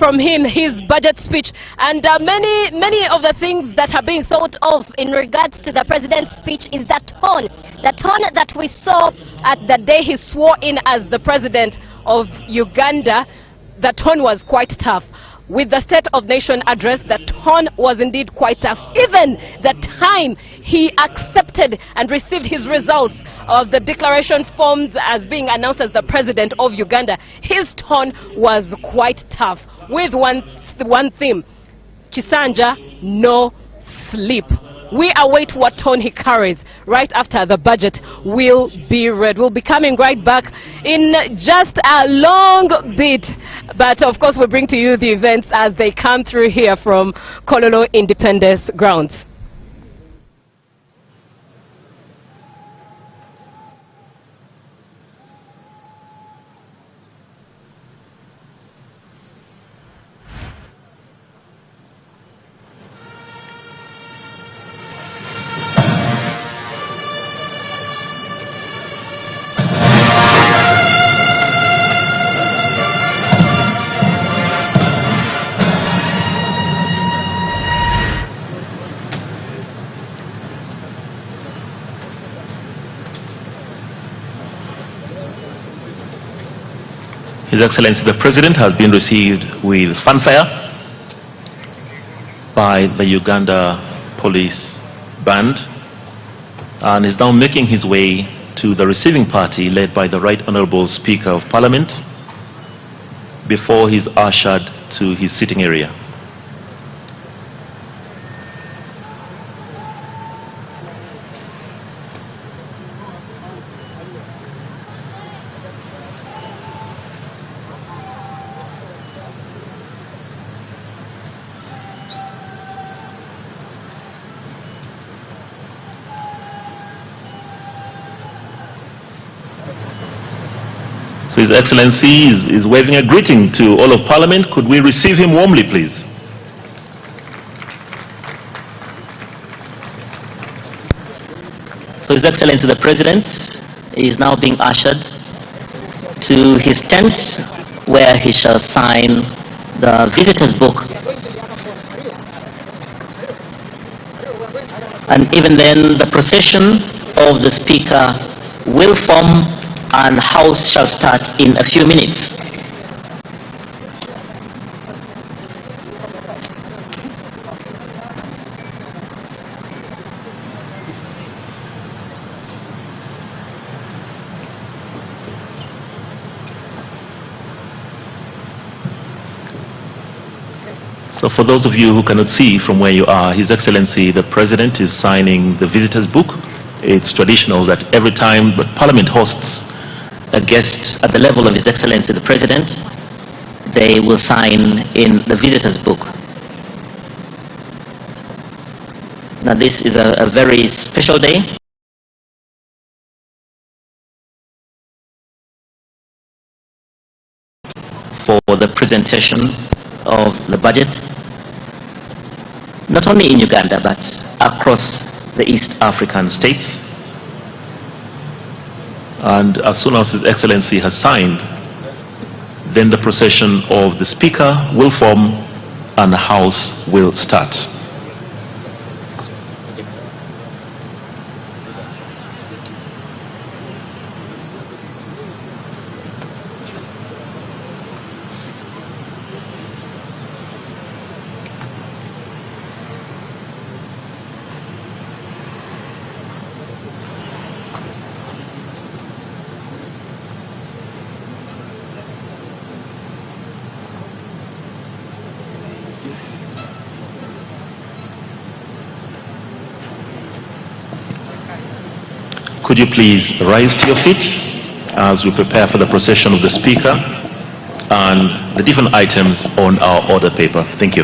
from him his budget speech, and many of the things that are being thought of in regards to the president's speech is the tone that we saw at the day he swore in as the president of Uganda. The tone was quite tough. With the State of Nation address, the tone was indeed quite tough. Even the time he accepted and received his results of the declaration forms as being announced as the president of Uganda, his tone was quite tough, with one theme: Chisanja, no sleep. We await what tone he carries right after the budget will be read. We'll be coming right back in just a long bit, but of course we'll bring to you the events as they come through here from Kololo Independence Grounds. His Excellency the President has been received with fanfare by the Uganda Police Band and is now making his way to the receiving party led by the Right Honourable Speaker of Parliament before he's ushered to his sitting area. So His Excellency is waving a greeting to all of Parliament. Could we receive him warmly, please? So His Excellency the President is now being ushered to his tent where he shall sign the visitor's book. And even then the procession of the Speaker will form and House shall start in a few minutes. So for those of you who cannot see from where you are, His Excellency the President is signing the visitor's book. It's traditional that every time that Parliament hosts a guest At the level of His Excellency the President, they will sign in the visitor's book. Now this is a very special day. For the presentation of the budget, not only in Uganda but across the East African states. And as soon as His Excellency has signed, then the procession of the Speaker will form and the House will start. Could you please rise to your feet as we prepare for the procession of the Speaker and the different items on our order paper. Thank you.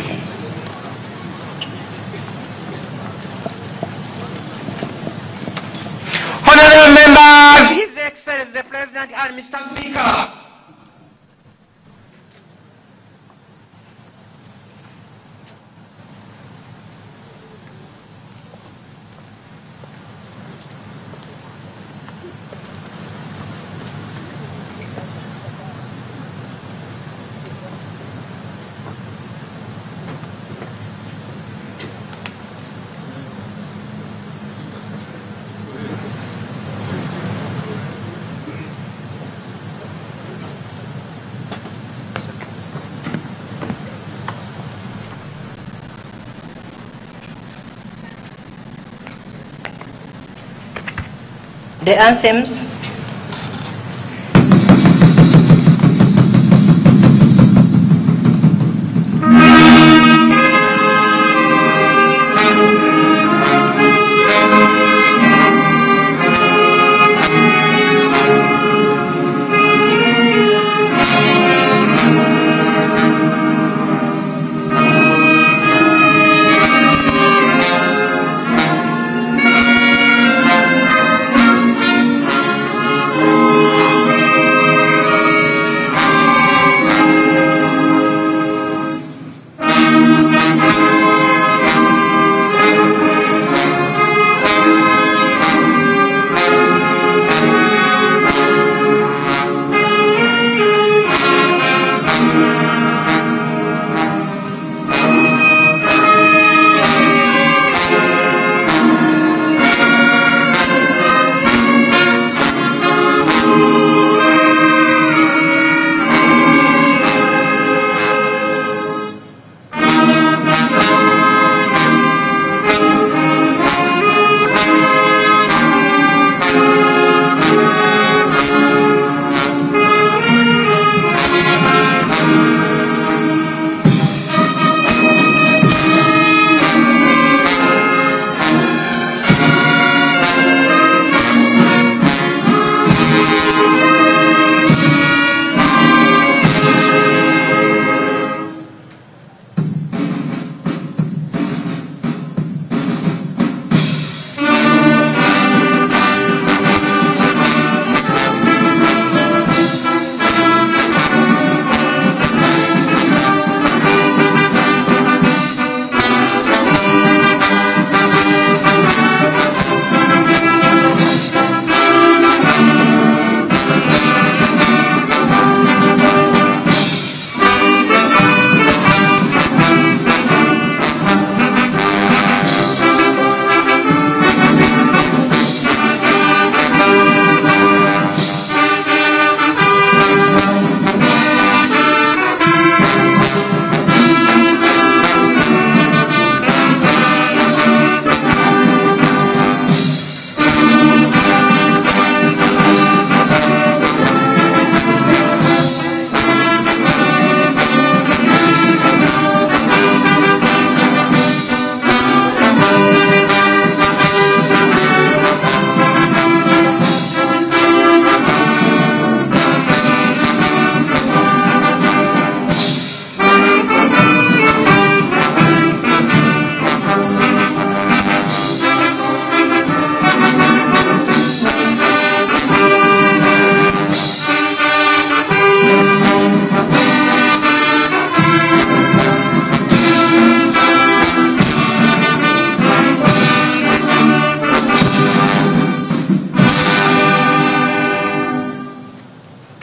Honorable members, His Excellency the President and Mr. Speaker. the anthems.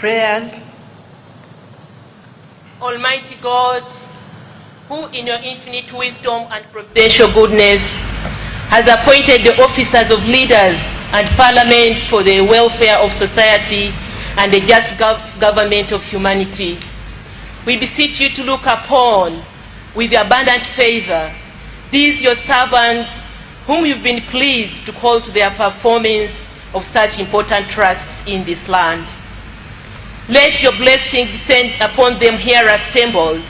Prayers. Almighty God, who in your infinite wisdom and providential goodness has appointed the officers of leaders and parliament for the welfare of society and the just government of humanity, we beseech you to look upon with abundant favor these your servants whom you've been pleased to call to their performance of such important trusts in this land. Let your blessing descend upon them here assembled,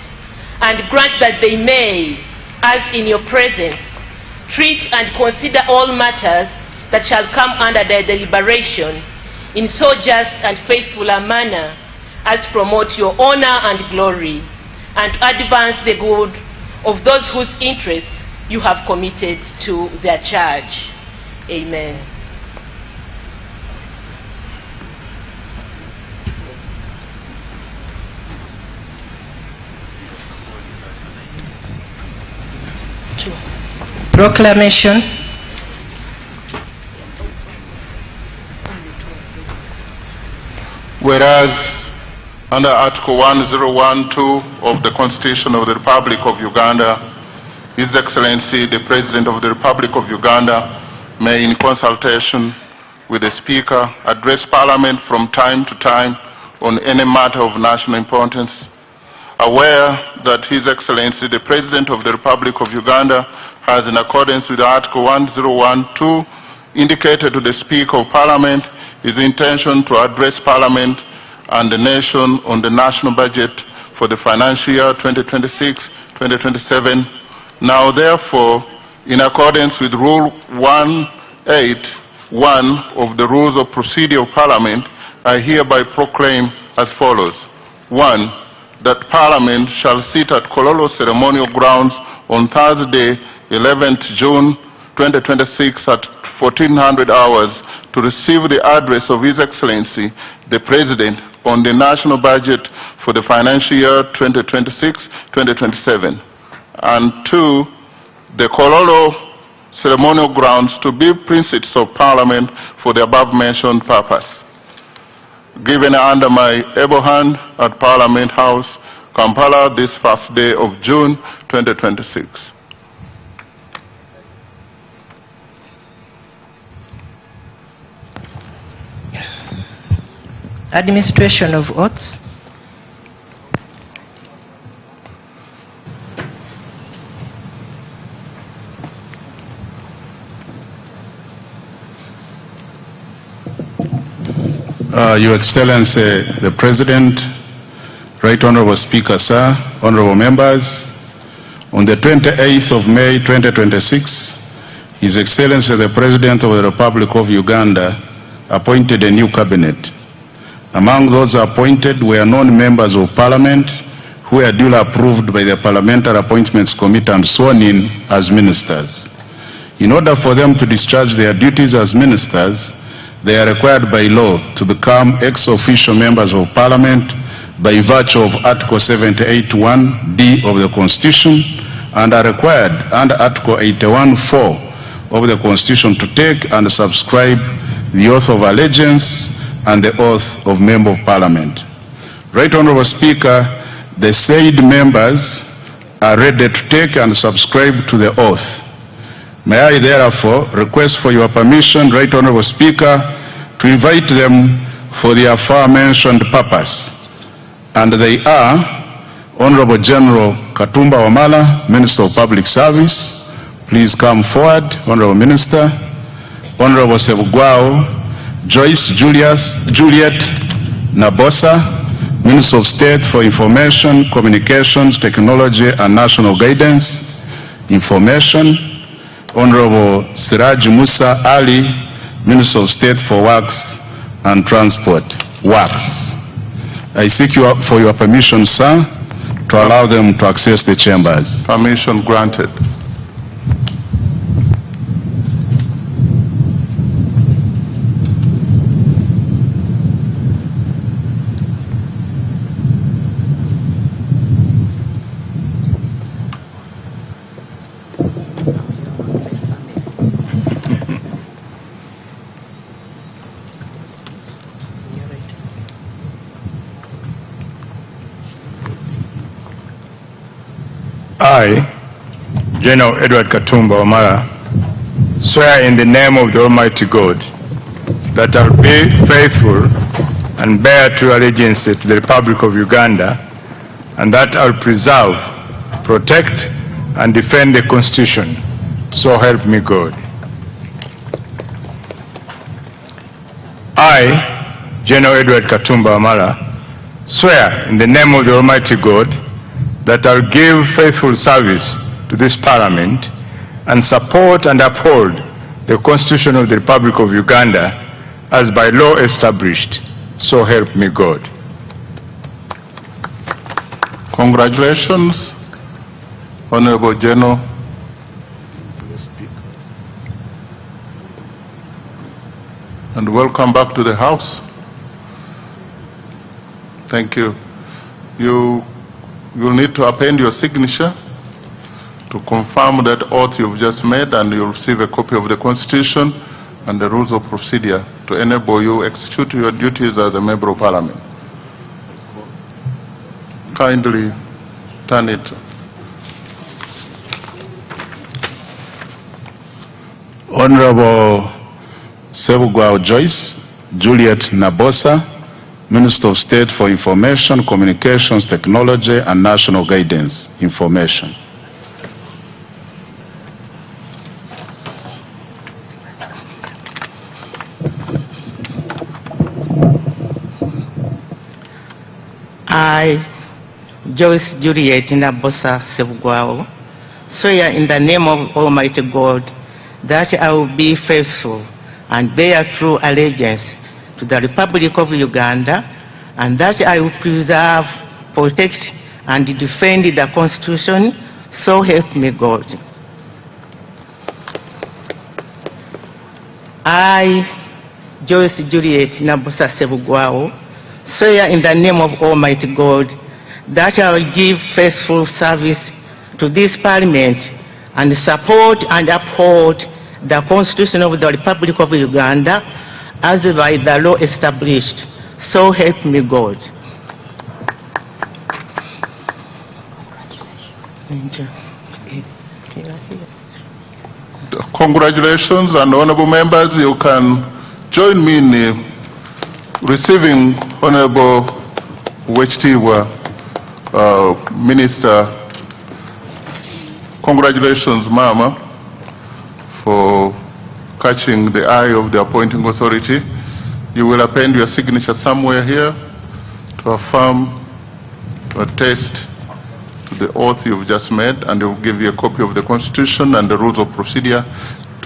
and grant that they may, as in your presence, treat and consider all matters that shall come under their deliberation in so just and faithful a manner as promote your honor and glory, and advance the good of those whose interests you have committed to their charge. Amen. Proclamation. Whereas under Article 1012 of the Constitution of the Republic of Uganda, His Excellency the President of the Republic of Uganda may, in consultation with the Speaker, address Parliament from time to time on any matter of national importance. Aware that His Excellency the President of the Republic of Uganda has, in accordance with Article 1012, indicated to the Speaker of Parliament his intention to address Parliament and the nation on the national budget for the financial year 2026-2027. Now, therefore, in accordance with Rule 181 of the Rules of Procedure of Parliament, I hereby proclaim as follows. 1. That Parliament shall sit at Kololo Ceremonial Grounds on Thursday, 11th June 2026 at 1400 hours to receive the address of His Excellency, the President, on the national budget for the financial year 2026-2027. And 2, the Kololo Ceremonial Grounds to be Principles of Parliament for the above-mentioned purpose. Given under my able hand at Parliament House, Kampala, this first day of June 2026. Administration of oaths. Your Excellency, the President, Right Honorable Speaker, sir, honorable members, on the 28th of May 2026, His Excellency, the President of the Republic of Uganda, appointed a new cabinet. Among those appointed were non-members of Parliament who were duly approved by the Parliamentary Appointments Committee and sworn in as ministers. In order for them to discharge their duties as ministers, they are required by law to become ex-officio members of Parliament by virtue of Article 78(1)(d) of the Constitution, and are required under Article 81(4) of the Constitution to take and subscribe the oath of allegiance and the oath of Member of Parliament. Right Honorable Speaker, the said members are ready to take and subscribe to the oath. May I therefore request for your permission, Right Honorable Speaker, to invite them for the aforementioned purpose. And they are Honorable General Katumba Wamala, Minister of Public Service. Please come forward, Honorable Minister. Honorable Sebugwao Joyce Juliet Nabosa, Minister of State for Information, Communications, Technology and National Guidance, Information. Honorable Siraj Musa Ali, Minister of State for Works and Transport, Works. I seek for your permission, sir, to allow them to access the chambers. Permission granted. I, General Edward Katumba Wamala, swear in the name of the Almighty God that I will be faithful and bear true allegiance to the Republic of Uganda, and that I will preserve, protect, and defend the Constitution. So help me God. I, General Edward Katumba Wamala, swear in the name of the Almighty God that I will give faithful service to this Parliament and support and uphold the Constitution of the Republic of Uganda as by law established. So help me God. Congratulations, Honorable General. And welcome back to the House. Thank you. You'll need to append your signature to confirm that oath you've just made, and you'll receive a copy of the Constitution and the Rules of Procedure to enable you execute your duties as a Member of Parliament. Kindly turn it. Honorable Sebugwao Joyce Juliet Nabosa, Minister of State for Information, Communications, Technology and National Guidance, Information. I, Joyce Juliet Nabosa Sebugwao, swear in the name of Almighty God that I will be faithful and bear true allegiance to the Republic of Uganda, and that I will preserve, protect, and defend the Constitution, so help me God. I, Joyce Juliet Nabosa Sebugwao, swear in the name of Almighty God that I will give faithful service to this Parliament and support and uphold the Constitution of the Republic of Uganda as by the law established. So help me God. Congratulations, and honorable members, you can join me in receiving Honorable Wechitiwa, Minister. Congratulations, Mama, for catching the eye of the appointing authority. You will append your signature somewhere here to affirm, to attest to the oath you've just made, and they will give you a copy of the Constitution and the rules of procedure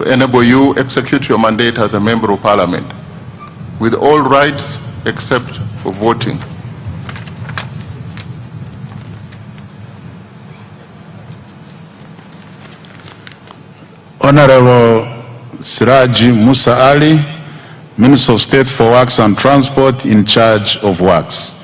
to enable you execute your mandate as a member of Parliament, with all rights except for voting. Honorable Siraji Musa Ali, Minister of State for Works and Transport, in charge of works.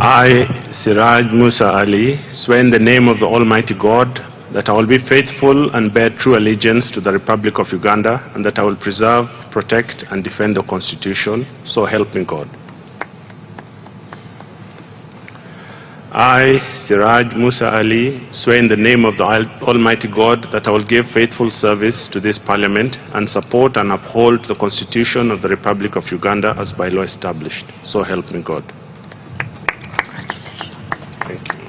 I, Siraj Musa Ali, swear in the name of the Almighty God that I will be faithful and bear true allegiance to the Republic of Uganda, and that I will preserve, protect, and defend the Constitution, so help me God. I, Siraj Musa Ali, swear in the name of the Almighty God that I will give faithful service to this Parliament and support and uphold the Constitution of the Republic of Uganda as by law established, so help me God. Thank you.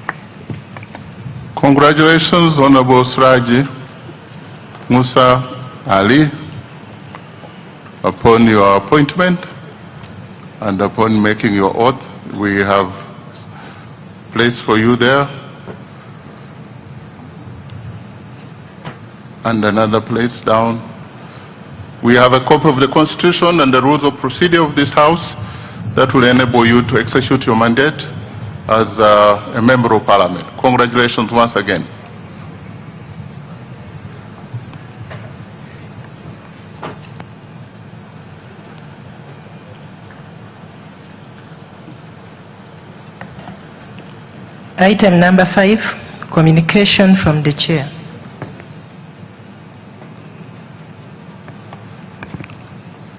Congratulations, Honorable Siraji Musa Ali, upon your appointment and upon making your oath. We have place for you there and another place down. We have a copy of the Constitution and the rules of procedure of this House that will enable you to execute your mandate as a member of Parliament. Congratulations once again. Item number 5, communication from the Chair.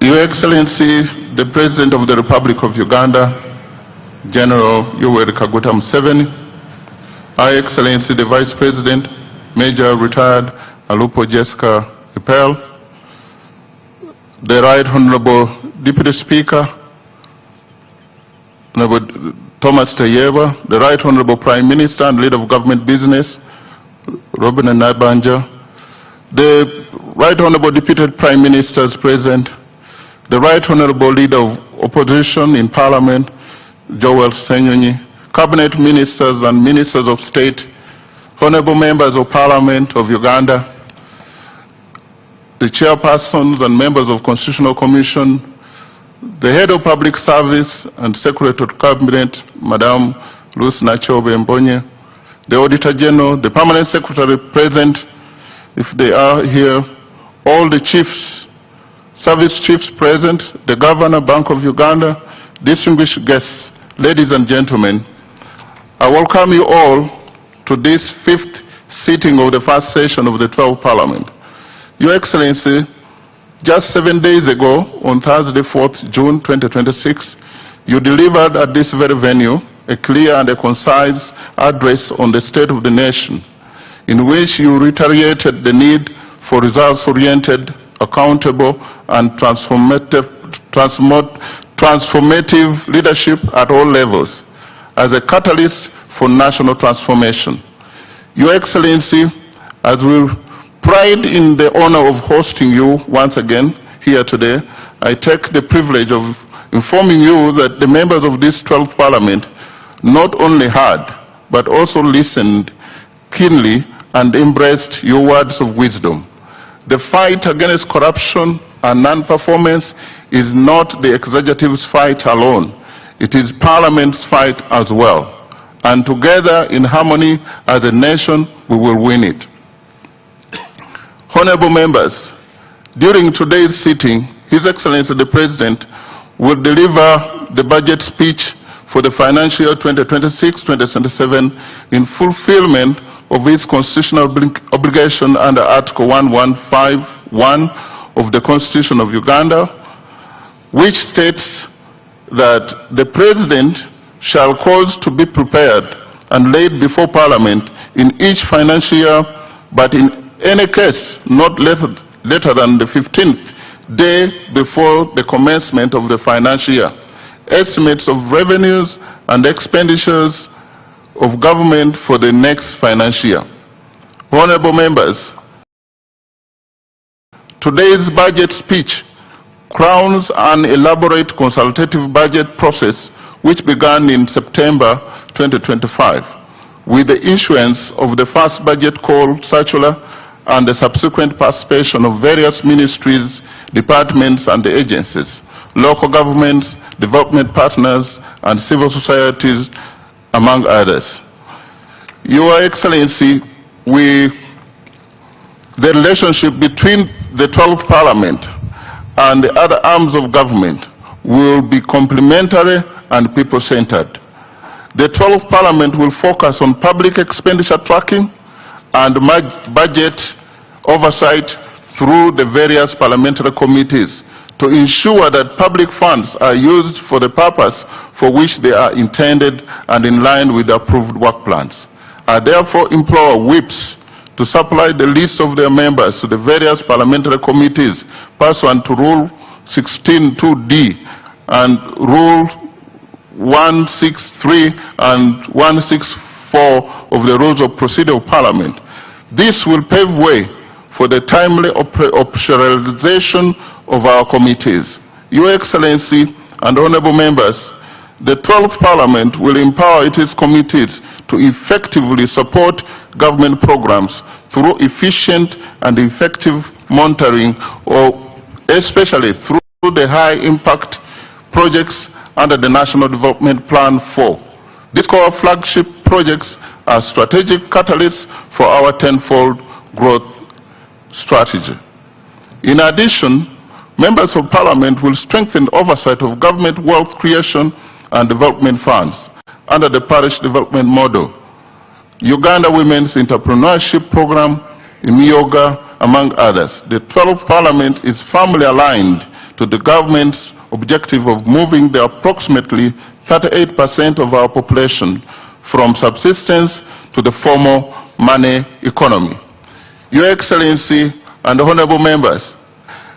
Your Excellency, the President of the Republic of Uganda, General Yoweri Kaguta Museveni, Her Excellency the Vice President, Major Retired Alupo Jessica Ipel, the Right Honorable Deputy Speaker, Honorable Thomas Tayeba, the Right Honorable Prime Minister and Leader of Government Business, Robin Naibanja, the Right Honorable Deputy Prime Ministers present, the Right Honorable Leader of Opposition in Parliament, Joel Senyonyi, Cabinet Ministers and Ministers of State, Honorable Members of Parliament of Uganda, the Chairpersons and Members of Constitutional Commission, the Head of Public Service and Secretary of Cabinet, Madam Lucy Nachobe Mbonye, the Auditor General, the Permanent Secretary present, if they are here, all the chiefs, service chiefs present, the Governor, Bank of Uganda, distinguished guests, ladies and gentlemen, I welcome you all to this 5th sitting of the first session of the 12th Parliament. Your Excellency, just 7 days ago, on Thursday, 4th June 2026, you delivered at this very venue a clear and a concise address on the state of the nation, in which you reiterated the need for results-oriented, accountable, and transformative leadership at all levels as a catalyst for national transformation. Your Excellency, as we pride in the honor of hosting you once again here today, I take the privilege of informing you that the members of this 12th Parliament not only heard, but also listened keenly and embraced your words of wisdom. The fight against corruption and non-performance is not the executive's fight alone. It is Parliament's fight as well. And together, in harmony, as a nation, we will win it. Honorable members, during today's sitting, His Excellency the President will deliver the budget speech for the financial year 2026-2027 in fulfillment of his constitutional obligation under Article 1151 of the Constitution of Uganda, which states that the President shall cause to be prepared and laid before Parliament in each financial year, but in any case not later than the 15th day before the commencement of the financial year, estimates of revenues and expenditures of government for the next financial year. Honorable members, today's budget speech crowns an elaborate consultative budget process which began in September 2025 with the issuance of the first budget call circular and the subsequent participation of various ministries, departments and agencies, local governments, development partners and civil societies, among others. Your Excellency, the relationship between the 12th Parliament and the other arms of government will be complementary and people-centered. The 12th Parliament will focus on public expenditure tracking and budget oversight through the various parliamentary committees to ensure that public funds are used for the purpose for which they are intended and in line with the approved work plans. I therefore implore whips to supply the list of their members to the various parliamentary committees pursuant to Rule 16(2)(d) and Rule 163 and 164 of the Rules of Procedure of Parliament. This will pave way for the timely operationalization of our committees. Your Excellency and honorable members, the 12th Parliament will empower its committees to effectively support government programs through efficient and effective monitoring, or especially through the high-impact projects under the National Development Plan 4. These core flagship projects are strategic catalysts for our tenfold growth strategy. In addition, members of Parliament will strengthen oversight of government wealth creation and development funds under the parish development model, Uganda Women's Entrepreneurship Program, IMIOGA, among others. The 12th Parliament is firmly aligned to the government's objective of moving the approximately 38% of our population from subsistence to the formal money economy. Your Excellency and honorable members,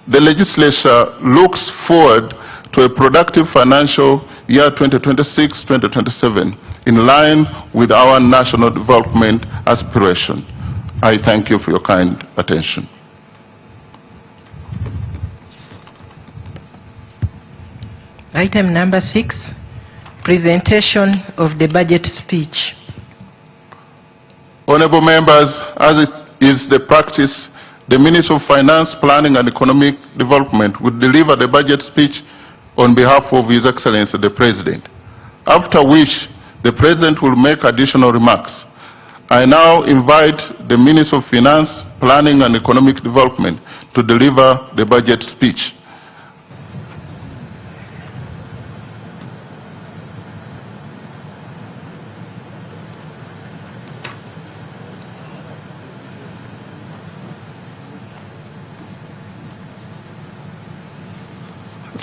the legislature looks forward to a productive financial year 2026-2027 in line with our national development aspiration. I thank you for your kind attention. Item number 6, presentation of the budget speech. Honorable members, as it is the practice, the Minister of Finance, Planning and Economic Development will deliver the budget speech on behalf of His Excellency the President, after which the President will make additional remarks. I now invite the Minister of Finance, Planning and Economic Development to deliver the budget speech.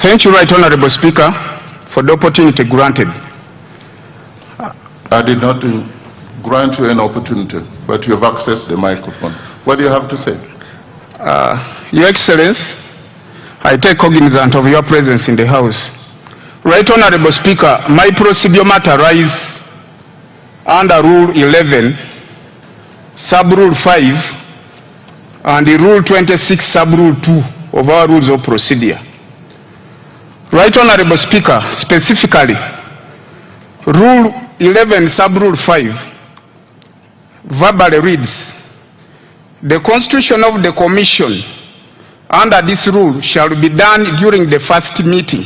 Thank you, Right Honorable Speaker, for the opportunity granted. I did not grant you an opportunity, but you have accessed the microphone. What do you have to say? Your Excellency, I take cognizance of your presence in the House. Right Honorable Speaker, my procedure matter arises under Rule 11, Sub-Rule 5, and the Rule 26 Sub-Rule 2 of our Rules of Procedure. Right Honorable Speaker, specifically, Rule 11 Sub-Rule 5 verbally reads, the constitution of the Commission under this rule shall be done during the first meeting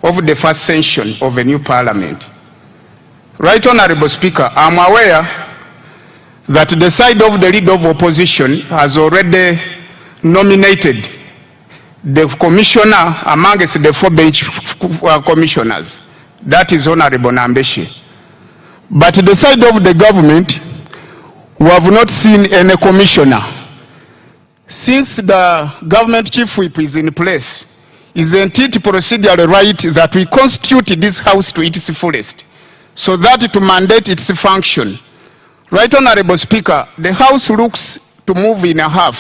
of the first session of a new parliament. Right Honorable Speaker, I'm aware that the side of the leader of opposition has already nominated the commissioner amongst the 4 bench commissioners. That is Honorable Nambeshe. But the side of the government, we have not seen any commissioner. Since the government chief whip is in place, isn't it procedural right that we constitute this house to its fullest, so that to mandate its function? Right Honorable Speaker, the house looks to move in a half.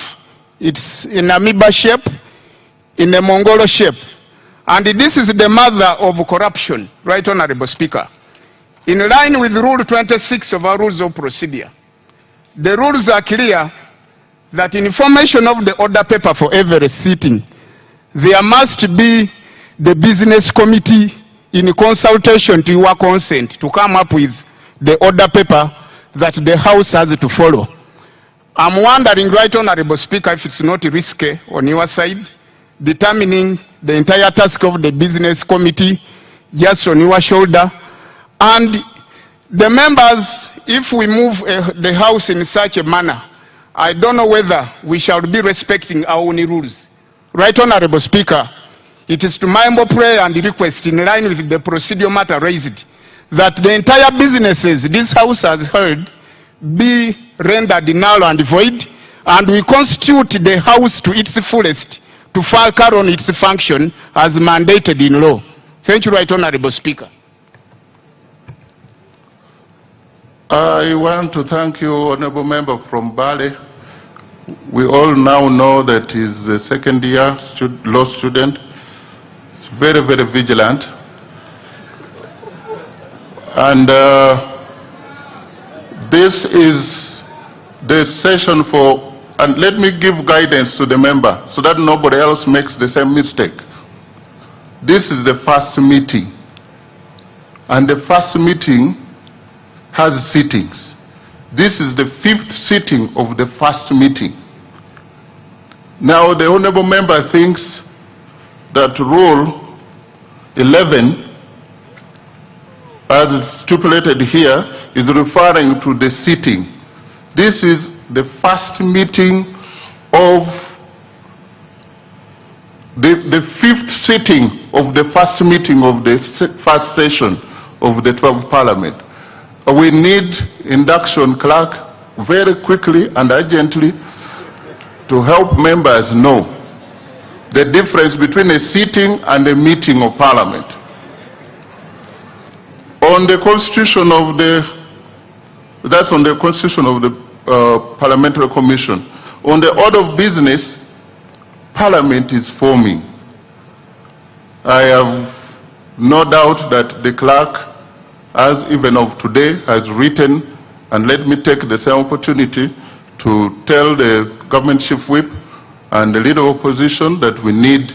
It's in amoeba shape, in a Mongolo shape. And this is the mother of corruption, Right Honorable Speaker. In line with Rule 26 of our Rules of Procedure, the rules are clear that in formation of the order paper for every sitting, there must be the business committee in consultation to your consent to come up with the order paper that the House has to follow. I'm wondering, Right Honorable Speaker, if it's not risky on your side, determining the entire task of the business committee just on your shoulder. And the members, if we move the House in such a manner, I don't know whether we shall be respecting our own rules. Right Honorable Speaker, it is to my humble prayer and request, in line with the procedural matter raised, that the entire businesses this House has heard be rendered null and void, and we constitute the House to its fullest to carry on its function as mandated in law. Thank you, Right Honorable Speaker. I want to thank you, Honorable Member from Bale. We all now know that he's a second-year law student. He's very, very vigilant. And this is the session for, and let me give guidance to the member so that nobody else makes the same mistake. This is the first meeting, and the first meeting has sittings. This is the 5th sitting of the first meeting. Now the honorable member thinks that Rule 11, as stipulated here, is referring to the sitting. This is the first meeting of the 5th sitting of the first meeting of the first session of the 12th Parliament. We need induction clerk very quickly and urgently to help members know the difference between a sitting and a meeting of Parliament. On the constitution of the, that's on the constitution of the Parliamentary Commission. On the order of business, Parliament is forming. I have no doubt that the clerk, as even of today, has written, and let me take the same opportunity to tell the government chief whip and the leader of opposition that we need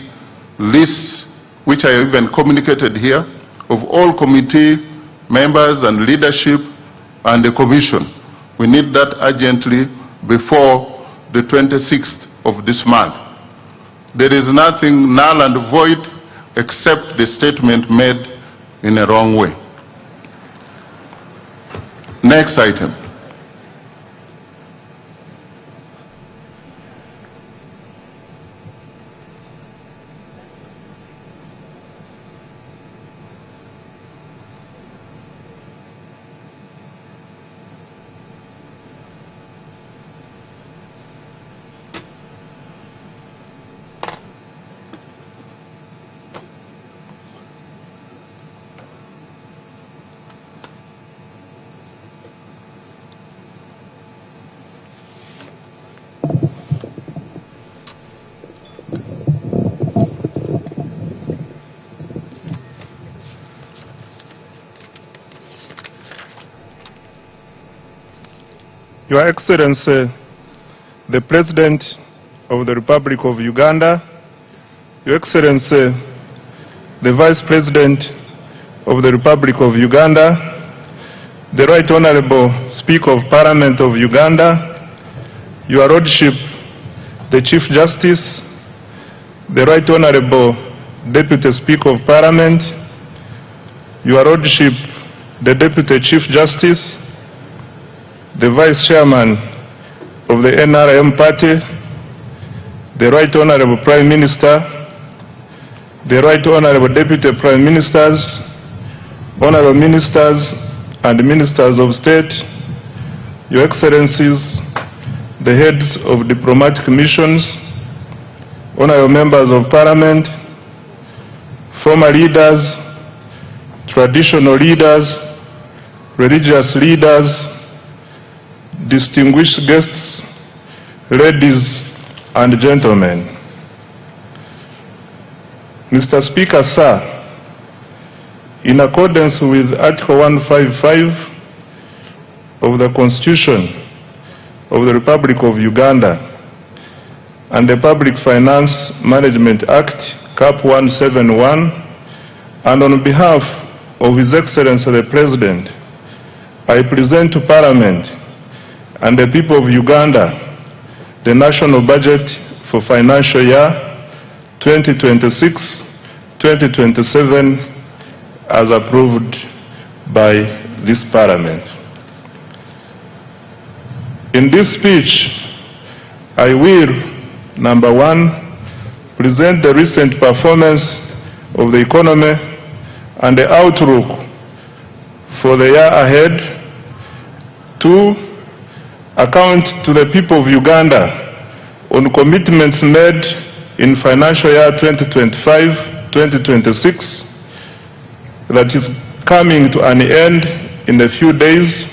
lists, which I even communicated here, of all committee members and leadership and the commission. We need that urgently before the 26th of this month. There is nothing null and void except the statement made in a wrong way. Next item. Your Excellency, the President of the Republic of Uganda, Your Excellency, the Vice President of the Republic of Uganda, the Right Honorable Speaker of Parliament of Uganda, Your Lordship, the Chief Justice, the Right Honorable Deputy Speaker of Parliament, Your Lordship, the Deputy Chief Justice, the Vice Chairman of the NRM Party, the Right Honorable Prime Minister, the Right Honorable Deputy Prime Ministers, Honorable Ministers and Ministers of State, Your Excellencies, the heads of diplomatic missions, Honorable Members of Parliament, former leaders, traditional leaders, religious leaders, distinguished guests, ladies and gentlemen. Mr. Speaker, sir, in accordance with Article 155 of the Constitution of the Republic of Uganda and the Public Finance Management Act, CAP 171, and on behalf of His Excellency the President, I present to Parliament and the people of Uganda the national budget for financial year 2026-2027 as approved by this Parliament. In this speech, I will, number one, present the recent performance of the economy and the outlook for the year ahead. Two, account to the people of Uganda on commitments made in financial year 2025-2026 that is coming to an end in a few days.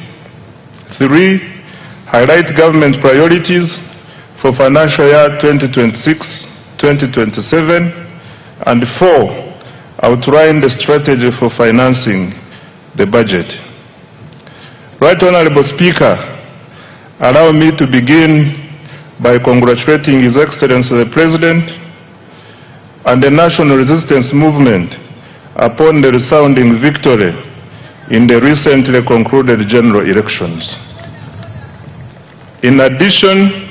Three, highlight government priorities for financial year 2026-2027. And four, outline the strategy for financing the budget. Right Honorable Speaker, allow me to begin by congratulating His Excellency the President and the National Resistance Movement upon the resounding victory in the recently concluded general elections. In addition,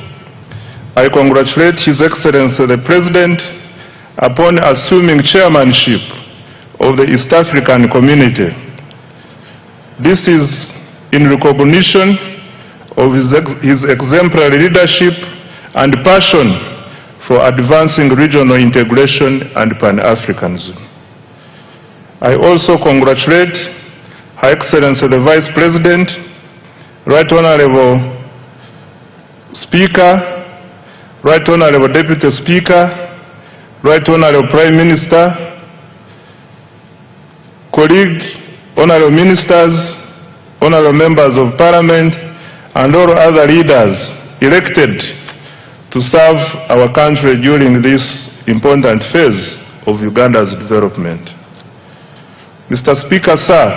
I congratulate His Excellency the President upon assuming chairmanship of the East African Community. This is in recognition of his exemplary leadership and passion for advancing regional integration and Pan-Africanism. I also congratulate Her Excellency the Vice President, Right Honorable Speaker, Right Honorable Deputy Speaker, Right Honorable Prime Minister, colleagues, Honorable Ministers, Honorable Members of Parliament, and all other leaders elected to serve our country during this important phase of Uganda's development. Mr. Speaker, sir,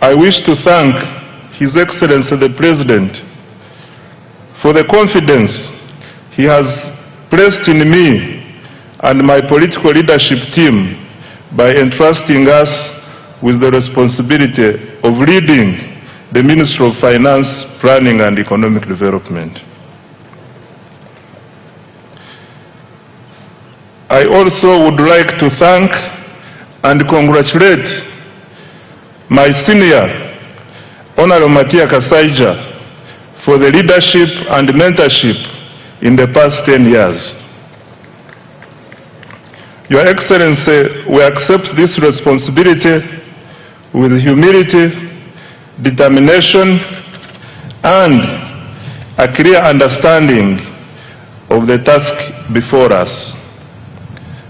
I wish to thank His Excellency the President for the confidence he has placed in me and my political leadership team by entrusting us with the responsibility of leading the Ministry of Finance, Planning and Economic Development. I also would like to thank and congratulate my senior, Honorable Matia Kasaija, for the leadership and mentorship in the past 10 years. Your Excellency, we accept this responsibility with humility, determination, and a clear understanding of the task before us.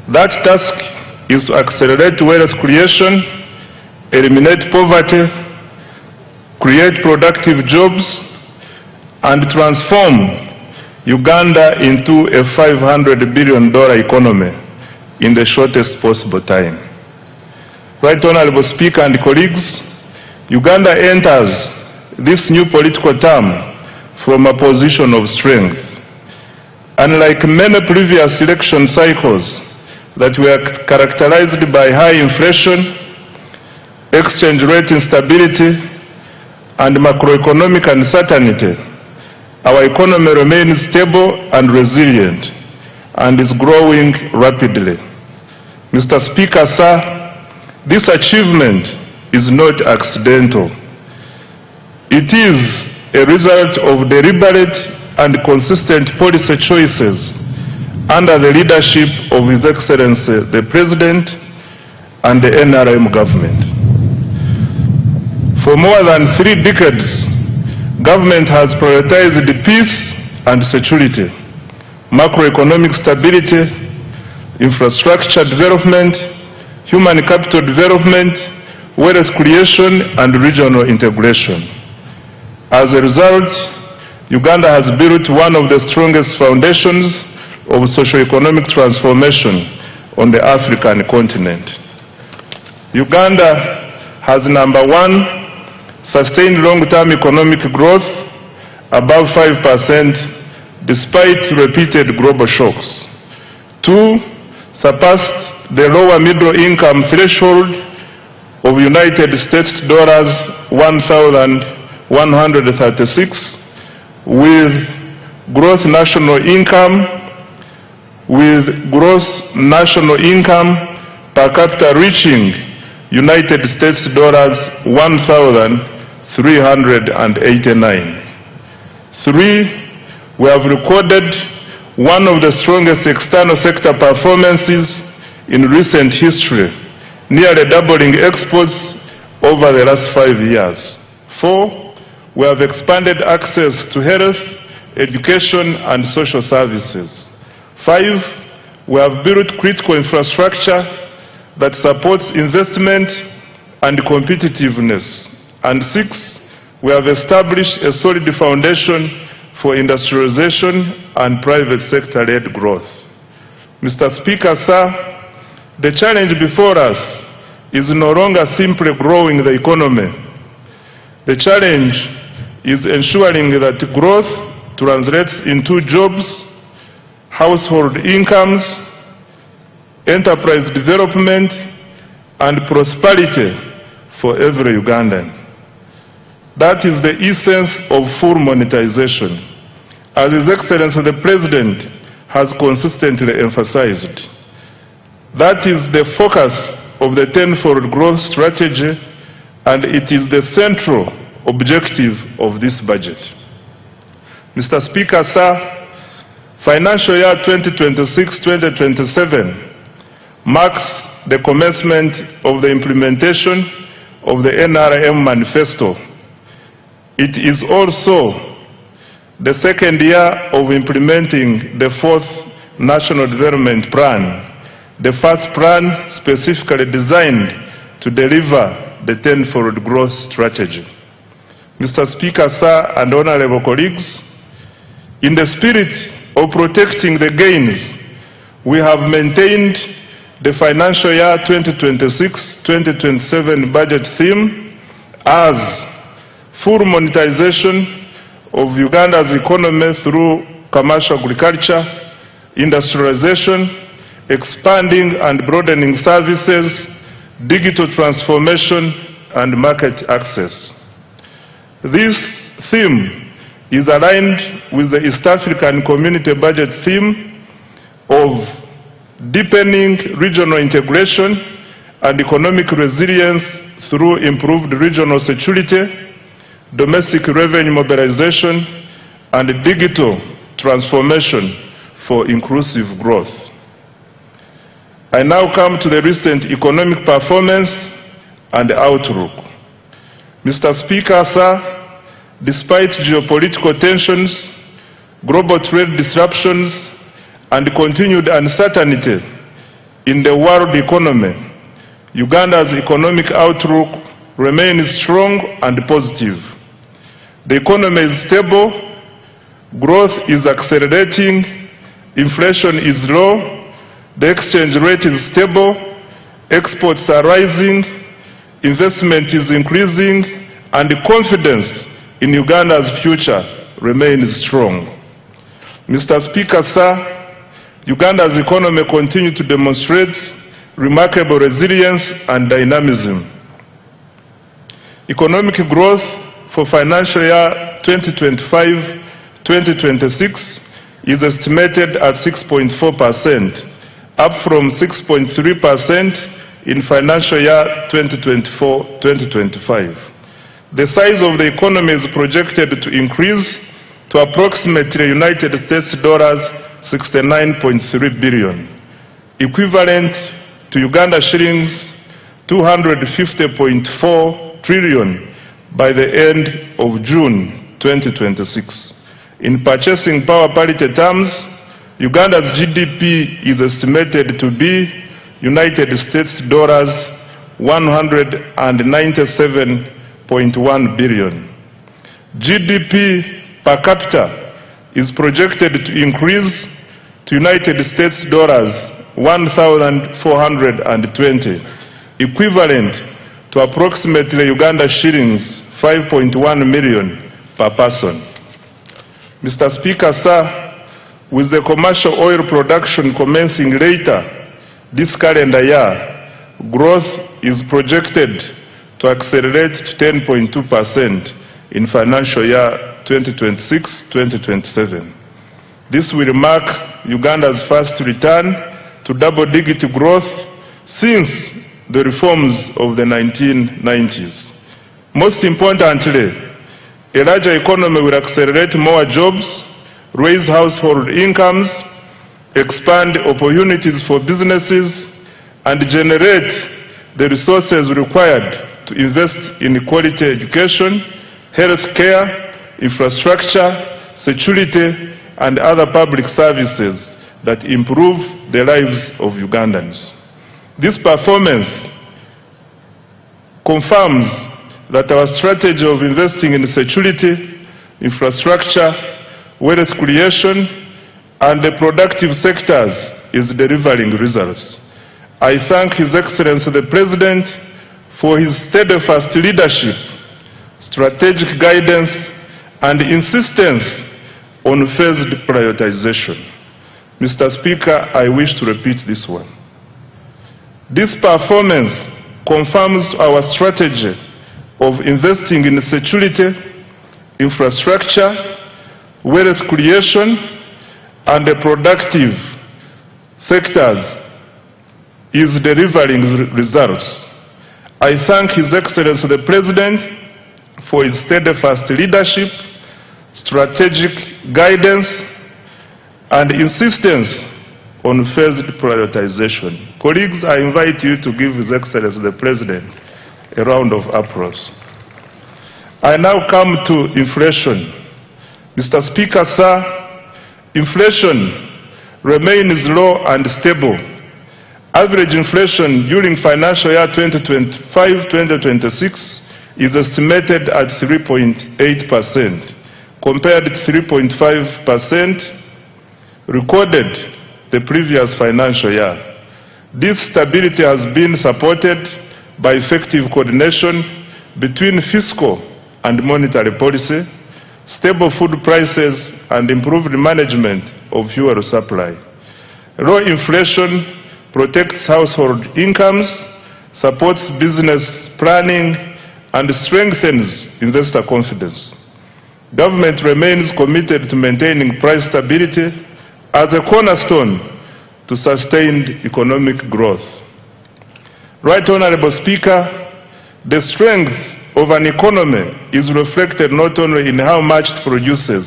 That task is to accelerate wealth creation, eliminate poverty, create productive jobs, and transform Uganda into a $500 billion economy in the shortest possible time. Right Honorable Speaker and colleagues, Uganda enters this new political term from a position of strength. Unlike many previous election cycles that were characterized by high inflation, exchange rate instability, and macroeconomic uncertainty, our economy remains stable and resilient and is growing rapidly. Mr. Speaker, sir, this achievement is not accidental. It is a result of deliberate and consistent policy choices under the leadership of His Excellency the President and the NRM government. For more than 3 decades, government has prioritized peace and security, macroeconomic stability, infrastructure development, human capital development, wealth creation, and regional integration. As a result, Uganda has built one of the strongest foundations of socio-economic transformation on the African continent. Uganda has, number 1, sustained long-term economic growth above 5% despite repeated global shocks. 2, surpassed the lower middle income threshold of United States dollars 1,136 with gross national income per capita reaching United States dollars 1,389. 3, we have recorded one of the strongest external sector performances in recent history, nearly doubling exports over the last 5 years. 4, we have expanded access to health, education, and social services. 5, we have built critical infrastructure that supports investment and competitiveness. And 6, we have established a solid foundation for industrialization and private sector-led growth. Mr. Speaker, sir, the challenge before us is no longer simply growing the economy. The challenge is ensuring that growth translates into jobs, household incomes, enterprise development, and prosperity for every Ugandan. That is the essence of full monetization, as His Excellency the President has consistently emphasized. That is the focus of the tenfold growth strategy, and it is the central objective of this budget. Mr. Speaker, sir, financial year 2026-2027 marks the commencement of the implementation of the NRM manifesto. It is also the second year of implementing the 4th National Development Plan, the first plan specifically designed to deliver the tenfold growth strategy. Mr. Speaker, sir, and honorable colleagues, in the spirit of protecting the gains, we have maintained the financial year 2026-2027 budget theme as full monetization of Uganda's economy through commercial agriculture, industrialization, expanding and broadening services, digital transformation, and market access. This theme is aligned with the East African Community Budget theme of deepening regional integration and economic resilience through improved regional security, domestic revenue mobilization, and digital transformation for inclusive growth. I now come to the recent economic performance and outlook. Mr. Speaker, sir, despite geopolitical tensions, global trade disruptions, and continued uncertainty in the world economy, Uganda's economic outlook remains strong and positive. The economy is stable, growth is accelerating, inflation is low, the exchange rate is stable, exports are rising, investment is increasing, and confidence in Uganda's future remains strong. Mr. Speaker, sir, Uganda's economy continues to demonstrate remarkable resilience and dynamism. Economic growth for financial year 2025-2026 is estimated at 6.4%, up from 6.3% in financial year 2024-2025. The size of the economy is projected to increase to approximately United States dollars 69.3 billion, equivalent to Uganda shillings 250.4 trillion by the end of June 2026. In purchasing power parity terms, Uganda's GDP is estimated to be United States dollars 197.1 billion. GDP per capita is projected to increase to United States dollars 1,420, equivalent to approximately Uganda shillings 5.1 million per person. Mr. Speaker, sir, with the commercial oil production commencing later this calendar year, growth is projected to accelerate to 10.2% in financial year 2026-2027. This will mark Uganda's first return to double-digit growth since the reforms of the 1990s. Most importantly, a larger economy will accelerate more jobs, raise household incomes, expand opportunities for businesses, and generate the resources required to invest in quality education, health care, infrastructure, security, and other public services that improve the lives of Ugandans. This performance confirms that our strategy of investing in security, infrastructure, wealth creation, and the productive sectors is delivering results. I thank His Excellency the President for his steadfast leadership, strategic guidance, and insistence on phased prioritization. Mr. Speaker, I wish to repeat this one. This performance confirms our strategy of investing in security, infrastructure, wealth creation, and the productive sectors is delivering results. I thank His Excellency the President for his steadfast leadership, strategic guidance, and insistence on phased prioritization. Colleagues, I invite you to give His Excellency the President a round of applause. I now come to inflation. Mr. Speaker, sir, inflation remains low and stable. Average inflation during financial year 2025-2026 is estimated at 3.8%, compared to 3.5% recorded the previous financial year. This stability has been supported by effective coordination between fiscal and monetary policy, stable food prices, and improved management of fuel supply. Low inflation protects household incomes, supports business planning, and strengthens investor confidence. Government remains committed to maintaining price stability as a cornerstone to sustained economic growth. Right Honorable Speaker, the strength of an economy is reflected not only in how much it produces,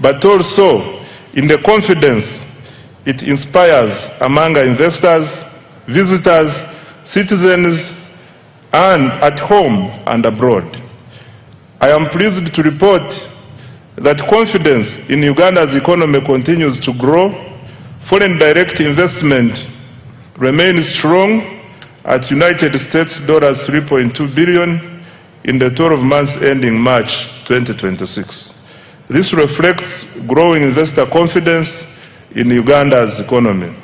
but also in the confidence it inspires among investors, visitors, citizens, and at home and abroad. I am pleased to report that confidence in Uganda's economy continues to grow. Foreign direct investment remains strong at United States dollars 3.2 billion in the 12 months ending March 2026. This reflects growing investor confidence in Uganda's economy.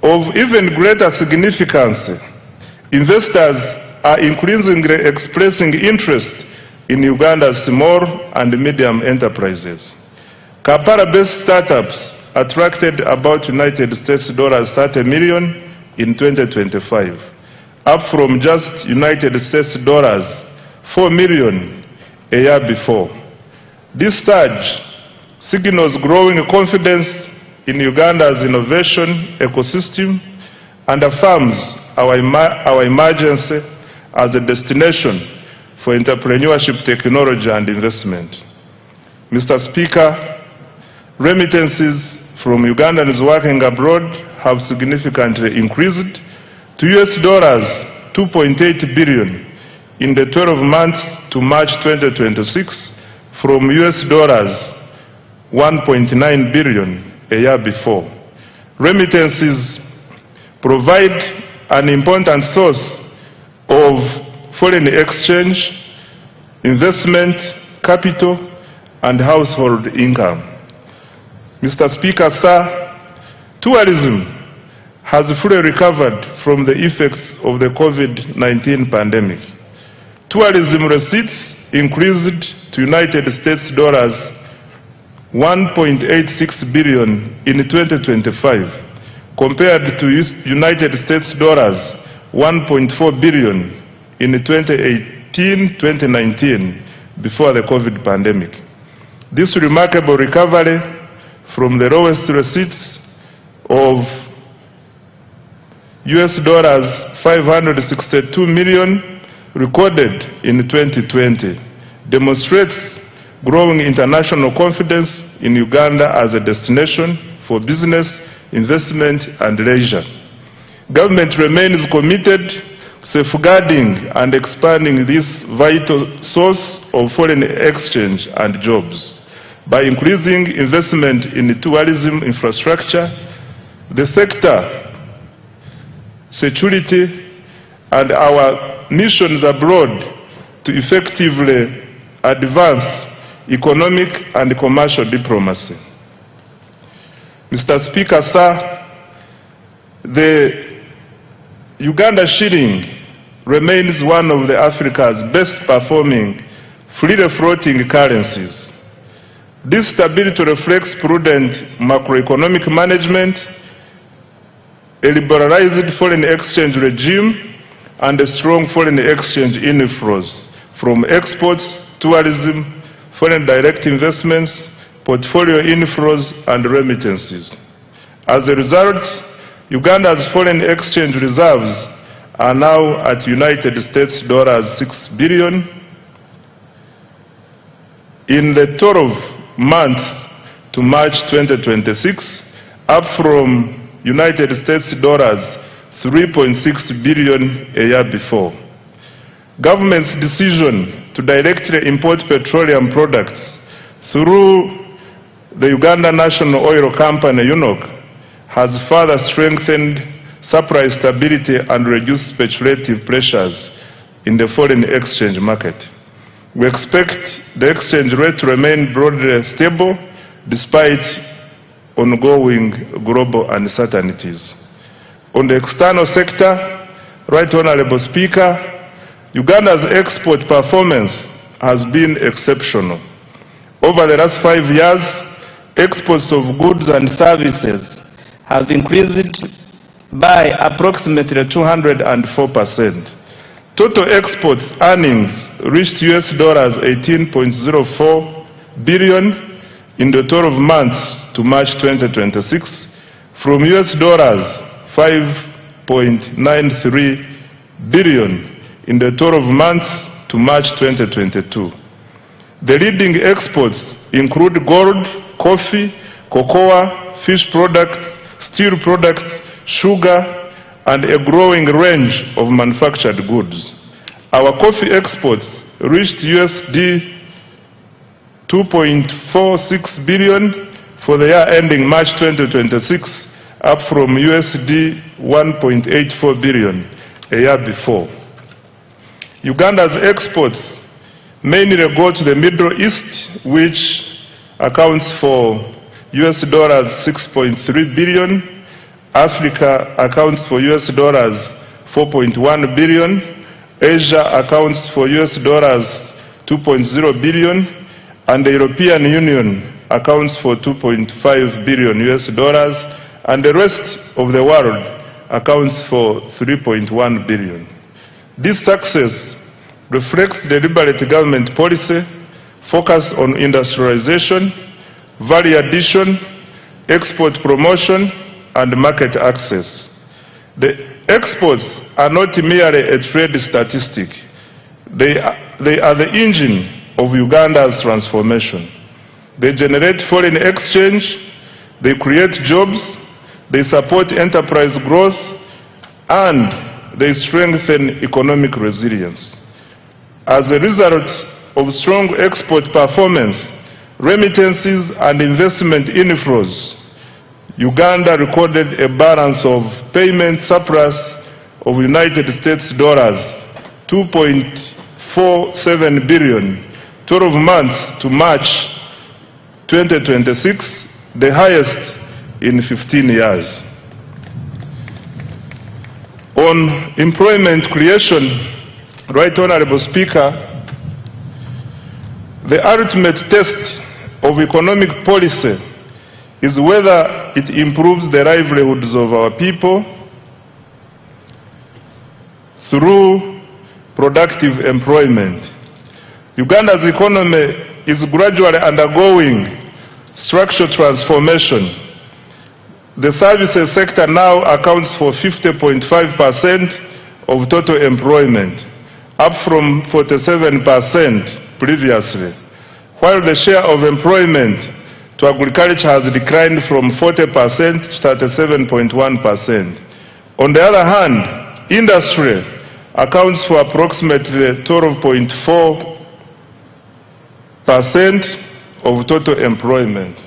Of even greater significance, investors are increasingly expressing interest in Uganda's small and medium enterprises. Kampala-based startups attracted about United States dollars 30 million in 2025, up from just United States dollars 4 million a year before. This surge signals growing confidence in Uganda's innovation ecosystem and affirms our emergence as a destination for entrepreneurship, technology and investment. Mr. Speaker, remittances from Ugandans working abroad have significantly increased to $2.8 billion in the 12 months to March 2026 from $1.9 billion a year before. Remittances provide an important source of foreign exchange, investment, capital, and household income. Mr. Speaker, sir, tourism has fully recovered from the effects of the COVID-19 pandemic. Tourism receipts increased to United States dollars 1.86 billion in 2025, compared to United States dollars 1.4 billion in 2018-2019, before the COVID pandemic. This remarkable recovery from the lowest receipts of $562 million recorded in 2020 demonstrates growing international confidence in Uganda as a destination for business, investment and leisure. Government remains committed to safeguarding and expanding this vital source of foreign exchange and jobs. By increasing investment in tourism infrastructure, the sector, security, and our missions abroad to effectively advance economic and commercial diplomacy. Mr. Speaker, sir, the Uganda shilling remains one of Africa's best performing freely floating currencies. This stability reflects prudent macroeconomic management, a liberalized foreign exchange regime, and a strong foreign exchange inflows from exports, tourism, foreign direct investments, portfolio inflows, and remittances. As a result, Uganda's foreign exchange reserves are now at United States dollars 6 billion. In the 12 months to March 2026, up from United States dollars 3.6 billion a year before. Government's decision to directly import petroleum products through the Uganda National Oil Company, UNOC, has further strengthened supply stability and reduced speculative pressures in the foreign exchange market. We expect the exchange rate to remain broadly stable despite ongoing global uncertainties. On the external sector, Right Honorable Speaker, Uganda's export performance has been exceptional. Over the last 5 years, exports of goods and services have increased by approximately 204%. Total exports earnings reached $18.04 billion in the 12 months to March 2026 from $5.93 billion in the 12 months to March 2022. The leading exports include gold, coffee, cocoa, fish products, steel products, sugar, and a growing range of manufactured goods. Our coffee exports reached $2.46 billion for the year ending March 2026, up from $1.84 billion a year before. Uganda's exports mainly go to the Middle East, which accounts for $6.3 billion. Africa accounts for $4.1 billion. Asia accounts for $2.0 billion. And the European Union accounts for 2.5 billion US dollars, and the rest of the world accounts for 3.1 billion. This success reflects the deliberate government policy focused on industrialization, value addition, export promotion, and market access. The exports are not merely a trade statistic. They are the engine of Uganda's transformation. They generate foreign exchange, they create jobs, they support enterprise growth, and they strengthen economic resilience. As a result of strong export performance, remittances, and investment inflows, Uganda recorded a balance of payment surplus of United States dollars 2.47 billion, 12 months to March 2026, the highest in 15 years. On employment creation, Right Honorable Speaker, the ultimate test of economic policy is whether it improves the livelihoods of our people through productive employment. Uganda's economy is gradually undergoing structural transformation. The services sector now accounts for 50.5% of total employment, up from 47% previously, while the share of employment to agriculture has declined from 40% to 37.1%. On the other hand, industry accounts for approximately 12.4% of total employment.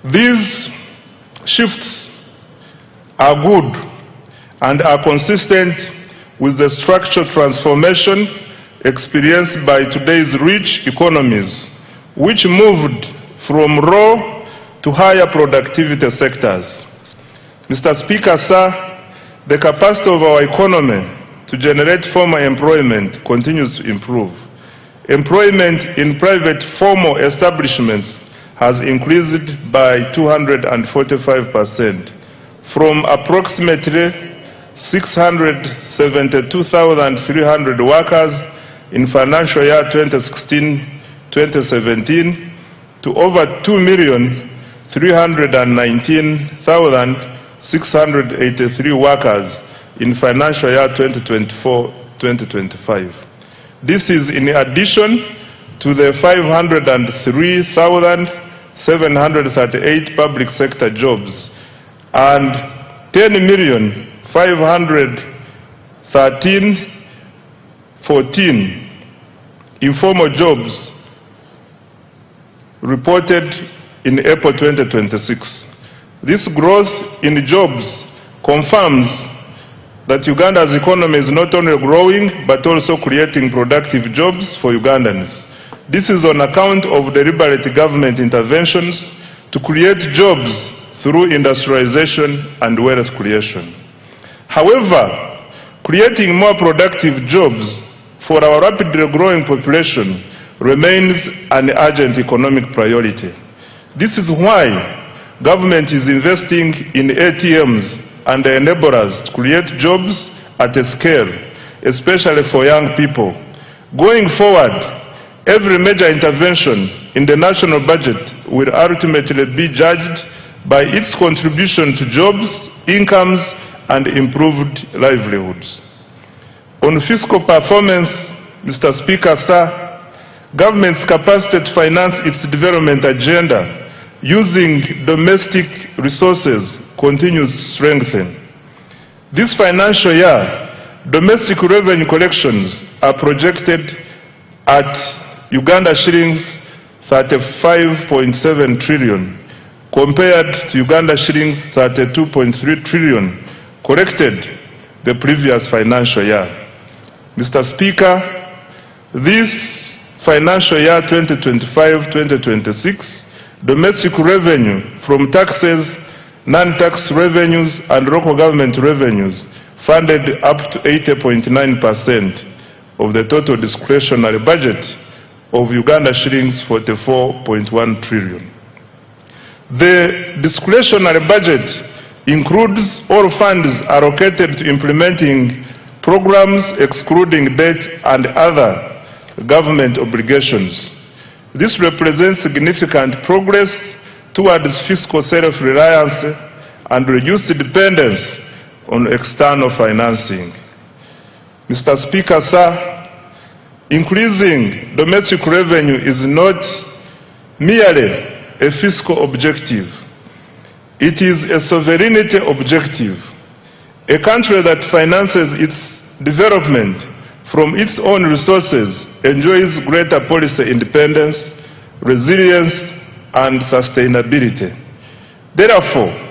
These shifts are good and are consistent with the structural transformation experienced by today's rich economies, which moved from raw to higher productivity sectors. Mr. Speaker, sir, the capacity of our economy to generate formal employment continues to improve. Employment in private formal establishments has increased by 245%, from approximately 672,300 workers in financial year 2016-2017 to over 2,319,683 workers in financial year 2024-2025. This is in addition to the 503,738 public sector jobs and 10,513,014 informal jobs reported in April 2026. This growth in jobs confirms that Uganda's economy is not only growing but also creating productive jobs for Ugandans. This is on account of deliberate government interventions to create jobs through industrialization and wealth creation. However, creating more productive jobs for our rapidly growing population remains an urgent economic priority. This is why government is investing in ATMs and enablers to create jobs at a scale, especially for young people. Going forward, every major intervention in the national budget will ultimately be judged by its contribution to jobs, incomes, and improved livelihoods. On fiscal performance, Mr. Speaker, sir, government's capacity to finance its development agenda using domestic resources continues to strengthen. This financial year, domestic revenue collections are projected at Uganda shillings 35.7 trillion, compared to Uganda shillings 32.3 trillion collected the previous financial year. Mr. Speaker, this financial year 2025-2026, domestic revenue from taxes, non-tax revenues, and local government revenues funded up to 80.9% of the total discretionary budget of Uganda shillings 44.1 trillion. The discretionary budget includes all funds allocated to implementing programs excluding debt and other government obligations. This represents significant progress towards fiscal self-reliance and reduced dependence on external financing. Mr. Speaker, sir, increasing domestic revenue is not merely a fiscal objective. It is a sovereignty objective. A country that finances its development from its own resources enjoys greater policy independence, resilience, and sustainability. Therefore,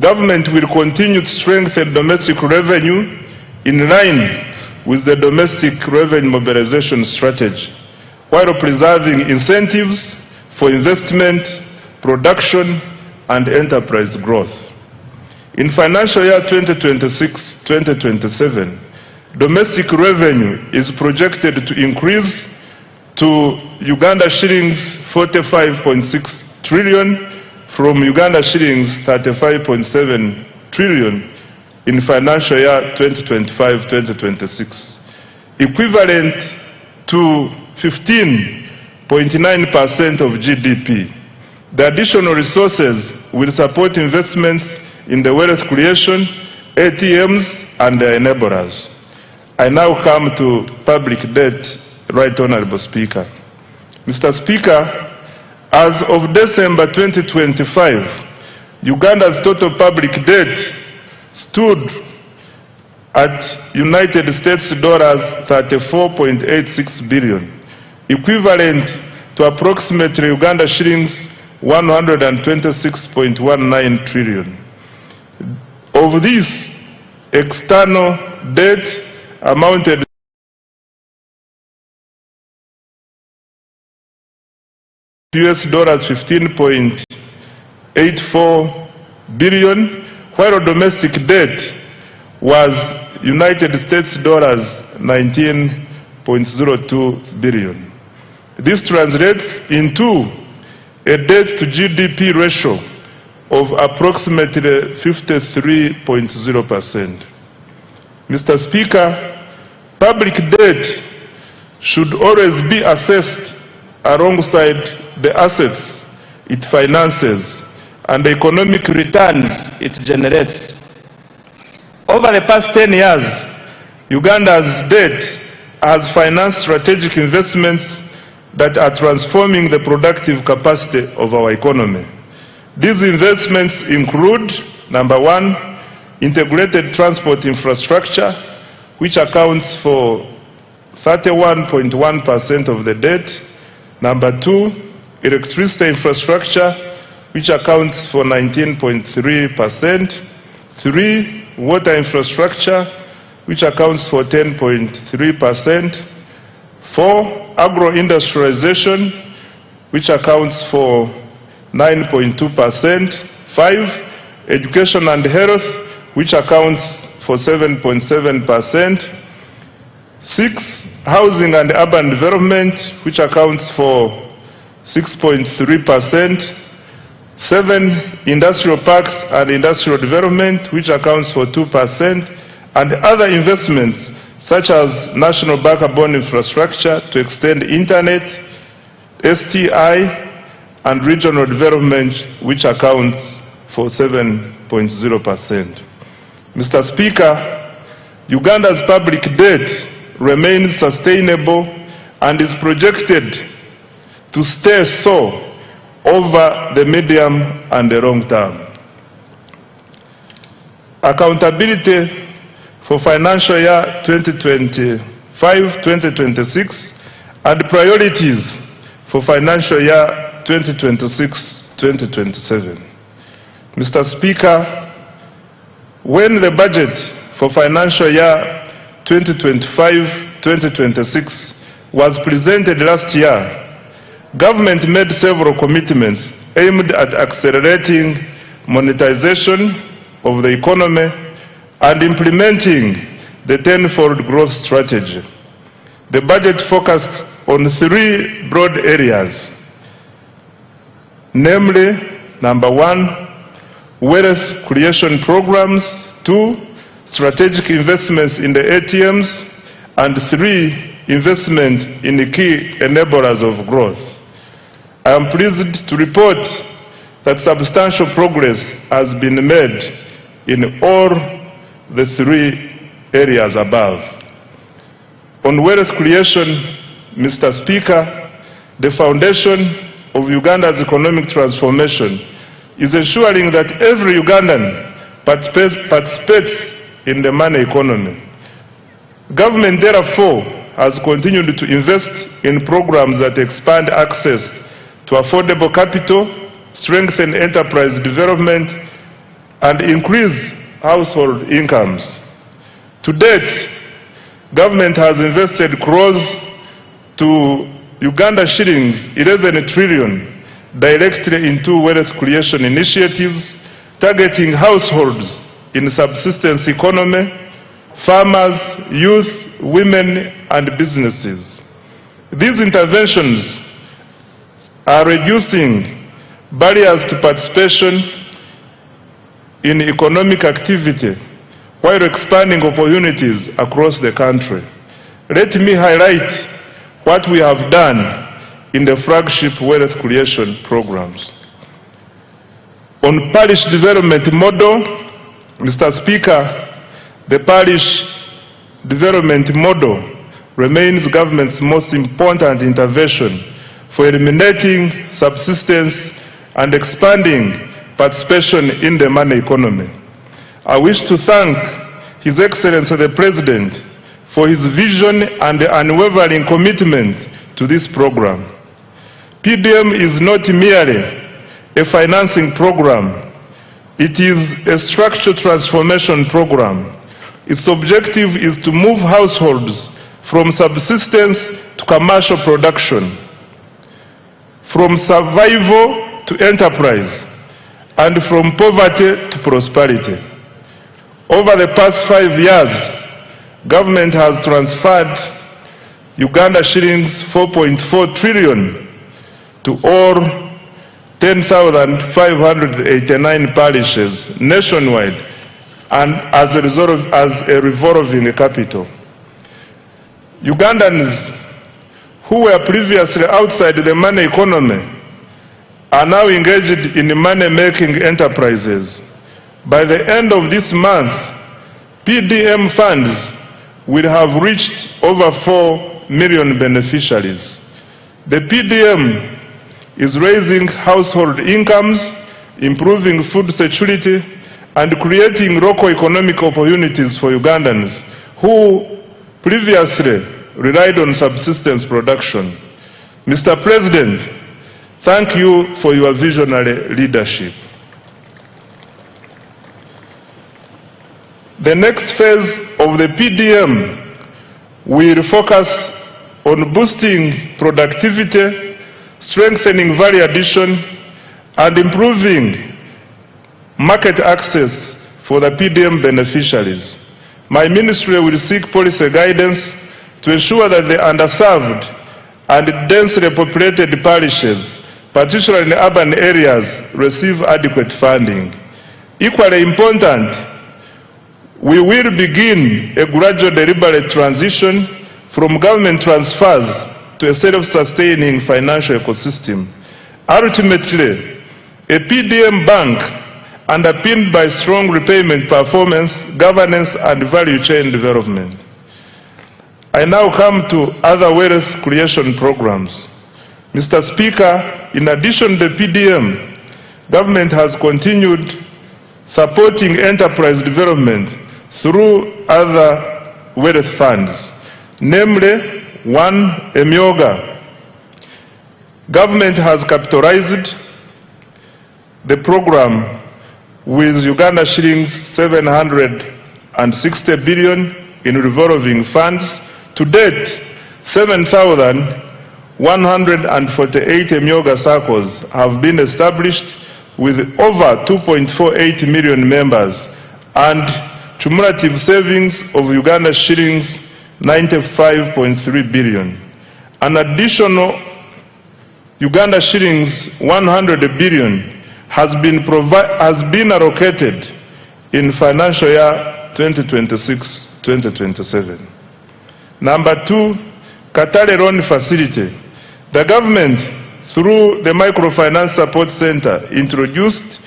government will continue to strengthen domestic revenue in line with the domestic revenue mobilization strategy, while preserving incentives for investment, production, and enterprise growth. In financial year 2026-2027, domestic revenue is projected to increase to Uganda shillings 45.6 trillion from Uganda shillings 35.7 trillion in financial year 2025-2026, equivalent to 15.9% of GDP. The additional resources will support investments in the wealth creation, ATMs, and their enablers. I now come to public debt, Right Honorable Speaker. Mr. Speaker, as of December 2025, Uganda's total public debt stood at United States dollars 34.86 billion, equivalent to approximately Uganda shillings 126.19 trillion. Of this, external debt amounted to US dollars 15.84 billion, while domestic debt was United States dollars 19.02 billion. This translates into a debt to GDP ratio of approximately 53.0%. Mr. Speaker, public debt should always be assessed alongside the assets it finances and the economic returns it generates. Over the past 10 years, Uganda's debt has financed strategic investments that are transforming the productive capacity of our economy. These investments include, number one, integrated transport infrastructure, which accounts for 31.1% of the debt. Number two, electricity infrastructure, which accounts for 19.3%. Three, water infrastructure, which accounts for 10.3%. Four, agro-industrialization, which accounts for 9.2%. Five, education and health, which accounts for 7.7%. Six, housing and urban development, which accounts for 6.3%. Seven, industrial parks and industrial development, which accounts for 2%, and other investments such as national backbone infrastructure to extend internet, STI, and regional development, which accounts for 7.0%. Mr. Speaker, Uganda's public debt remains sustainable and is projected to stay so over the medium and the long term. Accountability for financial year 2025-2026 and priorities for financial year 2026-2027. Mr. Speaker, when the budget for financial year 2025-2026 was presented last year, government made several commitments aimed at accelerating monetization of the economy and implementing the tenfold growth strategy. The budget focused on 3 broad areas, namely, number 1, wealth creation programs, 2, strategic investments in the ATMs, and 3, investment in the key enablers of growth. I am pleased to report that substantial progress has been made in all the 3 areas above. On wealth creation, Mr. Speaker, the foundation of Uganda's economic transformation is ensuring that every Ugandan participates in the money economy. Government, therefore, has continued to invest in programs that expand access to affordable capital, strengthen enterprise development, and increase household incomes. To date, government has invested close to Uganda shillings 11 trillion directly into wealth creation initiatives targeting households in subsistence economy, farmers, youth, women, and businesses. These interventions are reducing barriers to participation in economic activity while expanding opportunities across the country. Let me highlight what we have done in the flagship wealth creation programs. On parish development model, Mr. Speaker, the parish development model remains government's most important intervention for eliminating subsistence and expanding participation in the money economy. I wish to thank His Excellency the President for his vision and unwavering commitment to this program. PDM is not merely a financing program, it is a structural transformation program. Its objective is to move households from subsistence to commercial production, from survival to enterprise, and from poverty to prosperity. Over the past 5 years, government has transferred Uganda shillings 4.4 trillion to all 10,589 parishes nationwide and as a revolving capital. Ugandans who were previously outside the money economy are now engaged in money-making enterprises. By the end of this month, PDM funds will have reached over 4 million beneficiaries. The PDM is raising household incomes, improving food security, and creating local economic opportunities for Ugandans who previously relied on subsistence production. Mr. President, thank you for your visionary leadership. The next phase of the PDM will focus on boosting productivity, strengthening value addition, and improving market access for the PDM beneficiaries. My ministry will seek policy guidance to ensure that the underserved and densely populated parishes, particularly in urban areas, receive adequate funding. Equally important, we will begin a gradual deliberate transition from government transfers to a self-sustaining financial ecosystem. Ultimately, a PDM bank underpinned by strong repayment performance, governance, and value chain development. I now come to other wealth creation programs. Mr. Speaker, in addition to the PDM, government has continued supporting enterprise development through other wealth funds, namely, 1, Emyoga. Government has capitalized the program with Uganda shillings 760 billion in revolving funds. To date, 7,148 Emyoga circles have been established with over 2.48 million members and cumulative savings of Uganda shillings 95.3 billion. An additional Uganda shillings 100 billion has been allocated in financial year 2026-2027. Number two, Katale Loan Facility. The government, through the Microfinance Support Center, introduced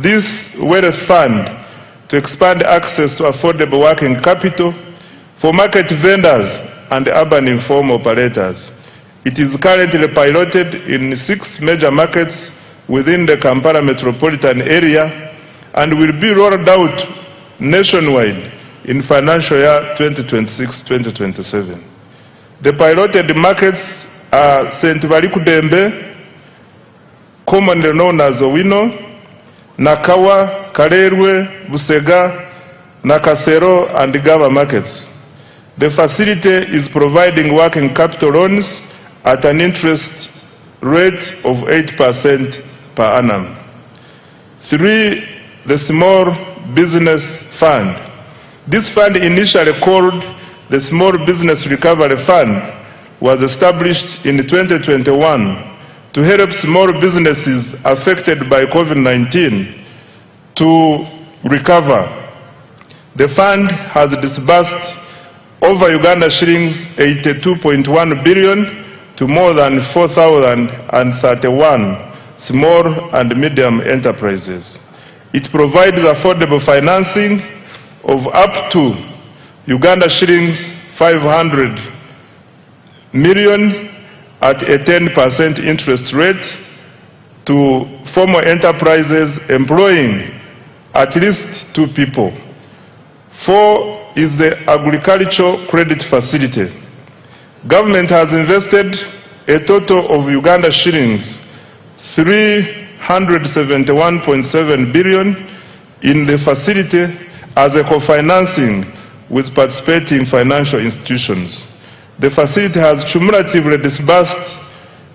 this wealth fund to expand access to affordable working capital for market vendors and urban informal operators. It is currently piloted in 6 major markets within the Kampala metropolitan area and will be rolled out nationwide in financial year 2026-2027. The piloted markets are St. Valikudembe, commonly known as Owino, Nakawa, Karerwe, Busega, Nakasero, and Gava markets. The facility is providing working capital loans at an interest rate of 8% per annum. 3. The Small Business Fund. This fund, initially called the Small Business Recovery Fund, was established in 2021 to help small businesses affected by COVID-19 to recover. The fund has disbursed over Uganda shillings 82.1 billion to more than 4,031 small and medium enterprises. It provides affordable financing of up to Uganda shillings 500 million at a 10% interest rate to formal enterprises employing at least 2 people. 4 is the Agricultural Credit Facility. Government has invested a total of Uganda shillings 371.7 billion in the facility as a co-financing with participating financial institutions. The facility has cumulatively disbursed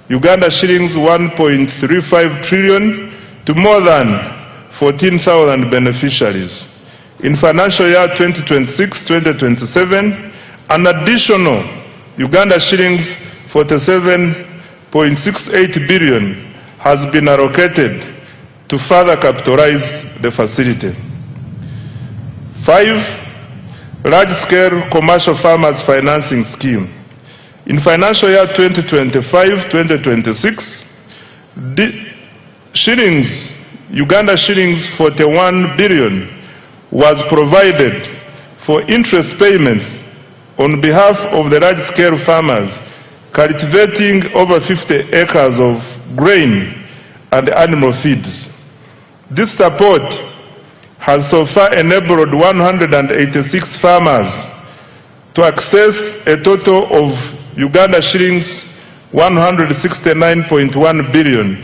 Uganda shillings 1.35 trillion to more than 14,000 beneficiaries. In financial year 2026-2027, an additional Uganda shillings 47.68 billion has been allocated to further capitalize the facility. 5. Large-scale commercial farmers financing scheme. In financial year 2025-2026, Uganda shillings 41 billion was provided for interest payments on behalf of the large-scale farmers cultivating over 50 acres of grain and animal feeds. This support has so far enabled 186 farmers to access a total of Uganda shillings 169.1 billion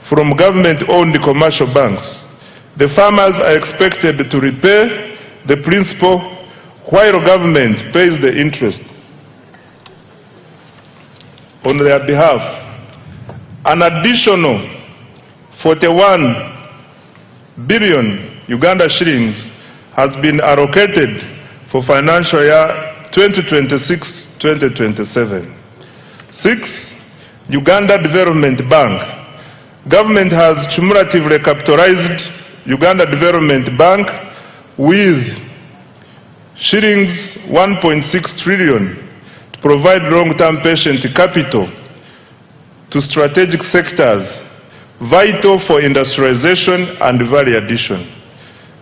from government-owned commercial banks. The farmers are expected to repay the principal while government pays the interest on their behalf. An additional 41 billion Uganda shillings has been allocated for financial year 2026-2027. 6. Uganda Development Bank. Government has cumulatively capitalized Uganda Development Bank with shillings 1.6 trillion to provide long-term patient capital to strategic sectors vital for industrialization and value addition.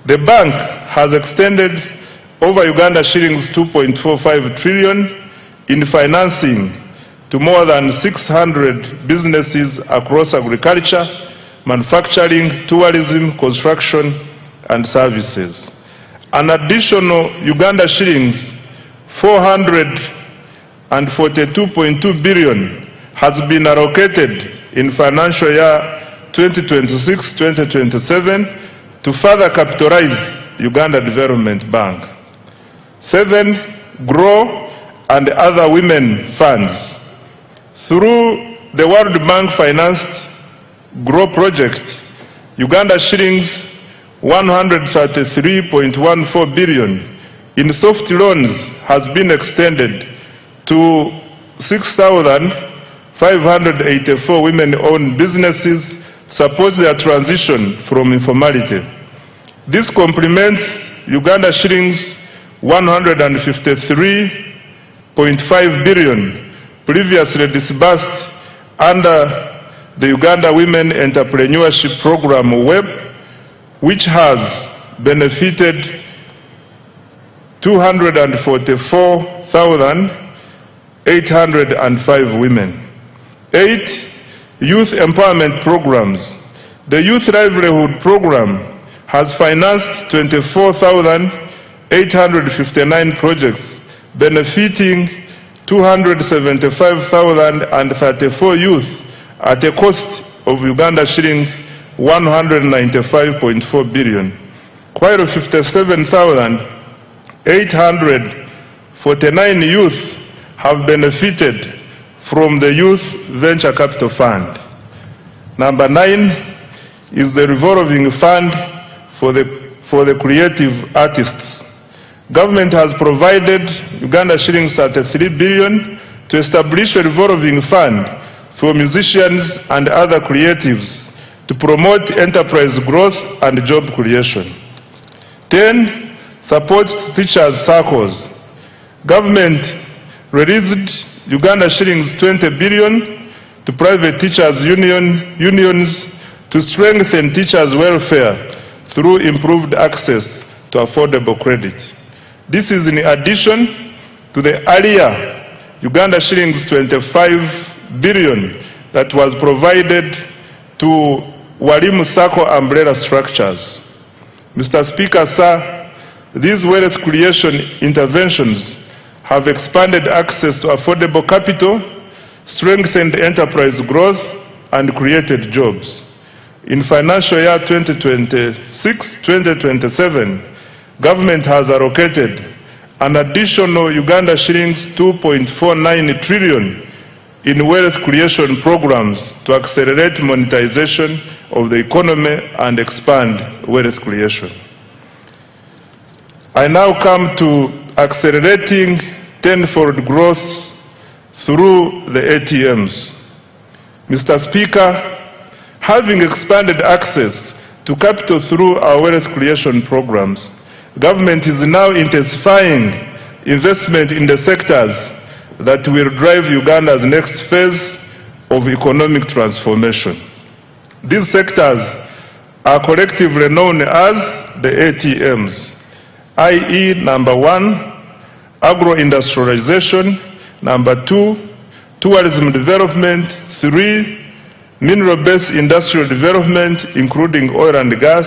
The bank has extended over Uganda shillings 2.45 trillion in financing to more than 600 businesses across agriculture, manufacturing, tourism, construction, and services. An additional Uganda shillings 442.2 billion has been allocated in financial year 2026-2027 to further capitalize Uganda Development Bank. 7. GROW and other women funds. Through the World Bank financed GROW project, Uganda shillings 133.14 billion in soft loans has been extended to 6,584 women-owned businesses support their transition from informality. This complements Uganda shillings 153.5 billion previously disbursed under the Uganda Women Entrepreneurship Program WEP, which has benefited 244,805 women. 8. Youth empowerment programs. The Youth Livelihood Program has financed 24,859 projects benefiting 275,034 youth at a cost of Uganda shillings 195.4 billion, while 57,849 youth have benefited from the Youth Venture Capital Fund. Number 9 is the revolving fund for the creative artists. Government has provided Uganda shillings 33 billion to establish a revolving fund for musicians and other creatives to promote enterprise growth and job creation. 10. Supports teachers' circles. Government released Uganda shillings 20 billion to private teachers' unions to strengthen teachers' welfare through improved access to affordable credit. This is in addition to the earlier Uganda shillings 25 billion that was provided to Walimu Sacco umbrella structures. Mr. Speaker, sir, these wealth creation interventions have expanded access to affordable capital, strengthened enterprise growth, and created jobs. In financial year 2026-2027, government has allocated an additional Uganda shillings 2.49 trillion in wealth creation programs to accelerate monetization of the economy and expand wealth creation. I now come to accelerating tenfold growth through the ATMs. Mr. Speaker, having expanded access to capital through our wealth creation programs, government is now intensifying investment in the sectors that will drive Uganda's next phase of economic transformation. These sectors are collectively known as the ATMs, i.e. number 1, agro-industrialization, number 2, tourism development, 3, mineral-based industrial development, including oil and gas,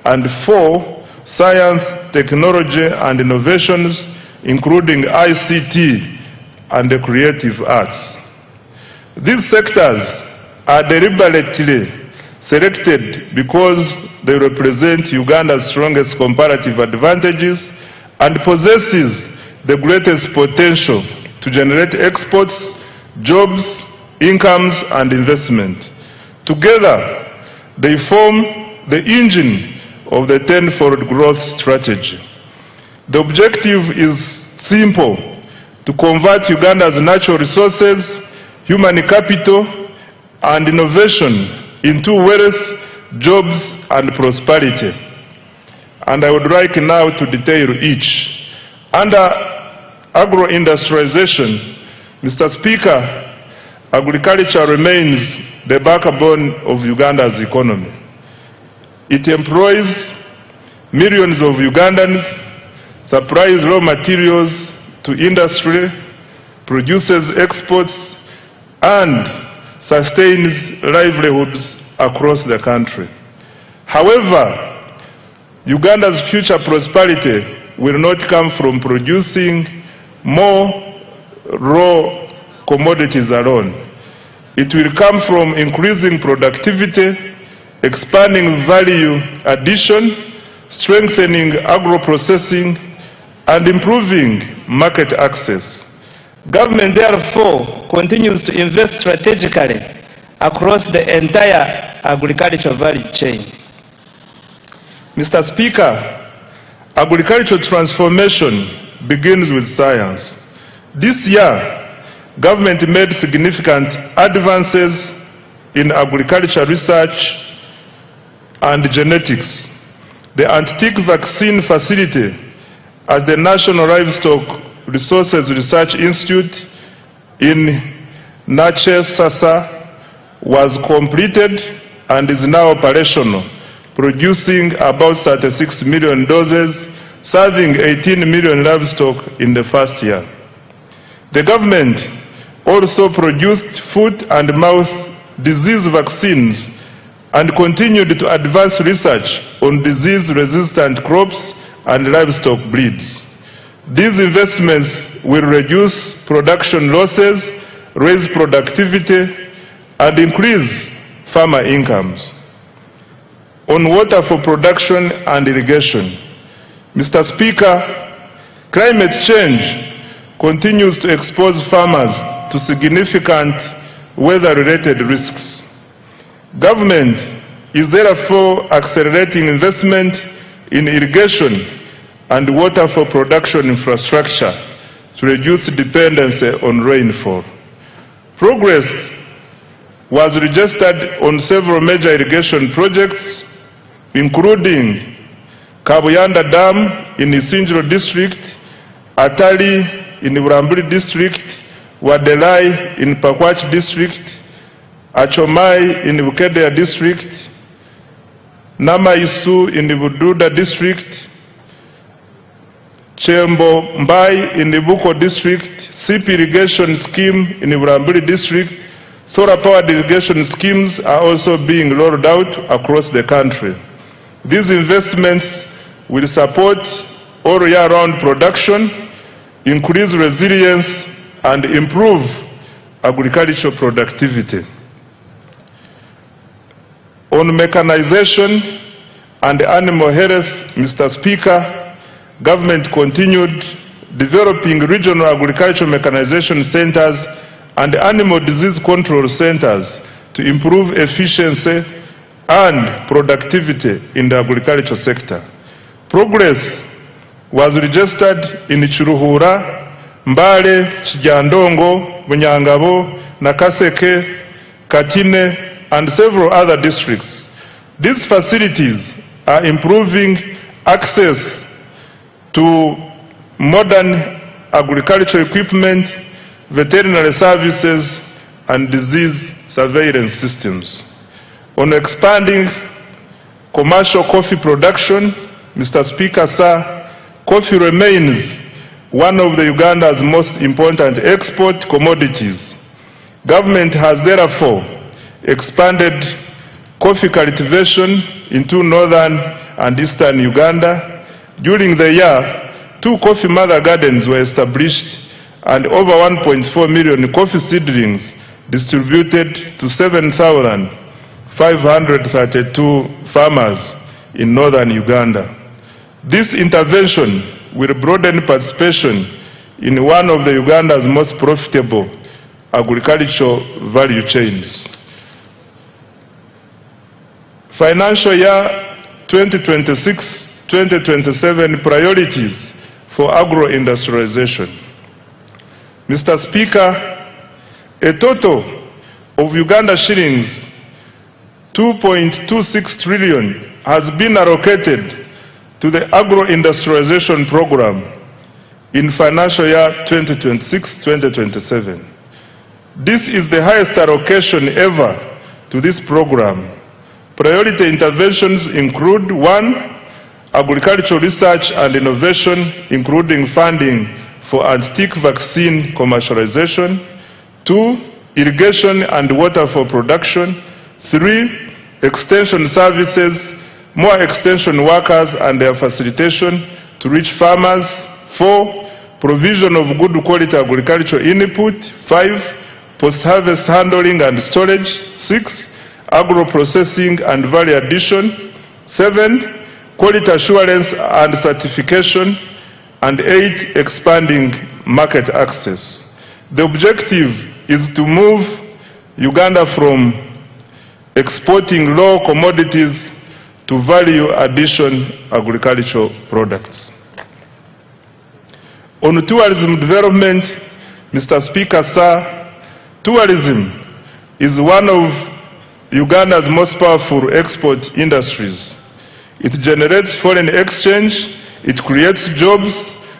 and 4, science, technology, and innovations, including ICT and the creative arts. These sectors are deliberately selected because they represent Uganda's strongest comparative advantages and possesses the greatest potential to generate exports, jobs, incomes, and investment. Together, they form the engine of the tenfold growth strategy. The objective is simple: to convert Uganda's natural resources, human capital, and innovation into wealth, jobs, and prosperity. And I would like now to detail each. Under agro-industrialization, Mr. Speaker, agriculture remains the backbone of Uganda's economy. It employs millions of Ugandans, supplies raw materials to industry, produces exports, and sustains livelihoods across the country. However, Uganda's future prosperity will not come from producing more raw commodities alone. It will come from increasing productivity, expanding value addition, strengthening agro-processing, and improving market access. Government therefore continues to invest strategically across the entire agricultural value chain. Mr. Speaker, Agricultural transformation begins with science. This year, government made significant advances in agriculture research and genetics. The Antique Vaccine Facility at the National Livestock Resources Research Institute in Natchez, Sasa was completed and is now operational, producing about 36 million doses, serving 18 million livestock in the first year. The government also produced foot and mouth disease vaccines and continued to advance research on disease-resistant crops and livestock breeds. These investments will reduce production losses, raise productivity, and increase farmer incomes. On water for production and irrigation, Mr. Speaker, climate change continues to expose farmers to significant weather-related risks. Government is therefore accelerating investment in irrigation and water for production infrastructure to reduce dependency on rainfall. Progress was registered on several major irrigation projects, including Kabuyanda Dam in Isinjiro District, Atali in Buramburi District, Wadelai in Pakwach District, Achomai in Bukedea District, Namaisu in Bududa District, Chembo Mbai in Ibuko District, SIP irrigation scheme in Buramburi District. Solar-powered irrigation schemes are also being rolled out across the country. These investments will support all year-round production, increase resilience, and improve agricultural productivity. On mechanization and animal health, Mr. Speaker, government continued developing regional agricultural mechanization centers and animal disease control centers to improve efficiency and productivity in the agriculture sector. Progress was registered in Chiruhura, Mbale, Chijandongo, Bunyangabo, Nakaseke, Katine, and several other districts. These facilities are improving access to modern agricultural equipment, veterinary services, and disease surveillance systems. On expanding commercial coffee production, Mr. Speaker, sir, coffee remains one of the Uganda's most important export commodities. Government has therefore expanded coffee cultivation into northern and eastern Uganda. During the year, 2 coffee mother gardens were established and over 1.4 million coffee seedlings distributed to 7,532 farmers in northern Uganda. This intervention will broaden participation in one of the Uganda's most profitable agricultural value chains. Financial year 2026-2027 priorities for agro-industrialization. Mr. Speaker, a total of Uganda shillings 2.26 trillion has been allocated to the agro-industrialization program in financial year 2026-2027. This is the highest allocation ever to this program. Priority interventions include: 1. Agricultural research and innovation, including funding for antique vaccine commercialization; 2. Irrigation and water for production; 3. Extension services, more extension workers and their facilitation to reach farmers; 4. Provision of good quality agricultural input; 5. Post-harvest handling and storage; 6. Agro-processing and value addition; 7. Quality assurance and certification; and 8. Expanding market access. The objective is to move Uganda from exporting raw commodities to value addition agricultural products. On tourism development, Mr. Speaker, sir, tourism is one of Uganda's most powerful export industries. It generates foreign exchange, it creates jobs,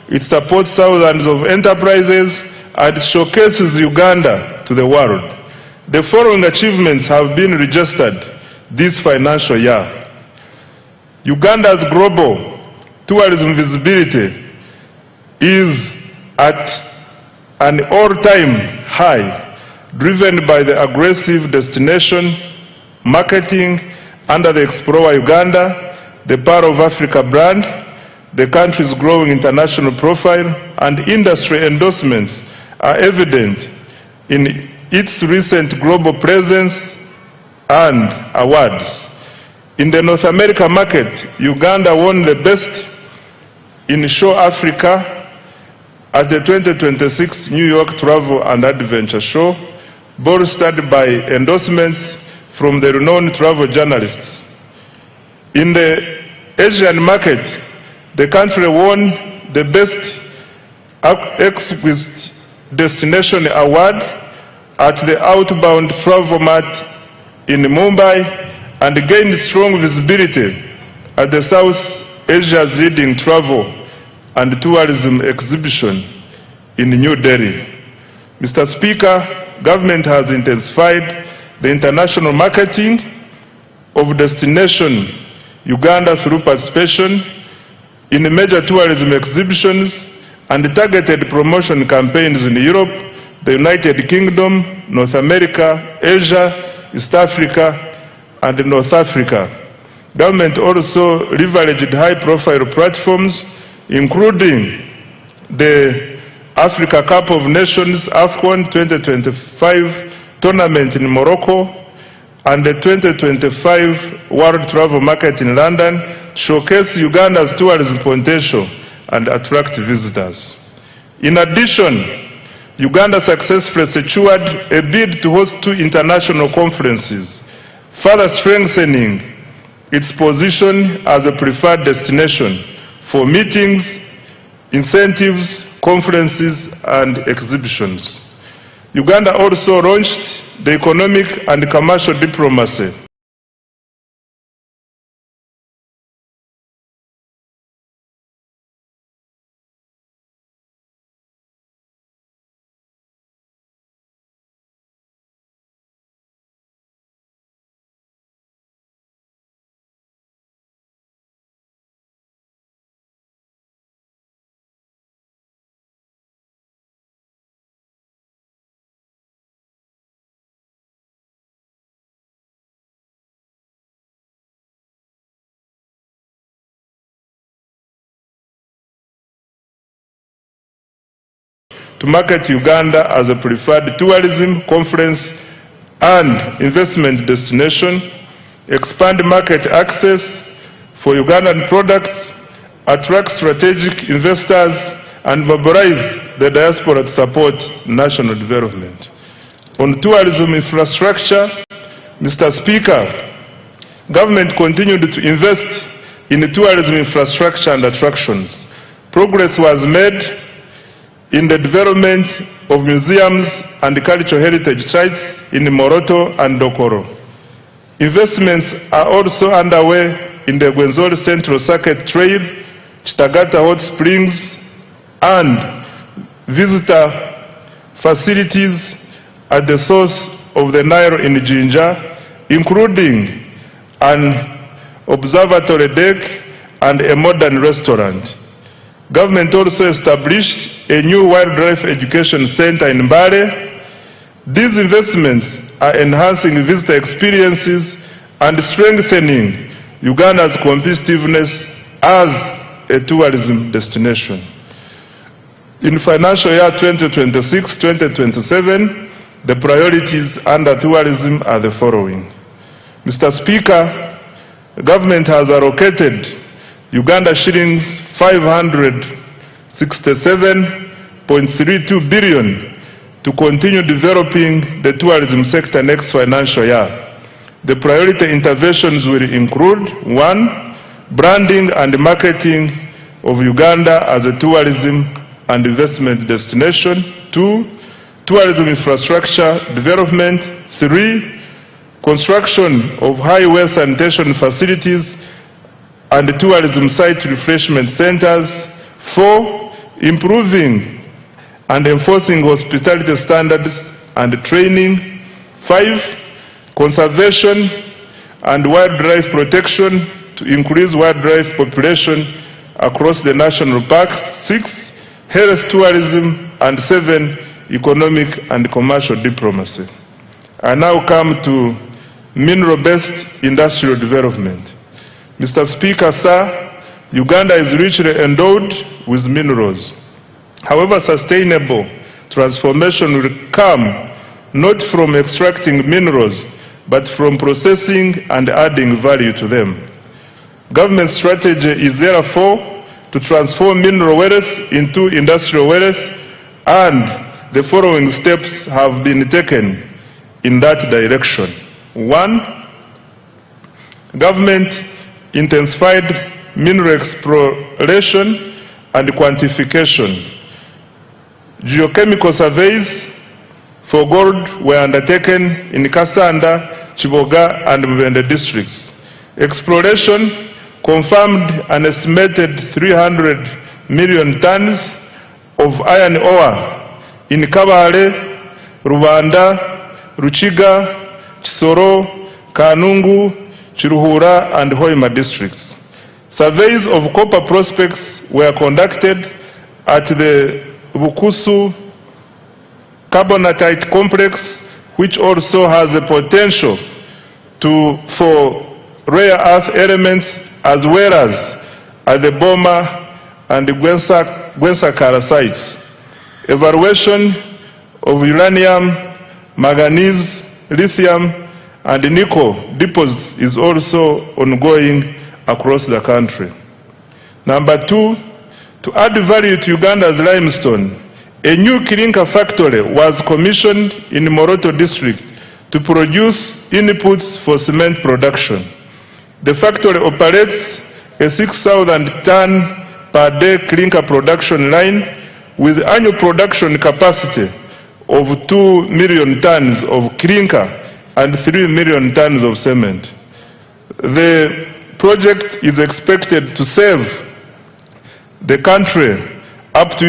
it supports thousands of enterprises, and showcases Uganda to the world. The following achievements have been registered this financial year. Uganda's global tourism visibility is at an all-time high, driven by the aggressive destination marketing under the Explore Uganda, the Pearl of Africa brand, the country's growing international profile, and industry endorsements are evident in its recent global presence and awards. In the North America market, Uganda won the Best in Show Africa at the 2026 New York Travel and Adventure Show, bolstered by endorsements from the renowned travel journalists. In the Asian market, the country won the Best Exquisite Destination Award at the Outbound Travel Mart in Mumbai and gained strong visibility at the South Asia's leading travel and tourism exhibition in New Delhi. Mr. Speaker, government has intensified the international marketing of destination Uganda through participation in major tourism exhibitions and targeted promotion campaigns in Europe, the United Kingdom, North America, Asia, East Africa, and North Africa. Government also leveraged high-profile platforms, including the Africa Cup of Nations AFCON 2025 tournament in Morocco and the 2025 World Travel Market in London, showcase Uganda's tourism potential and attract visitors. In addition, Uganda successfully secured a bid to host 2 international conferences, further strengthening its position as a preferred destination for meetings, incentives, conferences, and exhibitions. Uganda also launched the economic and commercial diplomacy to market Uganda as a preferred tourism, conference, and investment destination, expand market access for Ugandan products, attract strategic investors, and mobilize the diaspora to support national development. On tourism infrastructure, Mr. Speaker, government continued to invest in tourism infrastructure and attractions. Progress was made in the development of museums and cultural heritage sites in Moroto and Dokoro. Investments are also underway in the Gwenzori Central Circuit Trail, Chitagata Hot Springs, and visitor facilities at the source of the Nile in Jinja, including an observatory deck and a modern restaurant. Government also established a new wildlife education center in Mbale. These investments are enhancing visitor experiences and strengthening Uganda's competitiveness as a tourism destination. In financial year 2026-2027, the priorities under tourism are the following. Mr. Speaker, the government has allocated Uganda shillings 567.32 billion to continue developing the tourism sector next financial year. The priority interventions will include: 1. Branding and marketing of Uganda as a tourism and investment destination. 2. Tourism infrastructure development. 3. Construction of highway sanitation facilities and tourism site refreshment centers. 4. Improving and enforcing hospitality standards and training. 5. Conservation and wildlife protection to increase wildlife population across the national parks. 6. Health tourism. And 7. Economic and commercial diplomacy. I now come to mineral-based industrial development. Mr. Speaker, sir, Uganda is richly endowed with minerals. However, sustainable transformation will come not from extracting minerals, but from processing and adding value to them. Government strategy is therefore to transform mineral wealth into industrial wealth, and the following steps have been taken in that direction. 1. Government intensified mineral exploration and quantification. Geochemical surveys for gold were undertaken in Kasanda, Chiboga, and Mubende districts. Exploration confirmed an estimated 300 million tons of iron ore in Kabale, Rwanda, Ruchiga, Chisoro, Kanungu, Chiruhura, and Hoima districts. Surveys of copper prospects were conducted at the Bukusu carbonatite complex, which also has the potential for rare earth elements, as well as at the Boma and the Gwensakara sites. Evaluation of uranium, manganese, lithium, and nickel deposits is also ongoing across the country. Number 2, to add value to Uganda's limestone, a new clinker factory was commissioned in Moroto district to produce inputs for cement production. The factory operates a 6,000 ton per day clinker production line with annual production capacity of 2 million tons of clinker and 3 million tons of cement. The project is expected to save the country up to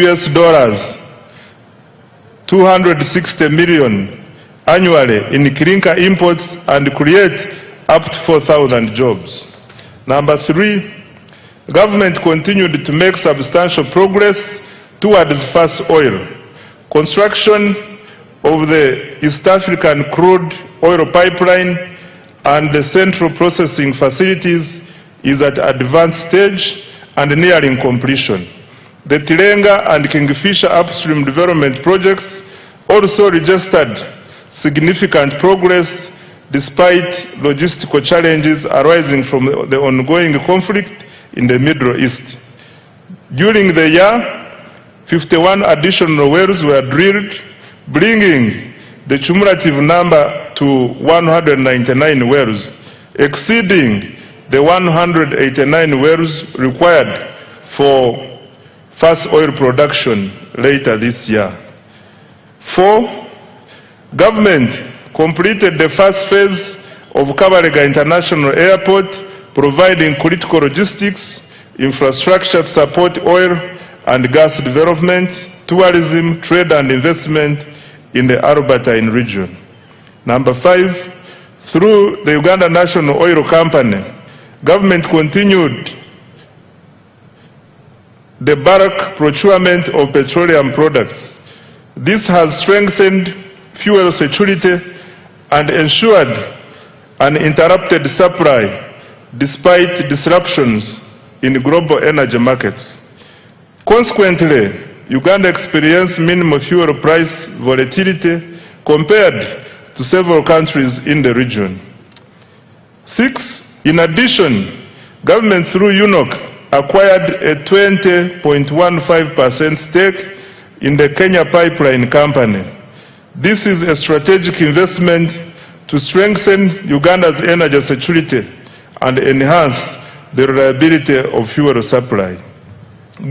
$260 million annually in clinker imports and create up to 4,000 jobs. Number 3, government continued to make substantial progress towards fast oil. Construction of the East African crude oil pipeline and the central processing facilities is at advanced stage and nearing completion. The Tilenga and Kingfisher upstream development projects also registered significant progress despite logistical challenges arising from the ongoing conflict in the Middle East. During the year, 51 additional wells were drilled, bringing the cumulative number to 199 wells, exceeding the 189 wells required for fast oil production later this year. 4, government completed the first phase of Kabalega International Airport, providing critical logistics, infrastructure to support oil and gas development, tourism, trade and investment in the Albertine region. Number 5, through the Uganda National Oil Company, government continued the bulk procurement of petroleum products. This has strengthened fuel security and ensured uninterrupted supply despite disruptions in global energy markets. Consequently, Uganda experienced minimal fuel price volatility compared to several countries in the region. 6, in addition, government through UNOC acquired a 20.15% stake in the Kenya Pipeline Company. This is a strategic investment to strengthen Uganda's energy security and enhance the reliability of fuel supply.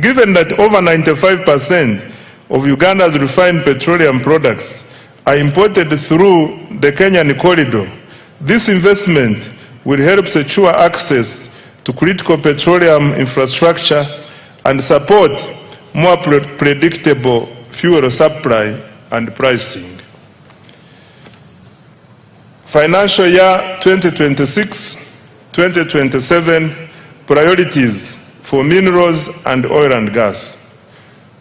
Given that over 95% of Uganda's refined petroleum products are imported through the Kenyan corridor, this investment will help secure access to critical petroleum infrastructure and support more predictable fuel supply and pricing. Financial year 2026-2027 priorities for minerals and oil and gas.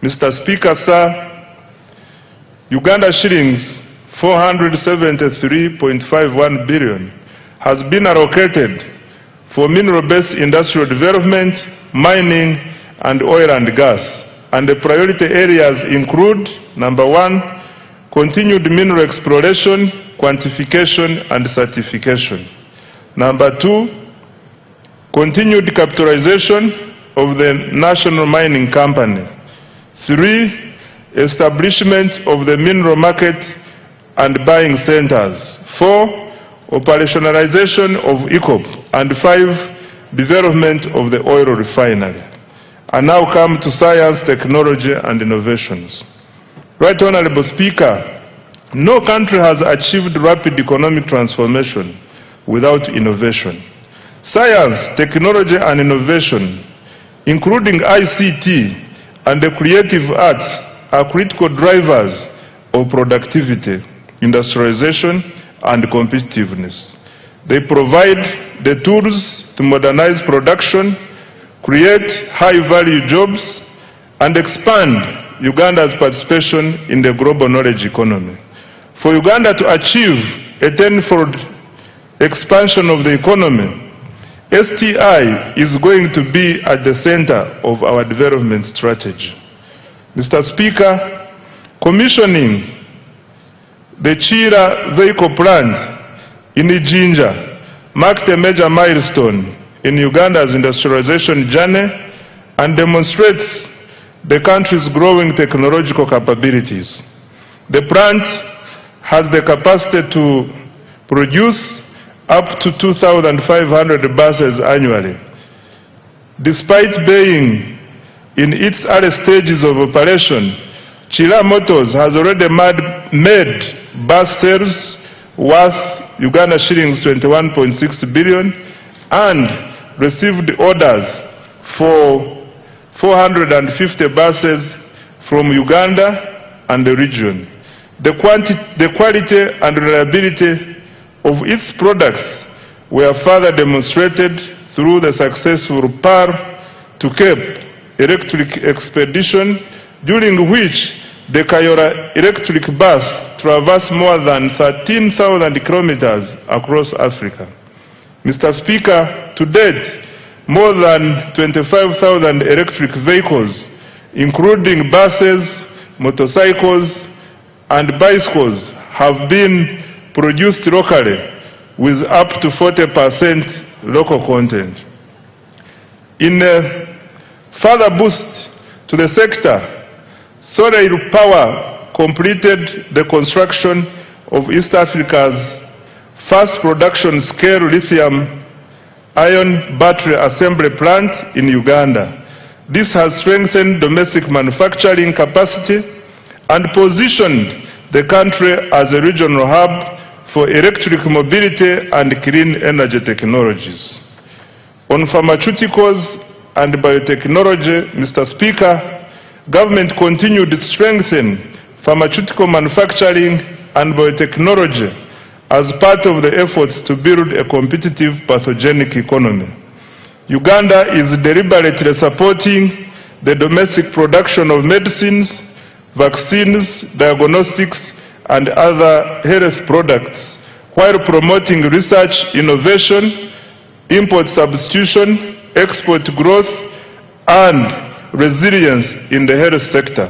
Mr. Speaker, sir, Uganda shillings 473.51 billion has been allocated for mineral-based industrial development, mining, and oil and gas. And the priority areas include, number 1, continued mineral exploration, quantification, and certification. Number 2, continued capitalization of the National Mining Company. 3, establishment of the mineral market and buying centers. 4, operationalization of ECOP. And 5, development of the oil refinery. I now come to science, technology, and innovations. Right Honorable Speaker, no country has achieved rapid economic transformation without innovation. Science, technology, and innovation, including ICT and the creative arts, are critical drivers of productivity, industrialization, and competitiveness. They provide the tools to modernize production, create high-value jobs, and expand Uganda's participation in the global knowledge economy. For Uganda to achieve a tenfold expansion of the economy, STI is going to be at the center of our development strategy. Mr. Speaker, commissioning the Chira vehicle plant in Ijinja marked a major milestone in Uganda's industrialization journey and demonstrates the country's growing technological capabilities. The plant has the capacity to produce up to 2,500 buses annually. Despite being in its early stages of operation, Chira Motors has already made bus sales worth Uganda shillings 21.6 billion and received orders for 450 buses from Uganda and the region. The quality and reliability of its products were further demonstrated through the successful PAR to Cape electric expedition, during which the Kayora electric bus traversed more than 13,000 kilometers across Africa. Mr. Speaker, to date, more than 25,000 electric vehicles, including buses, motorcycles, and bicycles, have been produced locally with up to 40% local content. In a further boost to the sector, Solar Power completed the construction of East Africa's first production-scale lithium-ion battery assembly plant in Uganda. This has strengthened domestic manufacturing capacity and positioned the country as a regional hub for electric mobility and clean energy technologies. On pharmaceuticals and biotechnology, Mr. Speaker, government continued to strengthen pharmaceutical manufacturing and biotechnology as part of the efforts to build a competitive pathogenic economy. Uganda is deliberately supporting the domestic production of medicines, vaccines, diagnostics, and other health products, while promoting research, innovation, import substitution, export growth, and resilience in the health sector.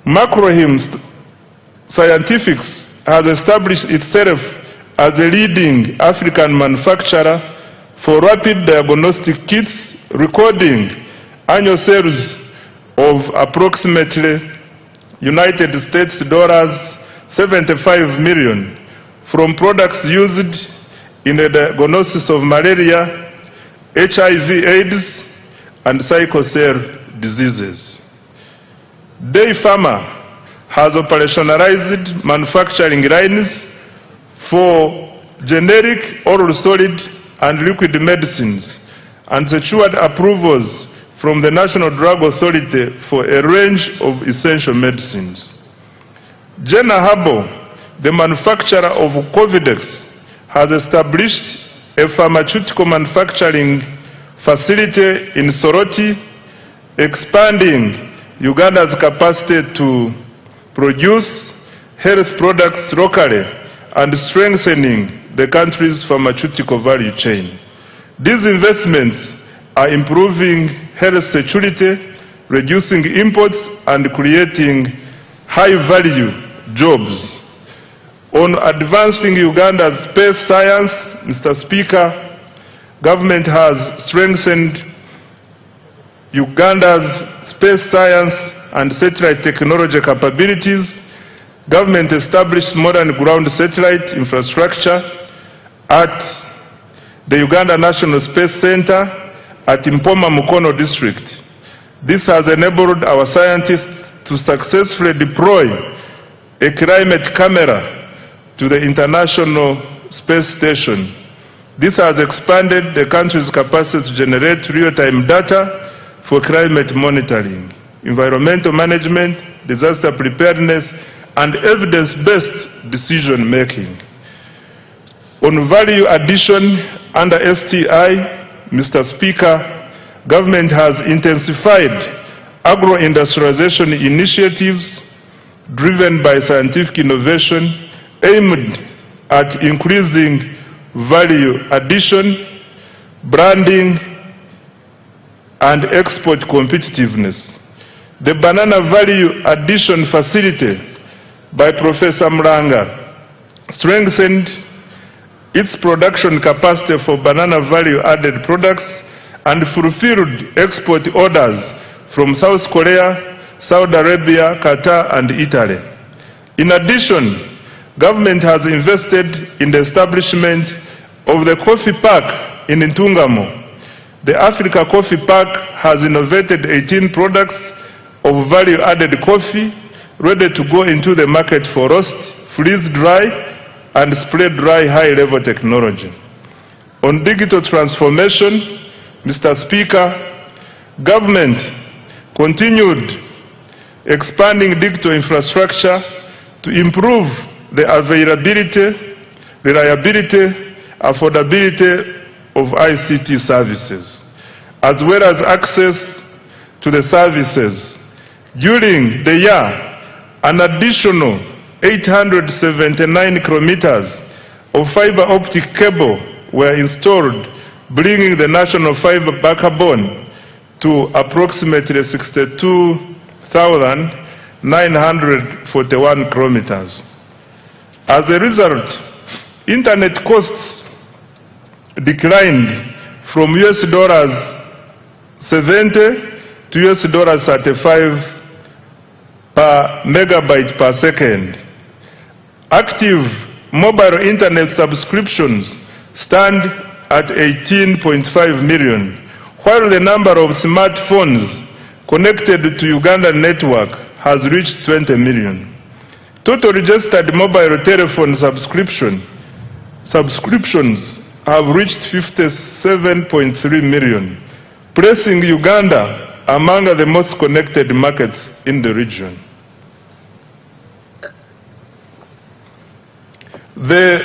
Macrohim Scientifics has established itself as a leading African manufacturer for rapid diagnostic kits, recording annual sales of approximately United States dollars 75 million from products used in the diagnosis of malaria, HIV/AIDS, and sickle cell diseases. Day Pharma has operationalized manufacturing lines for generic, oral solid, and liquid medicines and secured approvals from the National Drug Authority for a range of essential medicines. Jena Herbal, the manufacturer of Covidex, has established a pharmaceutical manufacturing facility in Soroti, expanding Uganda's capacity to produce health products locally and strengthening the country's pharmaceutical value chain. These investments are improving health security, reducing imports, and creating high-value jobs. On advancing Uganda's space science, Mr. Speaker, government has strengthened Uganda's space science and satellite technology capabilities. Government established modern ground satellite infrastructure at the Uganda National Space Center at Impoma Mukono district. This has enabled our scientists to successfully deploy a climate camera to the International Space Station. This has expanded the country's capacity to generate real-time data for climate monitoring, environmental management, disaster preparedness, and evidence-based decision-making. On value addition under STI, Mr. Speaker, government has intensified agro-industrialization initiatives driven by scientific innovation aimed at increasing value addition, branding, and export competitiveness. The Banana Value Addition Facility by Professor Mranga strengthened its production capacity for banana value-added products and fulfilled export orders from South Korea, Saudi Arabia, Qatar, and Italy. In addition, government has invested in the establishment of the Coffee Park in Ntungamo. The Africa Coffee Park has innovated 18 products of value-added coffee ready to go into the market for roast, freeze-dry, and spray-dry high-level technology. On digital transformation, Mr. Speaker, government continued expanding digital infrastructure to improve the availability, reliability, affordability of ICT services, as well as access to the services. During the year, an additional 879 kilometers of fiber optic cable were installed, bringing the national fiber backbone to approximately 62,941 kilometers. As a result, internet costs declined from $70 to $35 per megabyte per second. Active mobile internet subscriptions stand at 18.5 million, while the number of smartphones connected to Ugandan network has reached 20 million. Total registered mobile telephone subscriptions have reached 57.3 million, placing Uganda among the most connected markets in the region. The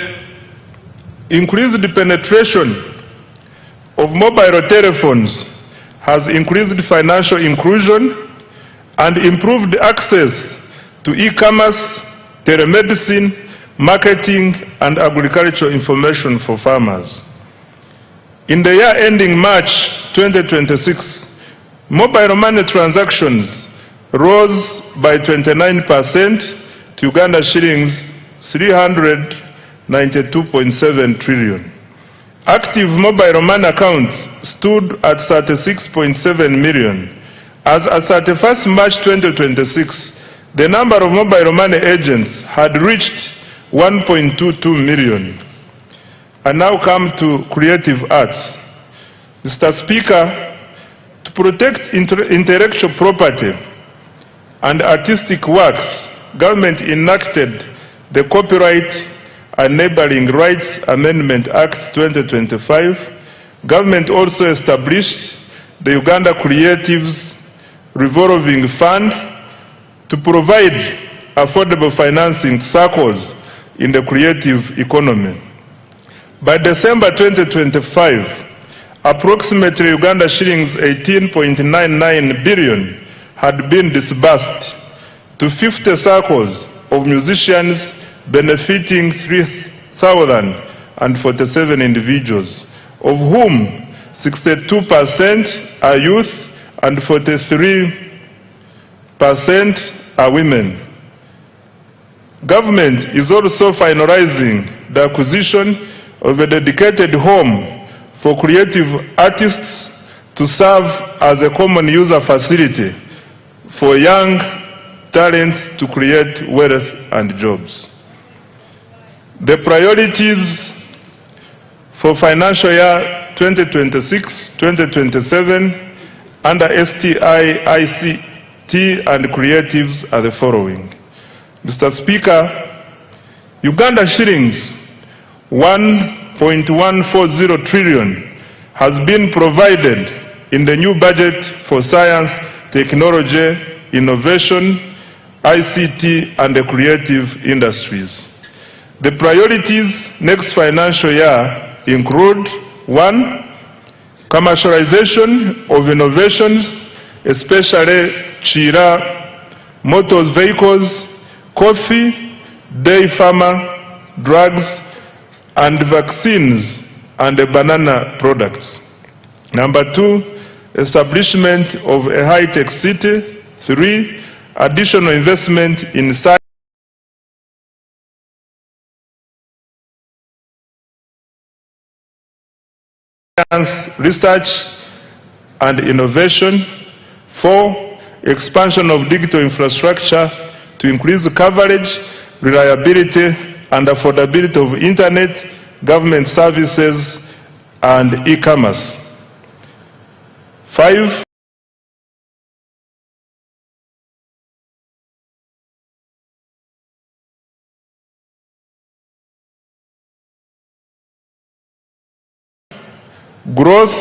increased penetration of mobile telephones has increased financial inclusion and improved access to e-commerce, telemedicine, marketing, and agricultural information for farmers. In the year ending March 2026, mobile money transactions rose by 29% to Uganda shillings 392.7 trillion. Active mobile money accounts stood at 36.7 million. As at 31st March 2026, the number of mobile money agents had reached 1.22 million. I now come to creative arts. Mr. Speaker, to protect intellectual property and artistic works, government enacted the Copyright and Neighboring Rights Amendment Act 2025. Government also established the Uganda Creatives Revolving Fund to provide affordable financing circles in the creative economy. By December 2025, approximately Uganda shillings 18.99 billion had been disbursed to 50 circles of musicians, benefiting 3,047 individuals, of whom 62% are youth and 43% are women. Government is also finalizing the acquisition of a dedicated home for creative artists to serve as a common user facility for young talents to create wealth and jobs. The priorities for financial year 2026-2027 under STI, ICT and creatives are the following. Mr. Speaker, Uganda shillings 1.140 trillion has been provided in the new budget for science, technology, innovation, ICT and the creative industries. The priorities next financial year include: 1. Commercialization of innovations, especially Chira, motor vehicles, coffee, dairy farmer, drugs, and vaccines and banana products. Number 2, establishment of a high-tech city. 3, additional investment in science, research and innovation. 4, expansion of digital infrastructure to increase the coverage, reliability and affordability of internet, government services and e-commerce. 5, growth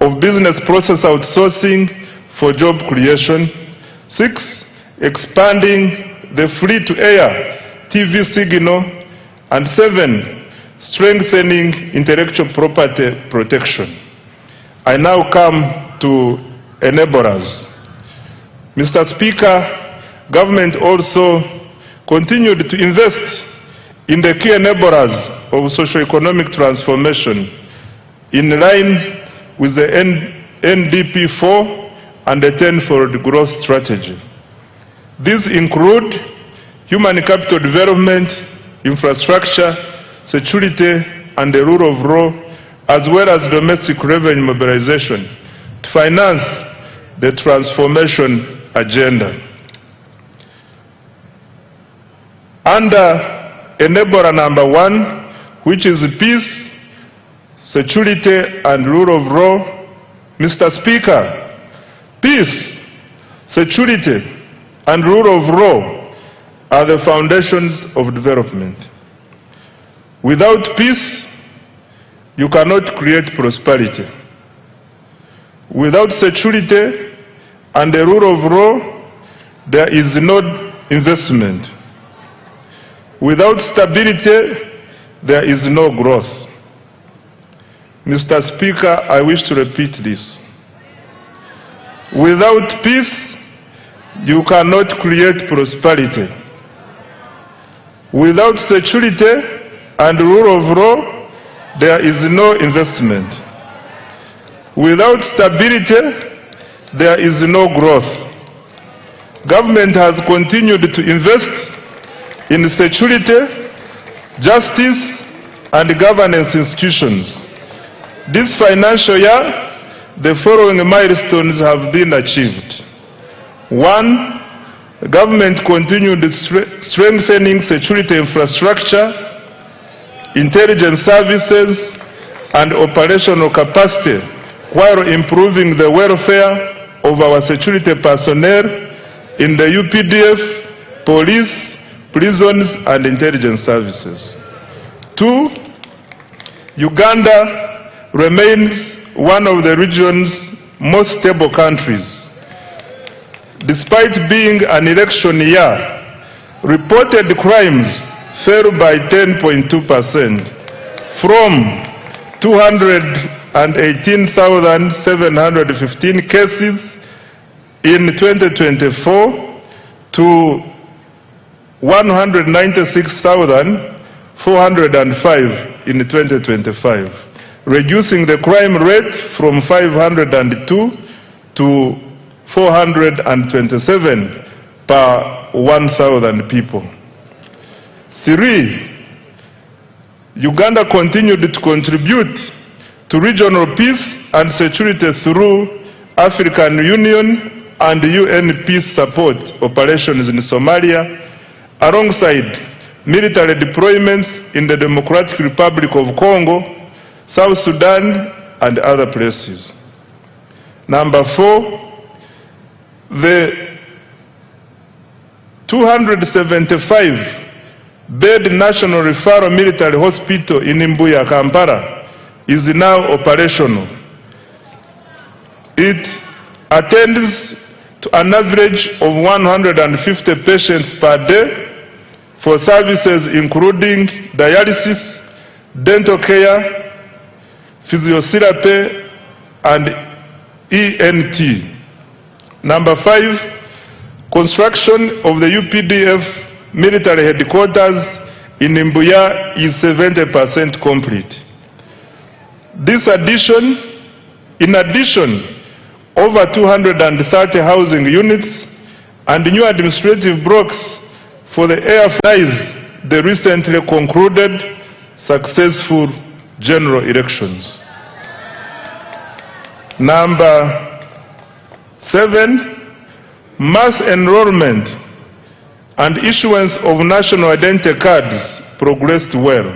of business process outsourcing for job creation. 6, expanding the free-to-air TV signal. And 7, strengthening intellectual property protection. I now come to enablers. Mr. Speaker, government also continued to invest in the key enablers of socio-economic transformation in line with the NDP 4 and the 10-fold growth strategy. These include human capital development, infrastructure, security, and the rule of law, as well as domestic revenue mobilization to finance the transformation agenda. Under enabler number 1, which is peace, security, and rule of law, Mr. Speaker, peace, security, and rule of law are the foundations of development. Without peace, you cannot create prosperity. Without security and the rule of law, there is no investment. Without stability, there is no growth. Mr. Speaker, I wish to repeat this. Without peace, you cannot create prosperity. Without security and rule of law, there is no investment. Without stability, there is no growth. Government has continued to invest in security, justice, and governance institutions. This financial year, the following milestones have been achieved. 1. The government continued strengthening security infrastructure, intelligence services, and operational capacity while improving the welfare of our security personnel in the UPDF, police, prisons, and intelligence services. 2. Uganda remains one of the region's most stable countries. Despite being an election year, reported crimes fell by 10.2% from 218,715 cases in 2024 to 196,405 in 2025, reducing the crime rate from 502 to 427 per 1,000 people. 3. Uganda continued to contribute to regional peace and security through African Union and UN peace support operations in Somalia, alongside military deployments in the Democratic Republic of Congo, South Sudan, and other places. Number 4, the 275-bed National Referral Military Hospital in Mbuya, Kampala, is now operational. It attends to an average of 150 patients per day for services including dialysis, dental care, physiotherapy, and ENT. Number 5, construction of the UPDF military headquarters in Mbuya is 70% complete. In addition, over 230 housing units and new administrative blocks for the Air Force, the recently concluded successful general elections. Number 7, mass enrollment and issuance of national identity cards progressed well.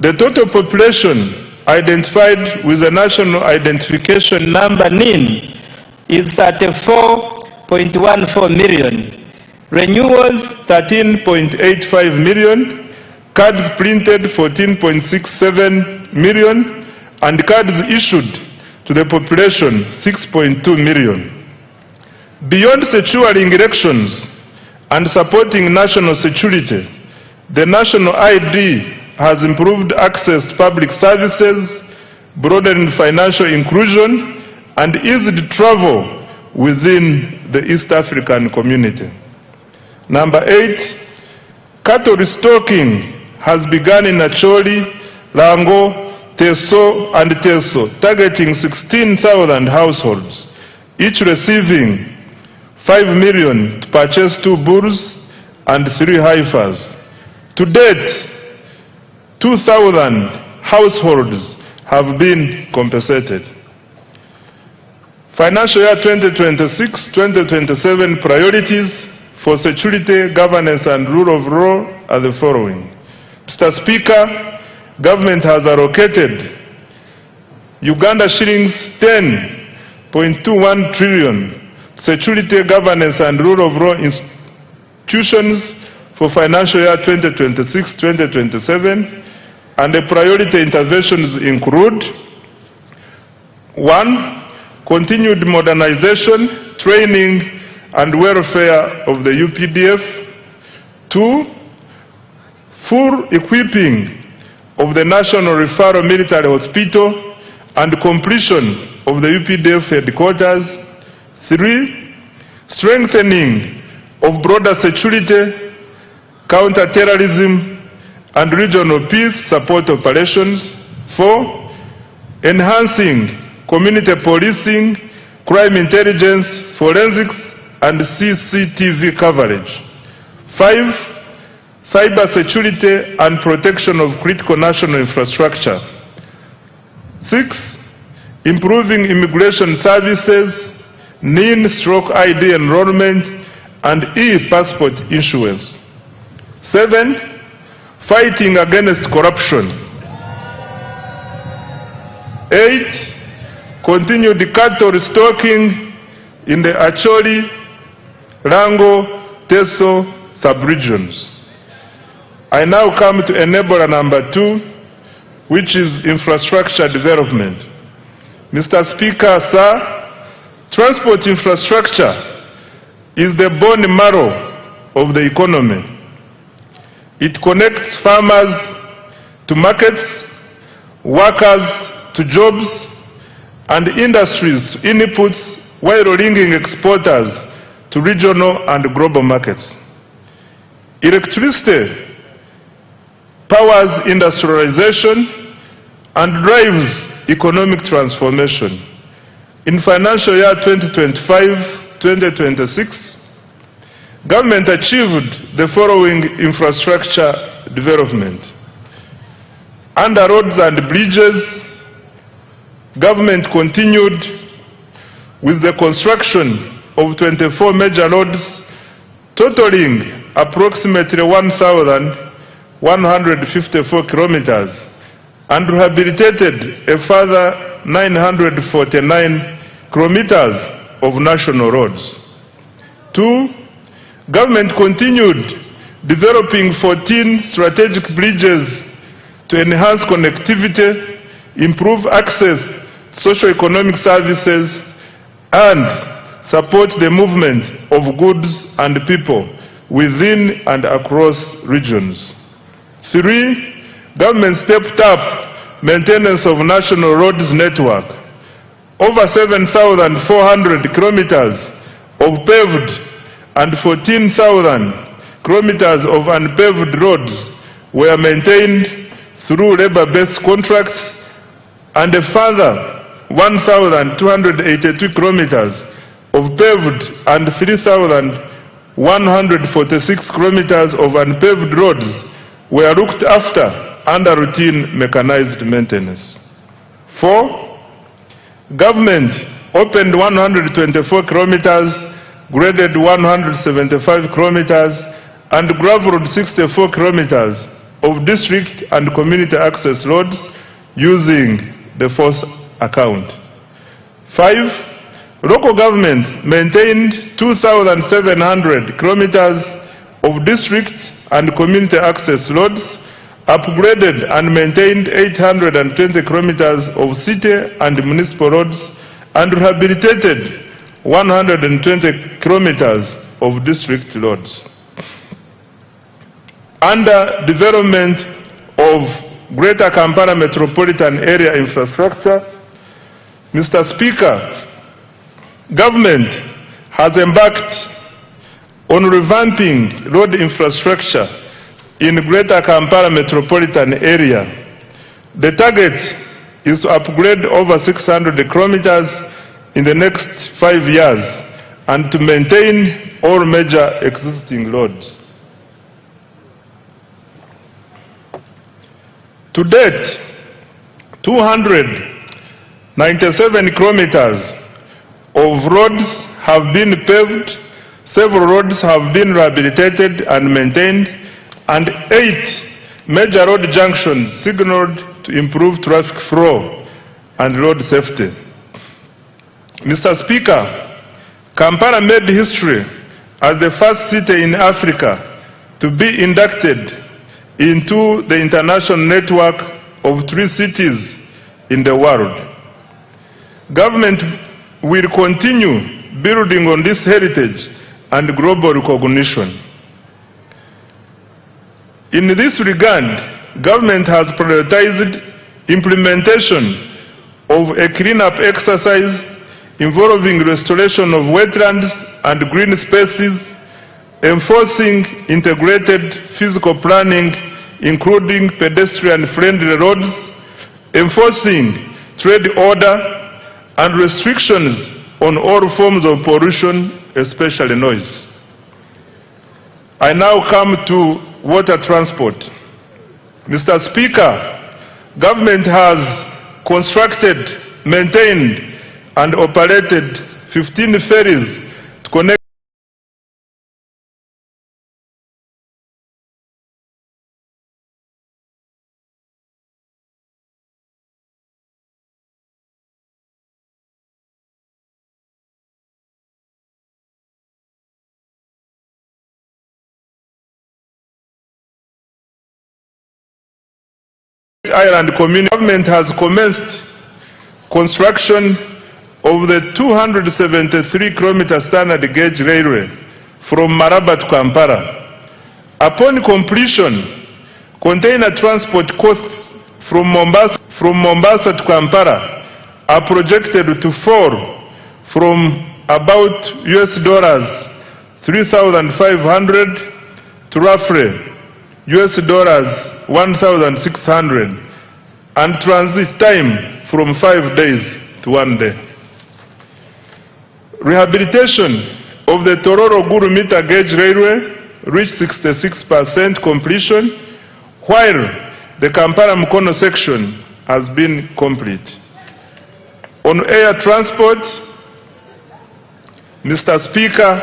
The total population identified with the National Identification Number NIN is 34.14 million, renewals 13.85 million, cards printed 14.67 million, and cards issued to the population 6.2 million. Beyond securing elections and supporting national security, the national ID has improved access to public services, broadened financial inclusion, and eased travel within the East African community. Number 8, cattle restocking has begun in Acholi, Lango, Teso, and Teso, targeting 16,000 households, each receiving 5 million to purchase 2 bulls and 3 heifers. To date, 2,000 households have been compensated. Financial year 2026-2027 priorities for security, governance, and rule of law are the following. Mr. Speaker, government has allocated Uganda shillings 10.21 trillion security, governance, and rule of law institutions for financial year 2026-2027, and the priority interventions include: 1. Continued modernization, training, and welfare of the UPDF. 2. Full equipping of the National Referral Military Hospital and completion of the UPDF headquarters. 3. Strengthening of broader security, counter-terrorism, and regional peace support operations. 4. Enhancing community policing, crime intelligence, forensics, and CCTV coverage. 5. Cyber security and protection of critical national infrastructure. 6. Improving immigration services, NIN/ID enrollment, and e-passport issuance. 7. Fighting against corruption. 8. Continued cattle restocking in the Acholi, Rango, Teso sub-regions. I now come to enabler number 2, which is infrastructure development. Mr. Speaker, sir, transport infrastructure is the bone marrow of the economy. It connects farmers to markets, workers to jobs, and industries to inputs, while linking exporters to regional and global markets. Electricity powers industrialization and drives economic transformation. In financial year 2025-2026, government achieved the following infrastructure development. Under roads and bridges, government continued with the construction of 24 major roads totaling approximately 1,154 kilometers and rehabilitated a further 949 kilometers of national roads. 2. Government continued developing 14 strategic bridges to enhance connectivity, improve access to socio-economic services, and support the movement of goods and people within and across regions. 3. Government stepped up maintenance of national roads network. Over 7,400 kilometers of paved and 14,000 kilometers of unpaved roads were maintained through labor-based contracts, and a further 1,282 kilometers of paved and 3,146 kilometers of unpaved roads were looked after under routine mechanized maintenance. 4. Government opened 124 kilometers, graded 175 kilometers, and gravelled 64 kilometers of district and community access roads using the force account. 5. Local governments maintained 2,700 kilometers of district and community access roads, upgraded and maintained 820 kilometers of city and municipal roads, and rehabilitated 120 kilometers of district roads. Under development of Greater Kampala Metropolitan Area infrastructure, Mr. Speaker, government has embarked on revamping road infrastructure in Greater Kampala Metropolitan Area. The target is to upgrade over 600 kilometers in the next 5 years and to maintain all major existing roads. To date, 297 kilometers of roads have been paved, several roads have been rehabilitated and maintained, and 8 major road junctions signaled to improve traffic flow and road safety. Mr. Speaker, Kampala made history as the first city in Africa to be inducted into the international network of 3 cities in the world. Government will continue building on this heritage and global recognition. In this regard, government has prioritized implementation of a clean-up exercise involving restoration of wetlands and green spaces, enforcing integrated physical planning, including pedestrian-friendly roads, enforcing trade order, and restrictions on all forms of pollution, especially noise. I now come to water transport. Mr. Speaker, government has constructed, maintained, and operated 15 ferries to connect Island Community Government has commenced construction of the 273-kilometer standard gauge railway from Maraba to Kampala. Upon completion, container transport costs from Mombasa to Kampala are projected to fall from about $3,500 to roughly $1,600, and transit time from 5 days to 1 day. Rehabilitation of the Tororo-Gulu meter gauge railway reached 66% completion, while the Kampala-Mukono section has been complete. On air transport, Mr. Speaker,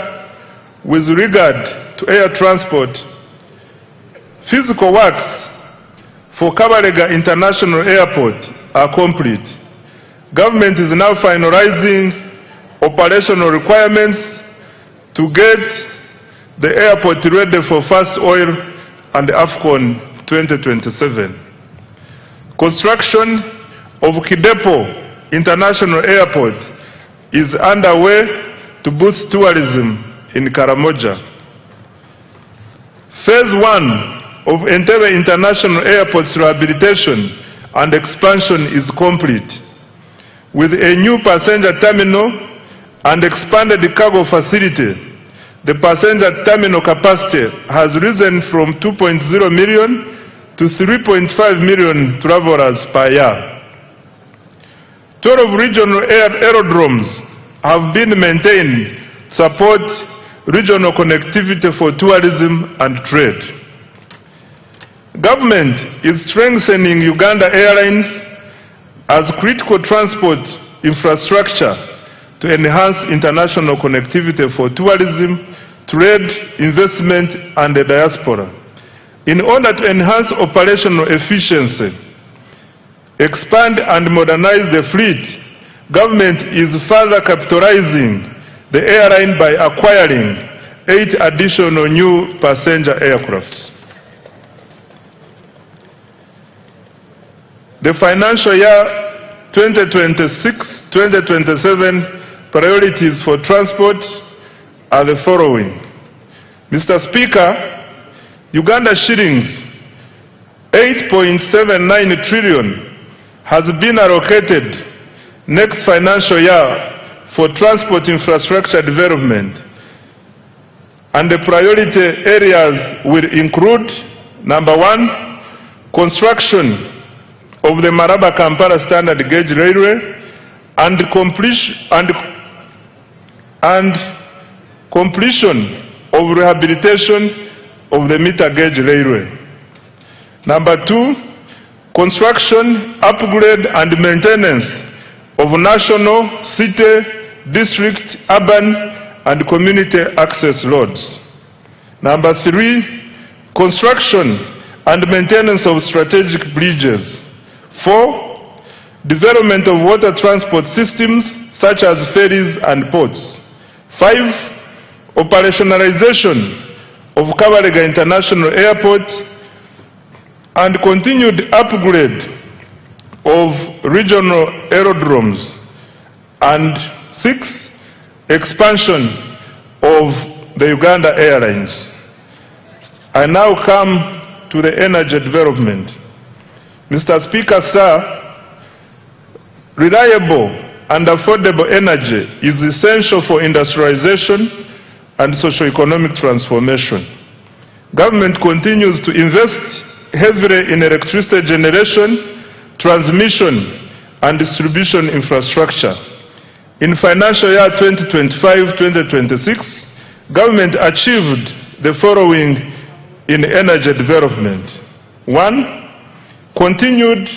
with regard to air transport, physical works for Kabalega International Airport are complete. Government is now finalizing operational requirements to get the airport ready for first oil and AFCON 2027. Construction of Kidepo International Airport is underway to boost tourism in Karamoja. Phase 1 of Entebbe International Airport's rehabilitation and expansion is complete, with a new passenger terminal and expanded cargo facility. The passenger terminal capacity has risen from 2.0 million to 3.5 million travelers per year. 12 regional aerodromes have been maintained to support regional connectivity for tourism and trade. Government is strengthening Uganda Airlines as critical transport infrastructure to enhance international connectivity for tourism, trade, investment, and the diaspora. In order to enhance operational efficiency, expand and modernize the fleet, government is further capitalizing the airline by acquiring 8 additional new passenger aircrafts. The financial year 2026-2027 priorities for transport are the following. Mr. Speaker, Uganda shillings 8.79 trillion has been allocated next financial year for transport infrastructure development, and the priority areas will include: number 1, construction of the Maraba-Kampala standard gauge railway and completion of rehabilitation of the meter gauge railway. Number 2, construction, upgrade and maintenance of national, city, district, urban and community access roads. Number 3, construction and maintenance of strategic bridges. 4, development of water transport systems such as ferries and ports. 5, operationalization of Kabalega International Airport and continued upgrade of regional aerodromes. And 6, expansion of the Uganda Airlines. I now come to the energy development. Mr. Speaker, sir, reliable and affordable energy is essential for industrialization and socio-economic transformation. Government continues to invest heavily in electricity generation, transmission, and distribution infrastructure. In financial year 2025-2026, government achieved the following in energy development. 1, continued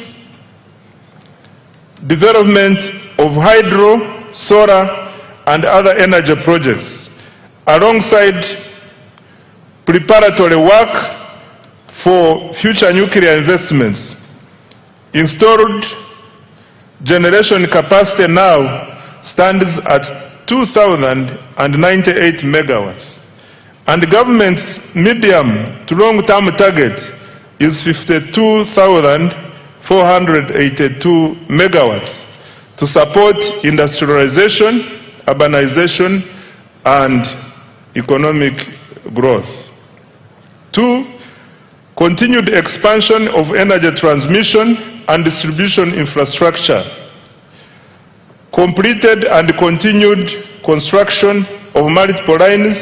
development of hydro, solar, and other energy projects, alongside preparatory work for future nuclear investments. Installed generation capacity now stands at 2,098 megawatts, and the government's medium to long-term target is 52,500 482 megawatts to support industrialization, urbanization, and economic growth. 2. Continued expansion of energy transmission and distribution infrastructure. Completed and continued construction of multiple lines,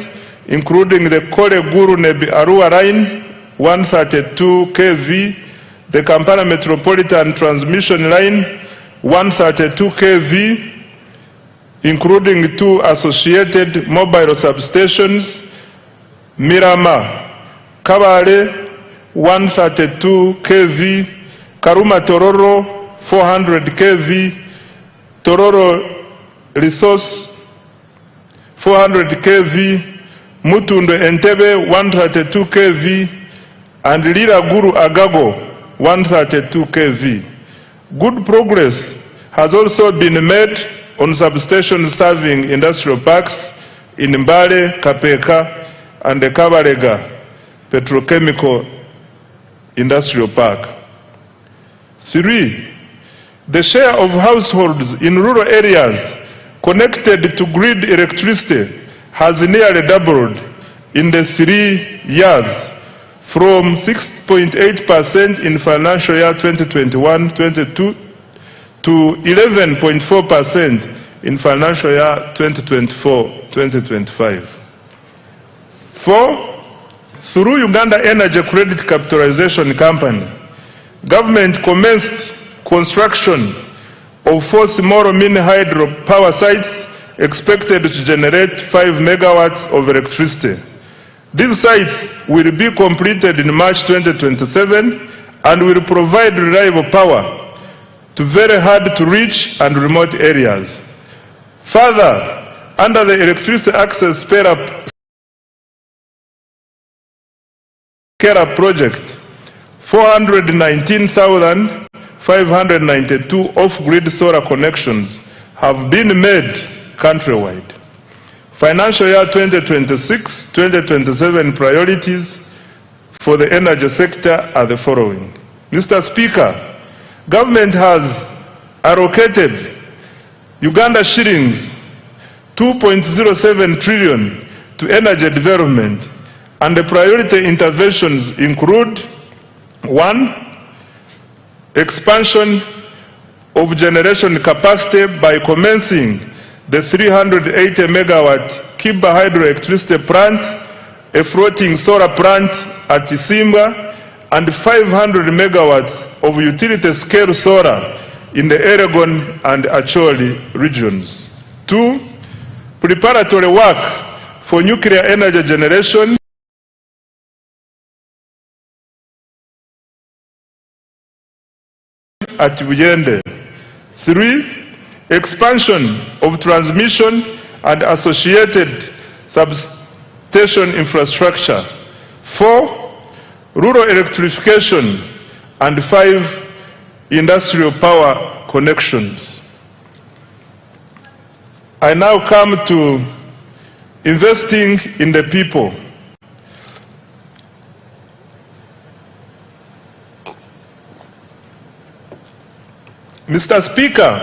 including the Kore-Guru-Nebi-Arua line, 132 kV, the Kampala Metropolitan Transmission Line, 132 kV, including 2 associated mobile substations, Mirama, Kabale, 132 kV, Karuma Tororo, 400 kV, Tororo Resource, 400 kV, Mutundo Entebbe, 132 kV, and Lira Guru Agago, 132 kV. Good progress has also been made on substations serving industrial parks in Mbale, Kapeka, and the Kabarega Petrochemical Industrial Park. 3. The share of households in rural areas connected to grid electricity has nearly doubled in the 3 years, from 6.8% in financial year 2021-22 to 11.4% in financial year 2024-2025. 4. Through Uganda Energy Credit Capitalization Company, government commenced construction of 4 small mini hydro power sites expected to generate 5 megawatts of electricity. These sites will be completed in March 2027 and will provide reliable power to very hard to reach and remote areas. Further, under the Electricity Access Scale-Up project, 419,592 off-grid solar connections have been made countrywide. Financial year 2026-2027 priorities for the energy sector are the following. Mr. Speaker, government has allocated Uganda shillings 2.07 trillion to energy development, and the priority interventions include: 1. Expansion of generation capacity by commencing the 380 megawatt Kiba hydroelectricity plant, a floating solar plant at Isimba, and 500 megawatts of utility scale solar in the Elgon and Acholi regions. 2. Preparatory work for nuclear energy generation at Buyende. 3. Expansion of transmission and associated substation infrastructure. 4. Rural electrification. And 5. Industrial power connections. I now come to investing in the people. Mr. Speaker,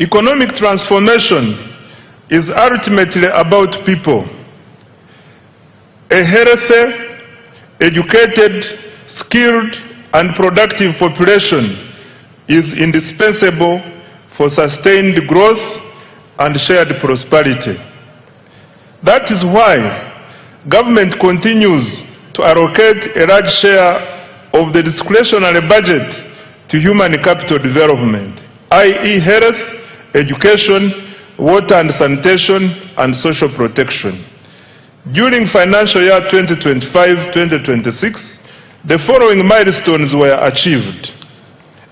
economic transformation is ultimately about people. A healthy, educated, skilled, and productive population is indispensable for sustained growth and shared prosperity. That is why government continues to allocate a large share of the discretionary budget to human capital development, i.e. health, education, water and sanitation, and social protection. During financial year 2025-2026, the following milestones were achieved.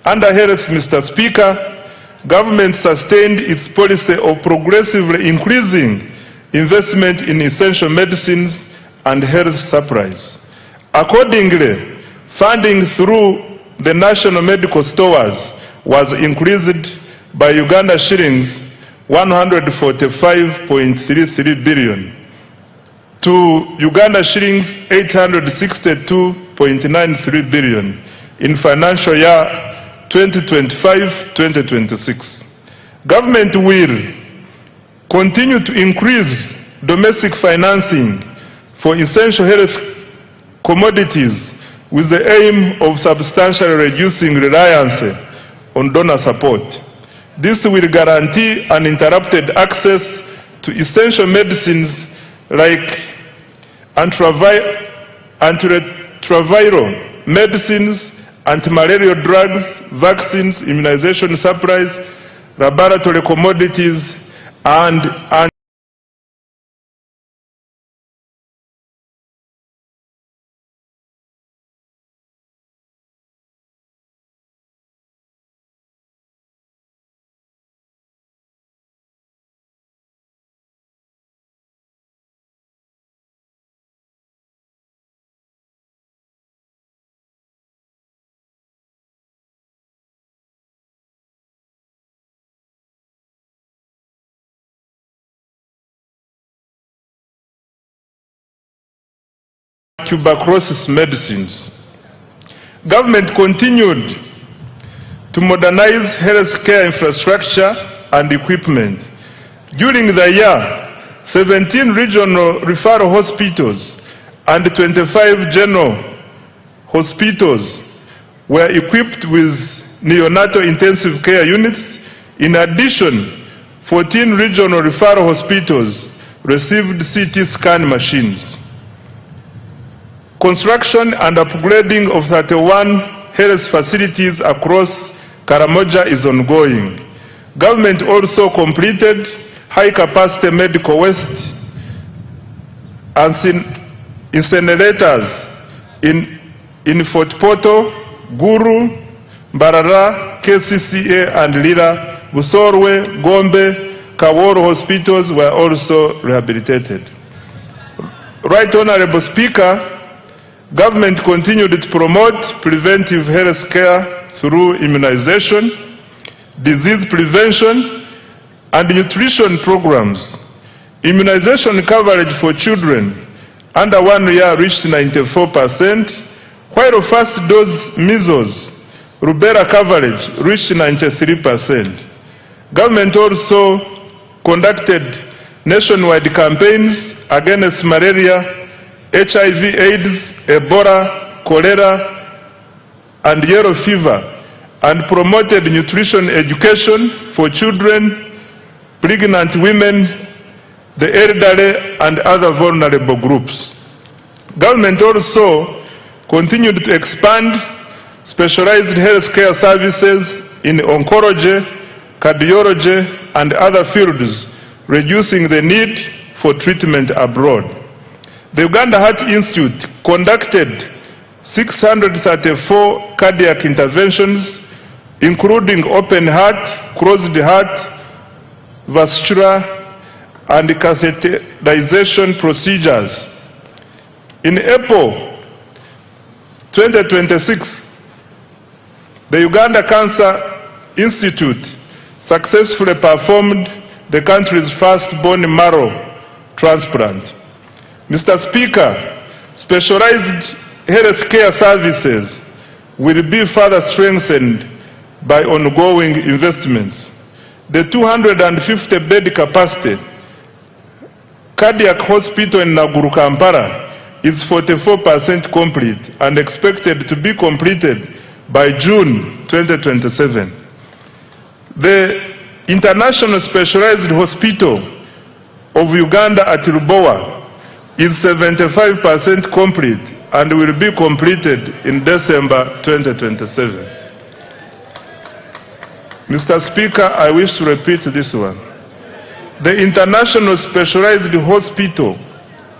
Under health, Mr. Speaker, government sustained its policy of progressively increasing investment in essential medicines and health supplies. Accordingly, funding through the national medical stores was increased by Uganda shillings 145.33 billion to Uganda shillings 862.93 billion in financial year 2025-2026. Government will continue to increase domestic financing for essential health commodities with the aim of substantially reducing reliance on donor support. This will guarantee uninterrupted access to essential medicines like antiretroviral medicines, anti-malarial drugs, vaccines, immunization supplies, laboratory commodities, and tuberculosis medicines. Government continued to modernize healthcare infrastructure and equipment. During the year, 17 regional referral hospitals and 25 general hospitals were equipped with neonatal intensive care units. In addition, 14 regional referral hospitals received CT scan machines. Construction and upgrading of 31 health facilities across Karamoja is ongoing. Government also completed high-capacity medical waste incinerators in Fort Portal, Guru, Mbarara, KCCA, and Lira. Busorwe, Gombe, Kaworo hospitals were also rehabilitated. Right Honorable Speaker, government continued to promote preventive health care through immunization, disease prevention, and nutrition programs. Immunization coverage for children under 1 year reached 94%, while first dose measles, rubella coverage reached 93%. Government also conducted nationwide campaigns against malaria, HIV/AIDS, Ebola, cholera, and yellow fever, and promoted nutrition education for children, pregnant women, the elderly, and other vulnerable groups. Government also continued to expand specialized healthcare services in oncology, cardiology, and other fields, reducing the need for treatment abroad. The Uganda Heart Institute conducted 634 cardiac interventions, including open heart, closed heart, vascular, and catheterization procedures. In April 2026, the Uganda Cancer Institute successfully performed the country's first bone marrow transplant. Mr. Speaker, specialized healthcare services will be further strengthened by ongoing investments. The 250-bed capacity cardiac hospital in Naguru, Kampala is 44% complete and expected to be completed by June 2027. The International Specialized Hospital of Uganda at Lubowa is 75% complete and will be completed in December 2027. Mr. Speaker, I wish to repeat this one. The International Specialized Hospital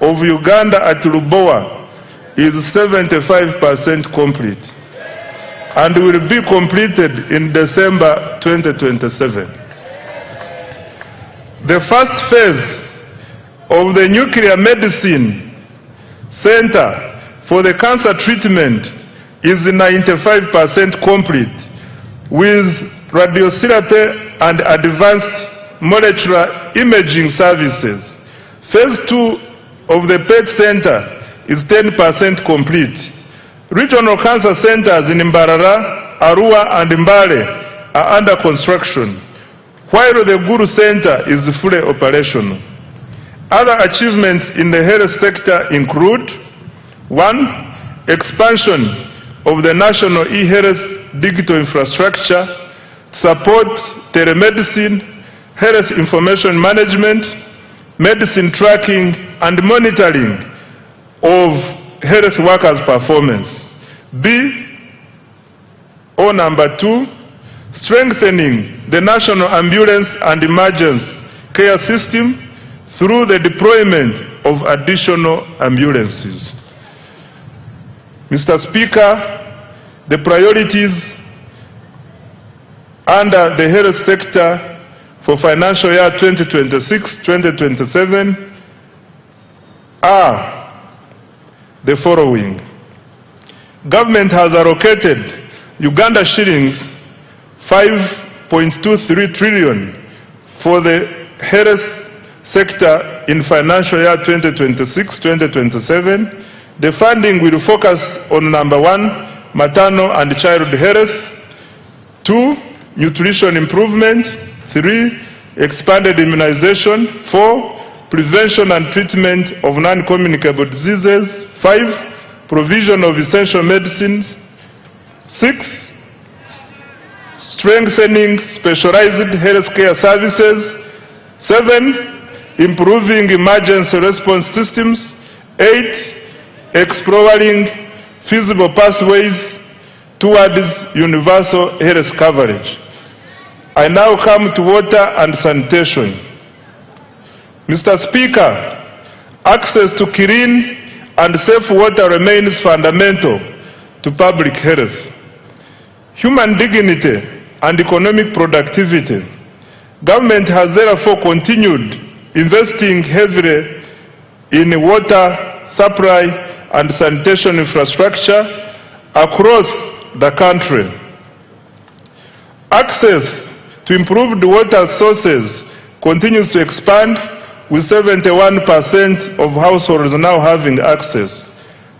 of Uganda at Lubowa is 75% complete and will be completed in December 2027. The first phase of the Nuclear Medicine Center for the cancer treatment is 95% complete, with radiotherapy and advanced molecular imaging services. Phase 2 of the PET Center is 10% complete. Regional cancer centers in Mbarara, Arua, and Mbale are under construction, while the Guru Center is fully operational. Other achievements in the health sector include: 1. Expansion of the national e-health digital infrastructure to support telemedicine, health information management, medicine tracking, and monitoring of health workers' performance. Number 2, strengthening the national ambulance and emergency care system through the deployment of additional ambulances. Mr. Speaker, the priorities under the health sector for financial year 2026-2027 are the following. Government has allocated Uganda shillings 5.23 trillion for the health sector in financial year 2026-2027. The funding will focus on: number 1, maternal and child health; 2, nutrition improvement; 3, expanded immunization; 4, prevention and treatment of non-communicable diseases; 5, provision of essential medicines; 6, strengthening specialized healthcare services; 7, improving emergency response systems; 8, exploring feasible pathways towards universal health coverage. I now come to water and sanitation. Mr. Speaker, access to clean and safe water remains fundamental to public health, human dignity, and economic productivity. Government has therefore continued investing heavily in water supply and sanitation infrastructure across the country. Access to improved water sources continues to expand, with 71% of households now having access.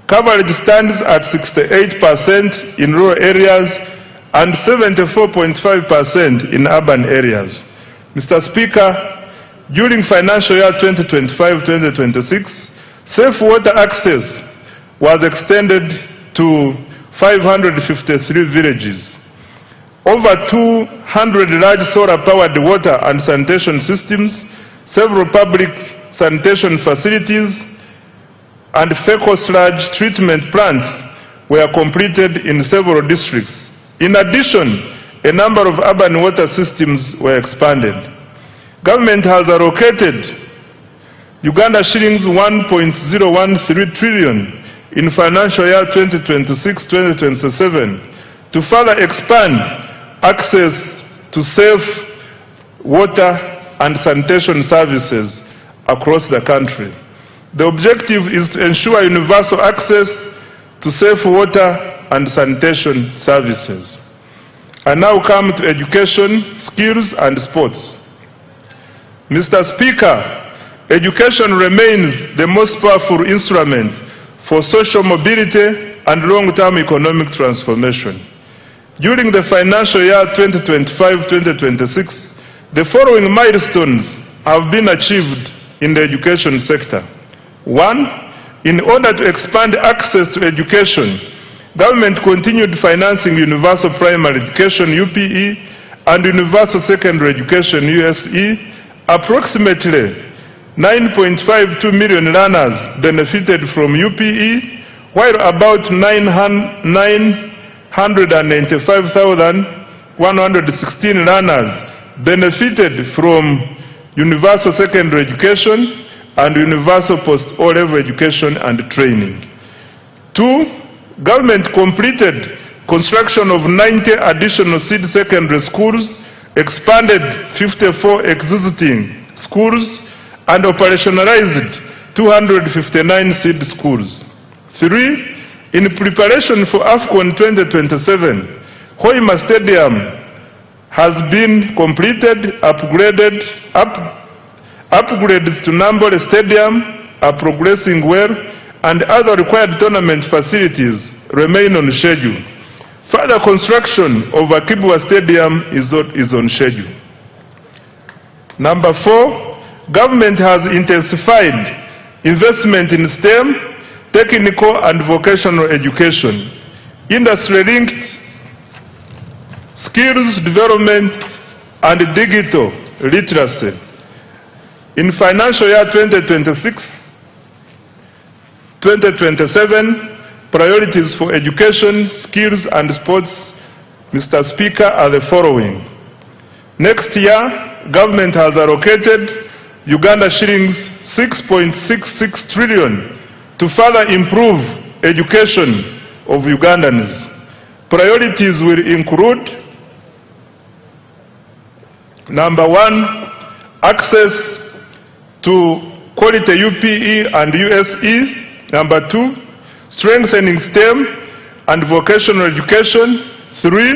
Coverage stands at 68% in rural areas and 74.5% in urban areas. Mr. Speaker, during financial year 2025-2026, safe water access was extended to 553 villages. Over 200 large solar-powered water and sanitation systems, several public sanitation facilities, and fecal sludge treatment plants were completed in several districts. In addition, a number of urban water systems were expanded. Government has allocated Uganda shillings 1.013 trillion in financial year 2026-2027 to further expand access to safe water and sanitation services across the country. The objective is to ensure universal access to safe water and sanitation services. I now come to education, skills, and sports. Mr. Speaker, education remains the most powerful instrument for social mobility and long-term economic transformation. During the financial year 2025-2026, the following milestones have been achieved in the education sector. 1. In order to expand access to education, government continued financing universal primary education (UPE) and universal secondary education (USE). Approximately 9.52 million learners benefited from UPE, while about 995,116 learners benefited from universal secondary education and universal post-O-level education and training. 2. Government completed construction of 90 additional seed secondary schools, expanded 54 existing schools, and operationalized 259 seed schools. 3. In preparation for AFCON 2027, Hoima Stadium has been completed. Upgrades to Nambole Stadium are progressing well, and other required tournament facilities remain on schedule. Further construction of Akibwa Stadium is on schedule. Number 4, government has intensified investment in STEM, technical and vocational education, industry-linked skills development, and digital literacy. In financial year 2026-2027, priorities for education, skills, and sports, Mr. Speaker, are the following. Next year, government has allocated Uganda shillings 6.66 trillion to further improve education of Ugandans. Priorities will include: number 1, access to quality UPE and USE. Number 2, strengthening STEM and vocational education. 3,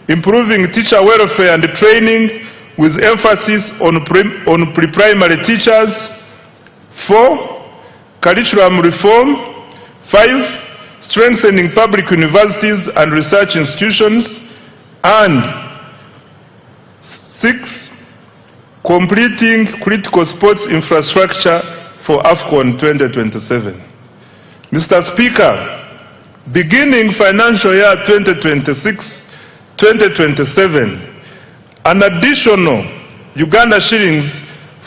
improving teacher welfare and training with emphasis on pre-primary teachers. 4, curriculum reform. 5, strengthening public universities and research institutions. And 6, completing critical sports infrastructure for AFCON 2027. Mr. Speaker, beginning financial year 2026-2027, an additional Uganda shillings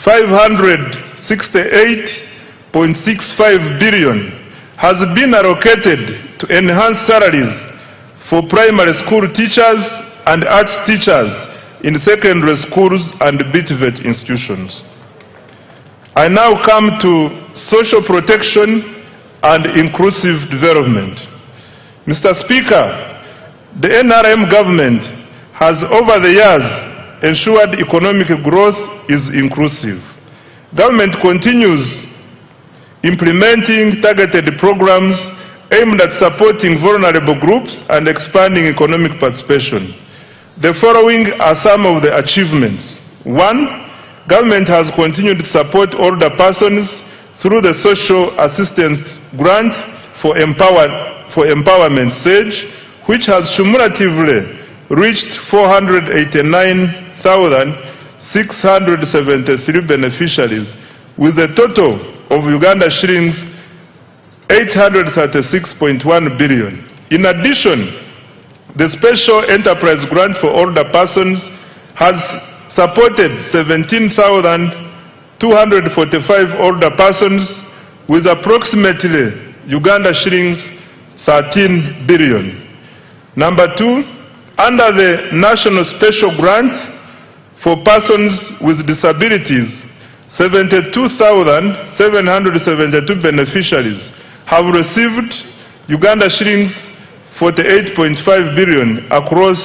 568.65 billion has been allocated to enhance salaries for primary school teachers and arts teachers in secondary schools and BTVET institutions. I now come to social protection and inclusive development. Mr. Speaker, the NRM government has over the years ensured economic growth is inclusive. Government continues implementing targeted programs aimed at supporting vulnerable groups and expanding economic participation. The following are some of the achievements. 1, government has continued to support older persons through the Social Assistance Grant for Empowerment SAGE, which has cumulatively reached 489,673 beneficiaries, with a total of Uganda shillings 836.1 billion. In addition, the Special Enterprise Grant for Older Persons has supported 17,245 older persons with approximately Uganda shillings 13 billion. Number 2, under the National Special Grant for Persons with Disabilities, 72,772 beneficiaries have received Uganda shillings 48.5 billion across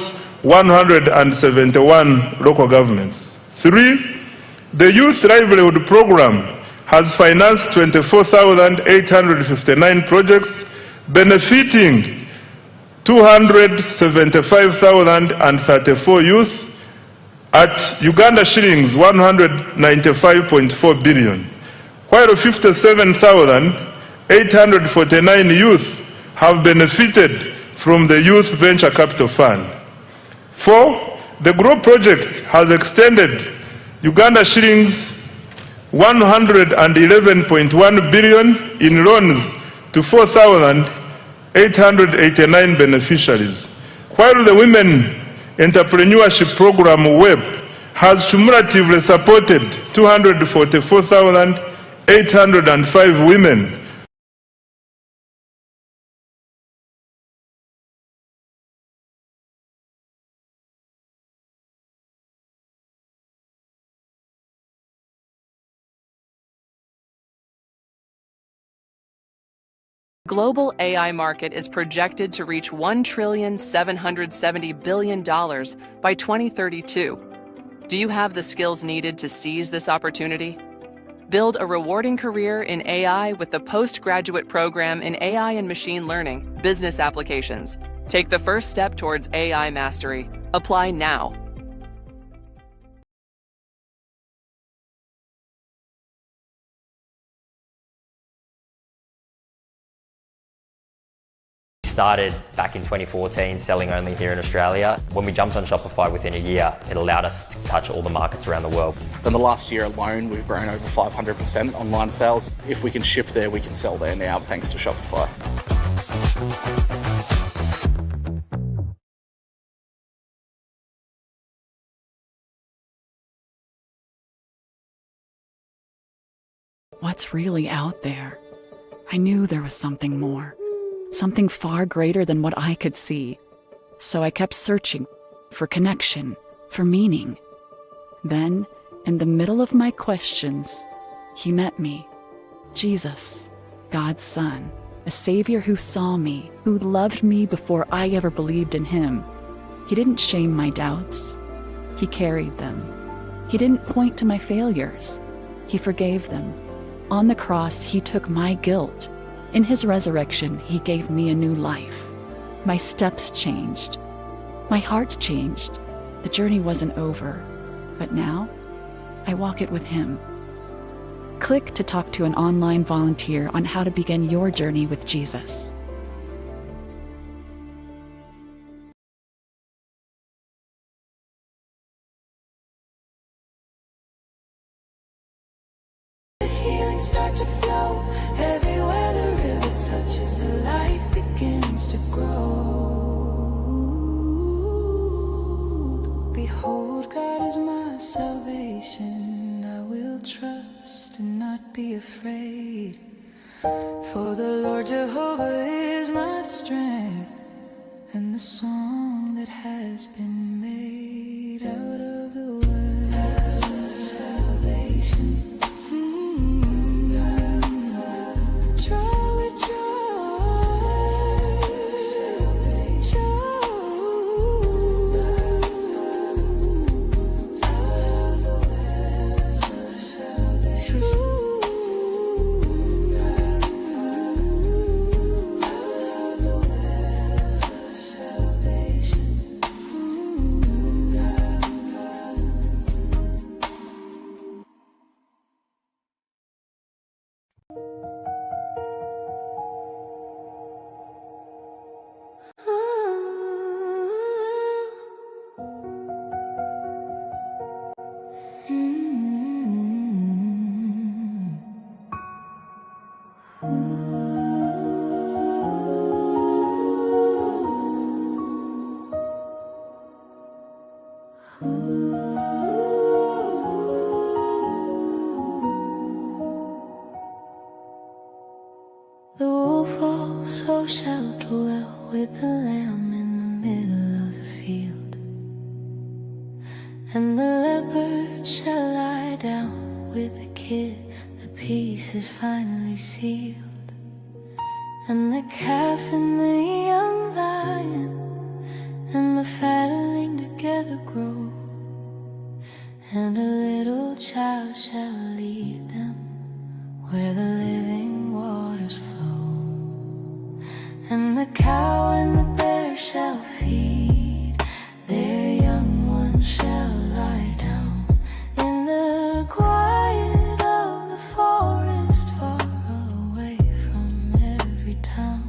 171 local governments. 3, the Youth Livelihood Program has financed 24,859 projects benefiting 275,034 youth at Uganda shillings 195.4 billion, while 57,849 youth have benefited from the Youth Venture Capital Fund. 4, the GROW project has extended Uganda shillings 111.1 billion in loans to 4,889 beneficiaries, while the Women Entrepreneurship Program WEP has cumulatively supported 244,805 women . Global AI market is projected to reach $1.770 billion by 2032. Do you have the skills needed to seize this opportunity? Build a rewarding career in AI with the postgraduate program in AI and machine learning, business applications. Take the first step towards AI mastery. Apply now. started back in 2014 selling only here in Australia. When we jumped on Shopify within a year, it allowed us to touch all the markets around the world. In the last year alone, we've grown over 500% online sales. If we can ship there, we can sell there now, thanks to Shopify. What's really out there? I knew there was something more, something far greater than what I could see. So I kept searching for connection, for meaning. Then, in the middle of my questions, he met me. Jesus, God's Son, a Savior who saw me, who loved me before I ever believed in him. He didn't shame my doubts. He carried them. He didn't point to my failures. He forgave them. On the cross, he took my guilt. In his resurrection, he gave me a new life. My steps changed. My heart changed. The journey wasn't over, but now I walk it with him. Click to talk to an online volunteer on how to begin your journey with Jesus. Start to flow everywhere the river touches, the life begins to grow. Behold, God is my salvation, I will trust and not be afraid. For the Lord Jehovah is my strength, and the song that has been made out of the wells of salvation. The wolf also shall dwell with the lamb in the middle of the field, and the leopard shall lie down with the kid. The peace is finally sealed, and the calf and the young lion and the fatling together grow, and a little child shall lead them where the living waters flow. And the cow and the bear shall feed, their young ones shall lie down in the quiet of the forest, far away from every town.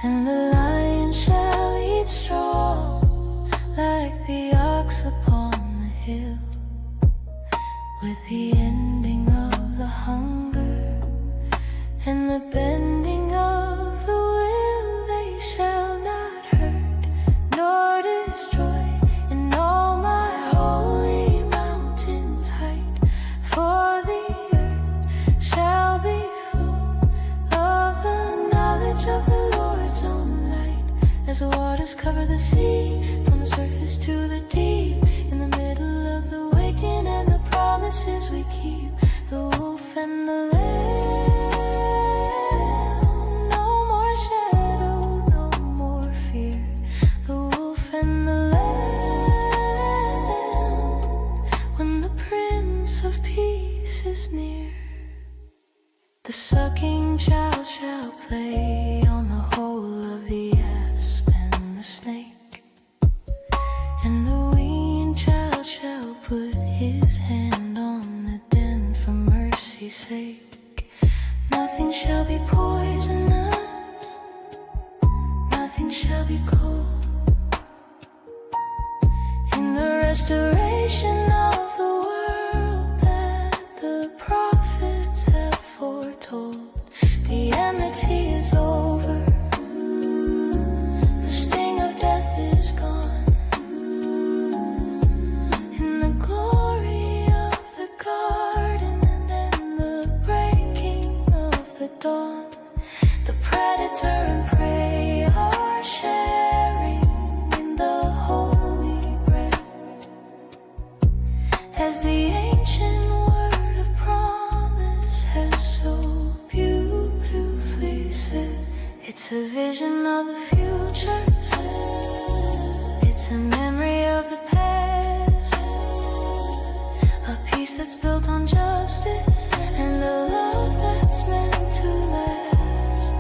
And the lion shall eat straw like the ox upon the hill, with the ending of the hunger and the bending of the will. They shall not hurt nor destroy in all my holy mountains height, for the earth shall be full of the knowledge of the Lord's own light, as the waters cover the sea, from the surface to the deep, in the middle of the waking and the promises we keep. The wolf and the lamb, no more shadow, no more fear. The wolf and the lamb, when the Prince of Peace is near. The sucking child shall play on the hole of the asp and the snake, and the weaned child shall put his hand on the den for mercy's sake. Nothing shall be poisonous, restoration of the world that the prophets have foretold. The enmity is over, the sting of death is gone. In the glory of the garden and in the breaking of the dawn, the predator and prey are sharing in the holy bread. As the ancient word of promise has so beautifully said, it's a vision of the future, it's a memory of the past, a peace that's built on justice and the love that's meant to last.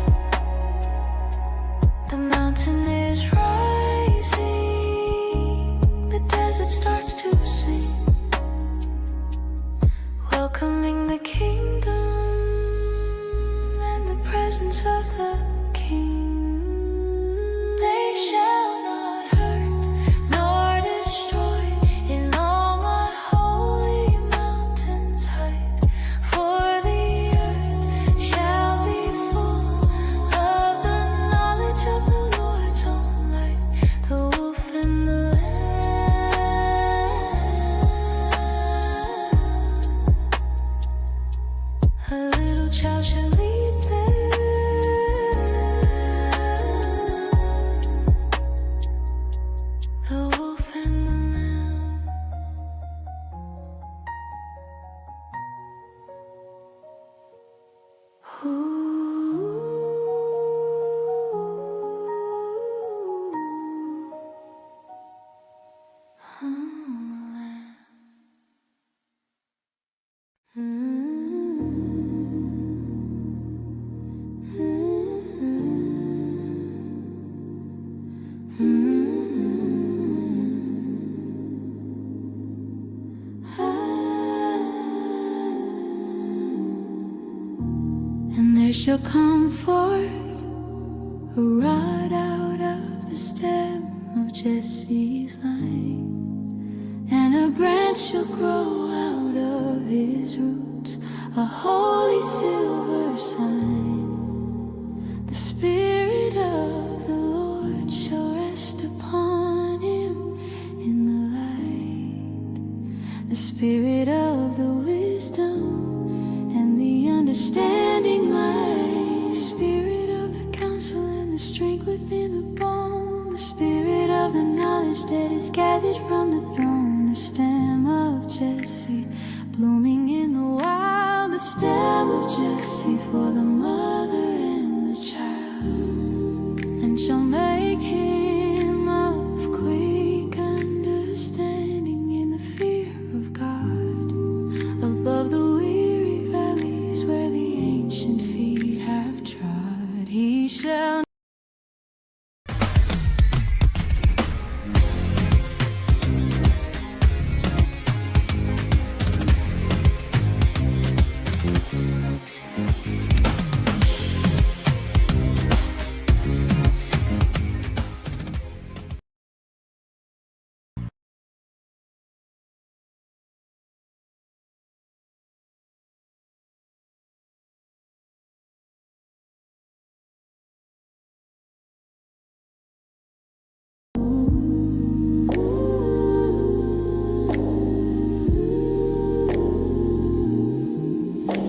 The mountain is rising, the desert starts to sing, welcoming the kingdom and the presence of the King. They shall not hurt nor destroy in all my holy mountains hide, for the earth shall be full of the knowledge of the Lord's own light, the wolf and the lamb. A little child shall lead them, the wolf and the lamb. And there shall come forth a rod out of the stem of Jesse's line, and a branch shall grow out of his roots, a holy silver sign. The Spirit of the Lord shall rest upon him in the light, the Spirit of the wisdom and the understanding might, Spirit of the counsel and the strength within the bone, the Spirit of the knowledge that is gathered from the throne, the stem of Jesse blooming in the wild, the stem of Jesse for the mother and the child, and shall make him of quick understanding in the fear of God, above the weary valleys where the ancient feet have trod. He shall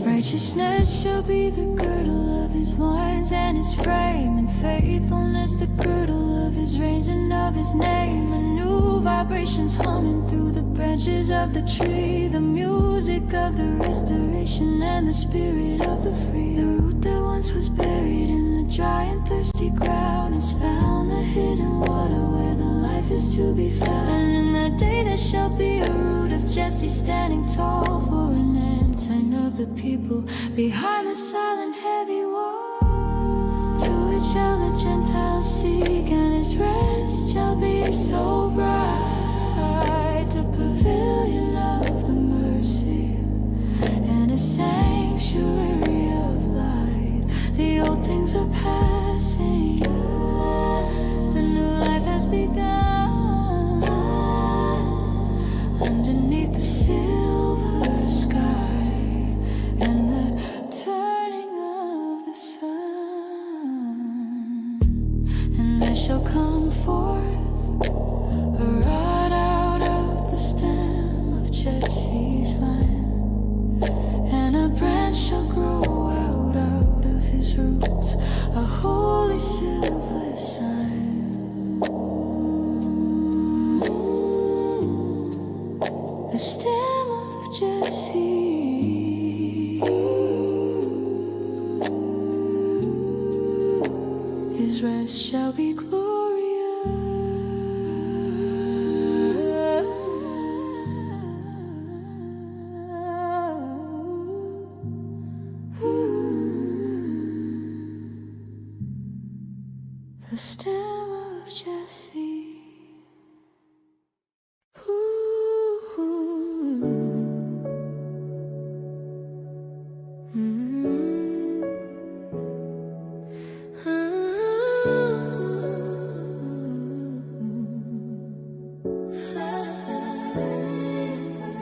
righteousness shall be the girdle of his loins and his frame, and faithfulness the girdle of his reins and of his name. And new vibrations humming through the branches of the tree, the music of the restoration and the spirit of the free. The root that once was buried in the dry and thirsty ground has found the hidden water where the life is to be found. And in the day there shall be a root of Jesse standing tall for an ensign of the people behind the silent heavy wall. To it shall the Gentiles seek, and his rest shall be so bright, a pavilion of the mercy and a sanctuary of light. The old things are passing, the new life has begun. underneath the silver sky and the turning of the sun. And there shall come forth a rod out of the stem of Jesse's line, and a branch shall grow out of his roots, a holy silver sign. The stem of Jesse, his rest shall be glorious. The stem of Jesse.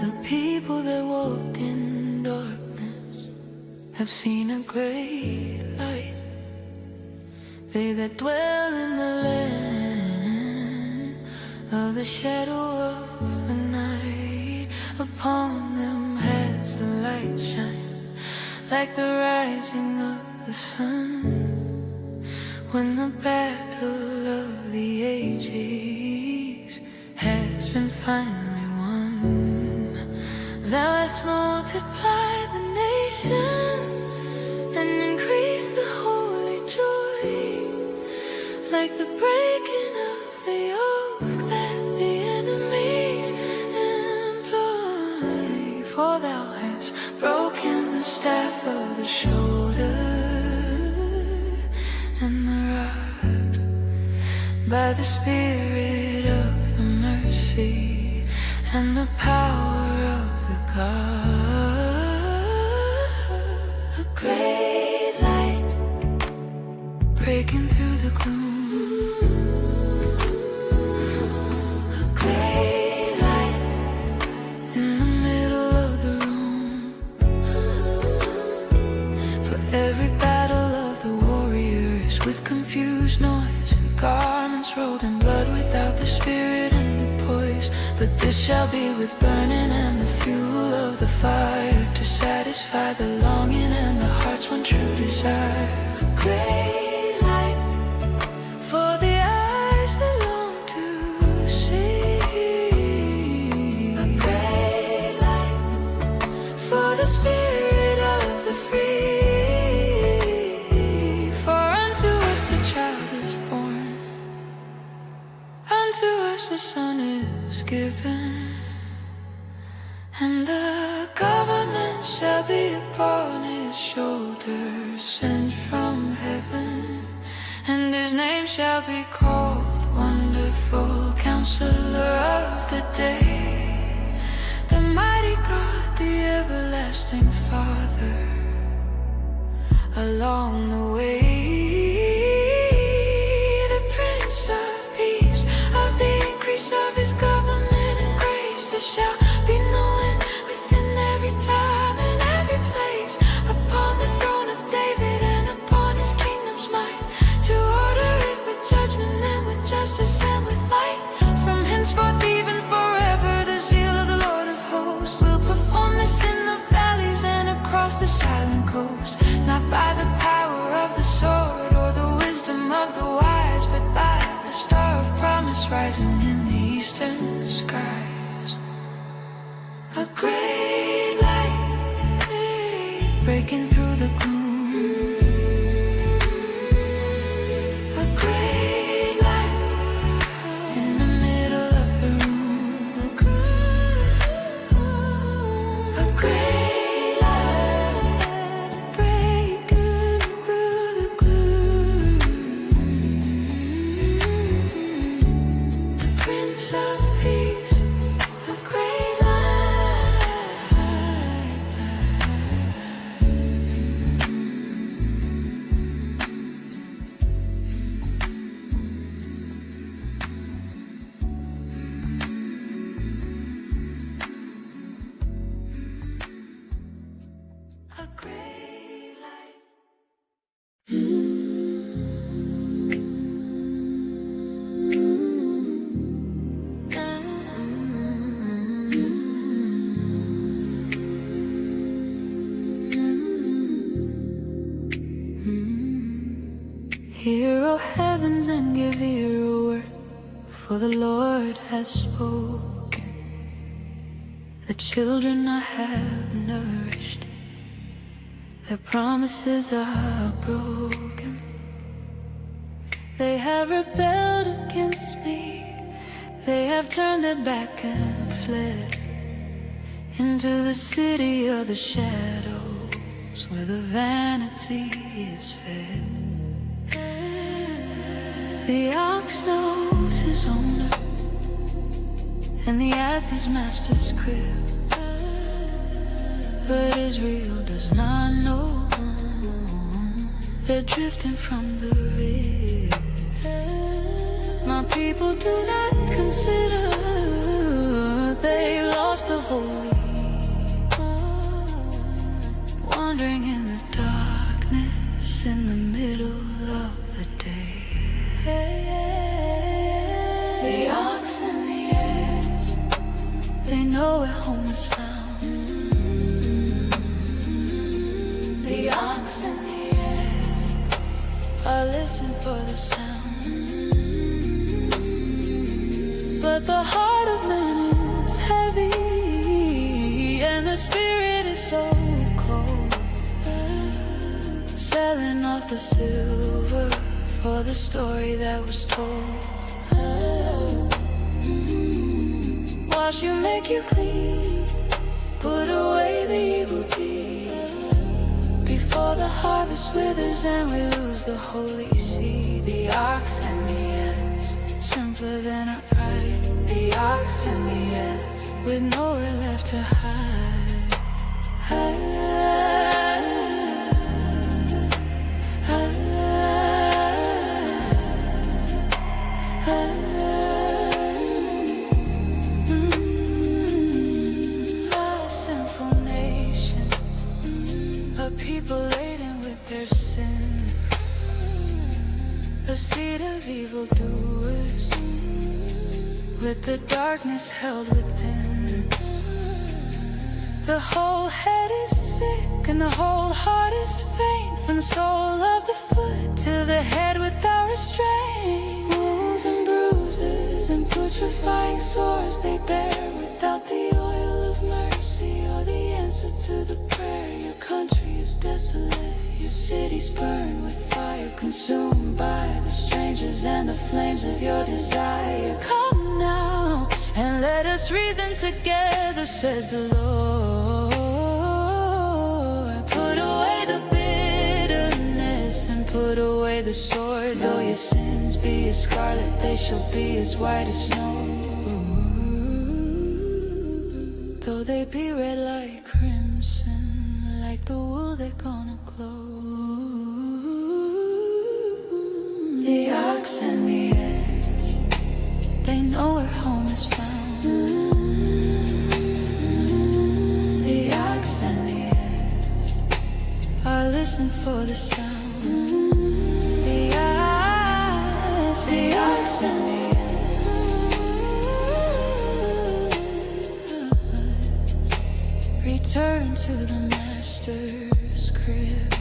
The people that walked in darkness have seen a great light. They that dwell in the land of the shadow of the night, upon them has the light shine, like the rising of the sun, when the battle of the ages has been finally won. Thou hast multiplied the nation and increased the holy joy, like the breaking of the yoke that the enemies employ. For thou hast broken the staff of the shoulder and the rod, by the spirit of the mercy and the power of the God. A great light breaking through the gloom. A great light in the middle of the room. For every battle of the warriors with confused noise and garments rolled in blood, without the spirit and the poise. But this shall be with burning and the fuel of the fire, to satisfy the longing and the heart's one true desire. A great light for the eyes that long to see. A great light for the spirit of the free. For unto us a child is born, unto us a son is given, and the government shall be upon his shoulders, sent from heaven. And his name shall be called Wonderful Counselor of the Day, the Mighty God, the Everlasting Father. Along the way, the Prince of Peace, of the increase of his government and grace, there shall be no end within every time and every place, upon the throne of David and upon his kingdom's might, to order it with judgment and with justice and with light. From henceforth even forever, the zeal of the Lord of hosts will perform this in the valleys and across the silent coast, not by the power of the sword or the wisdom of the wise, but by the star of promise rising in the eastern skies. A great light breaking through the gloom. A great light in the middle of the room. A great light breaking through the gloom. The Prince of Peace. A great light bow heavens and give ear a word, for the Lord has spoken. The children I have nourished, their promises are broken. They have rebelled against me, they have turned their back and fled into the city of the shadows, where the vanity is fed. The ox knows his owner, and the ass his master's crib, but Israel does not know. They're drifting from the rib. My people do not consider they lost the holy, wandering in the darkness in the middle of the day. The ox and the ass, they know where home is found. The ox and the ass, I listen for the sound. But the heart of man is heavy, and the spirit is so cold, selling off the silver for the story that was told. Wash you, make you clean, put away the evil deed, before the harvest withers and we lose the holy seed. The ox and the ass, simpler than our pride. The ox and the ass, with nowhere left to hide. A sinful nation, a people laden with their sin, a seed of evildoers, with the darkness held within. The whole head is sick and the whole heart is faint, from the sole of the foot to the head without restraint. Wounds and bruises and putrefying sores they bear, without the oil of mercy or the answer to the prayer. Your country is desolate, your cities burn with fire, consumed by the strangers and the flames of your desire. Come now and let us reason together, says the Lord. Put away the bitterness and put away the sword. Though your sins be as scarlet, they shall be as white as snow. Though they be red like crimson, like the wool they're gonna glow. The ox and the ass, they know where home is found. The ox and the ass, I listen for the sound. The ox and the ass, return to the master's crib.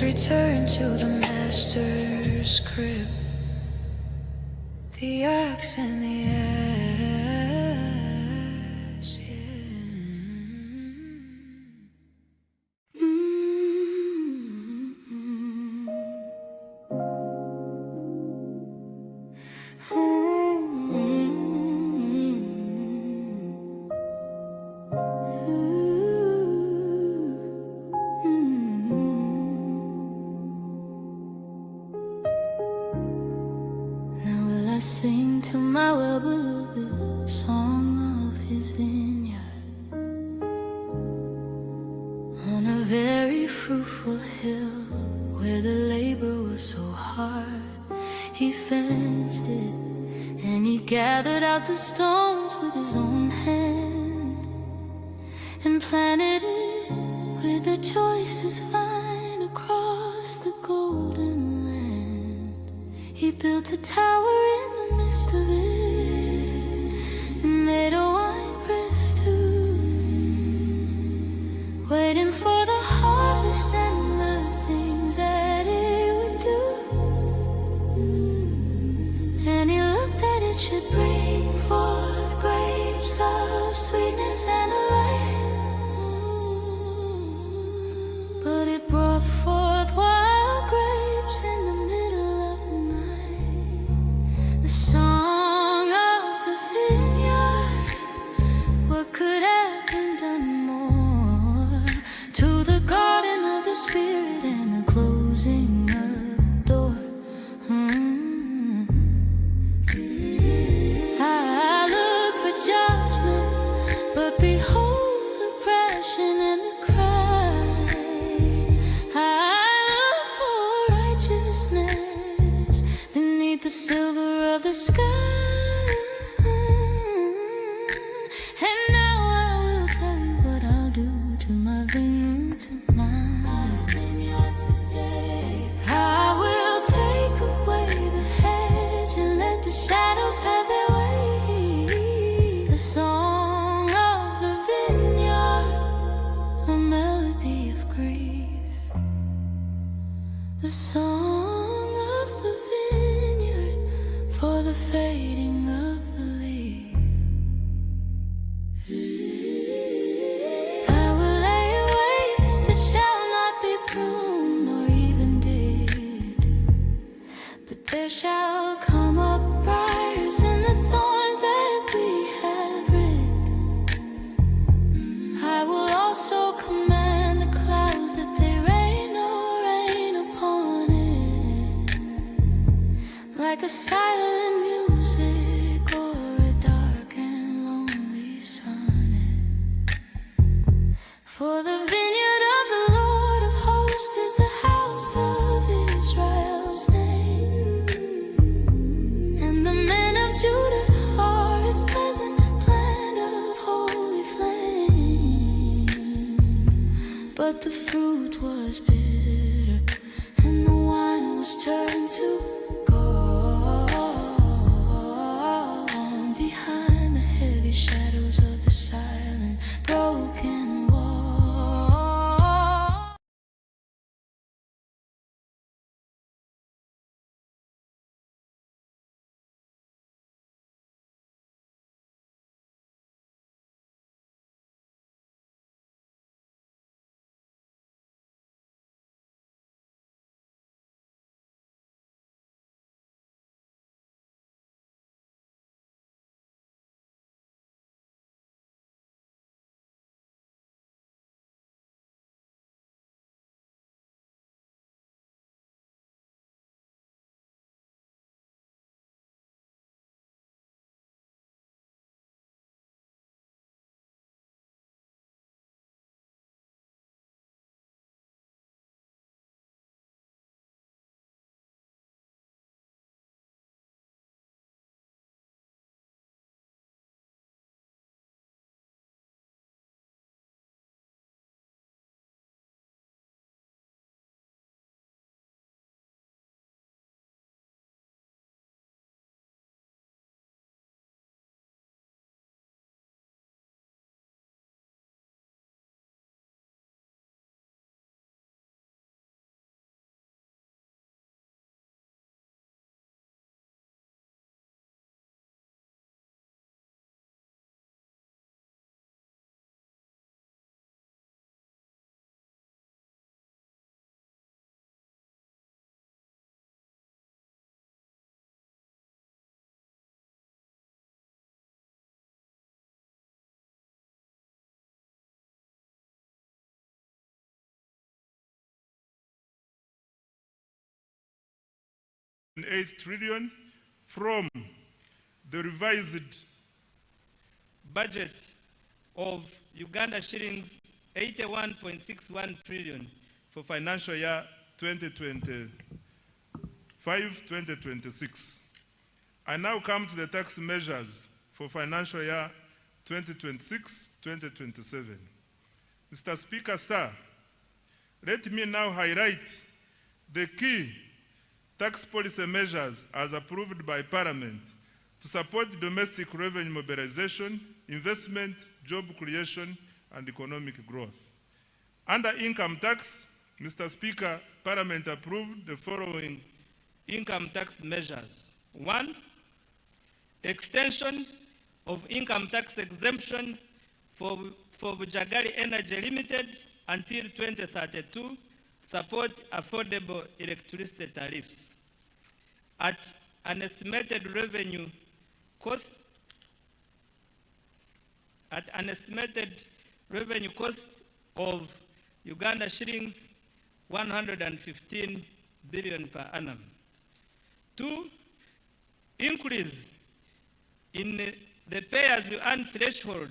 Return to the master's crib. The ox and the ass, I sing to my well-beloved song of his vineyard. beautiful hill where the labor was so hard. He fenced it and he gathered out the stones with his own hand and planted it where the choices line across the golden land. He built a tower in the midst of it and made a wine press too, waiting for the harvest and the things that it would do. And he looked that it should bring forth grapes of sweetness and delight, but it brought forth wild grapes in the middle of the night. The song of the vineyard, what could have been done more to the garden of the Spirit and the closing of the door. I look for judgment, but behold oppression and the cry. I look for righteousness beneath the silver of the sky. And now I will tell you what I'll do to my vineyard today. I will take away the hedge and let the shadows have their way. The song of the vineyard, a melody of grief. The song of the vineyard for the fading of the leaf. I will lay it waste, it shall not be pruned or even digged, but there shall come up briars in the thorns that we have rigged. I will also command the clouds that they rain no rain upon it, like a silent music or a dark and lonely sonnet. For the vineyard of the Lord of hosts is the house of Israel's name, and the men of Judah are his pleasant plant of holy flame. But the fruit was bitter, and the wine was turned to gall behind the heavy shadows of the silent, broken wall. $8 trillion from the revised budget of Uganda shillings 81.61 trillion for financial year 2025-2026. I now come to the tax measures for financial year 2026-2027. Mr. Speaker, sir, let me now highlight the key tax policy measures as approved by Parliament to support domestic revenue mobilization, investment, job creation, and economic growth. Under income tax, Mr. Speaker, Parliament approved the following income tax measures. 1, extension of income tax exemption for Bujagali Energy Limited until 2032, support affordable electricity tariffs at an estimated revenue cost of Uganda shillings 115 billion per annum. 2, increase in the pay-as-you-earn threshold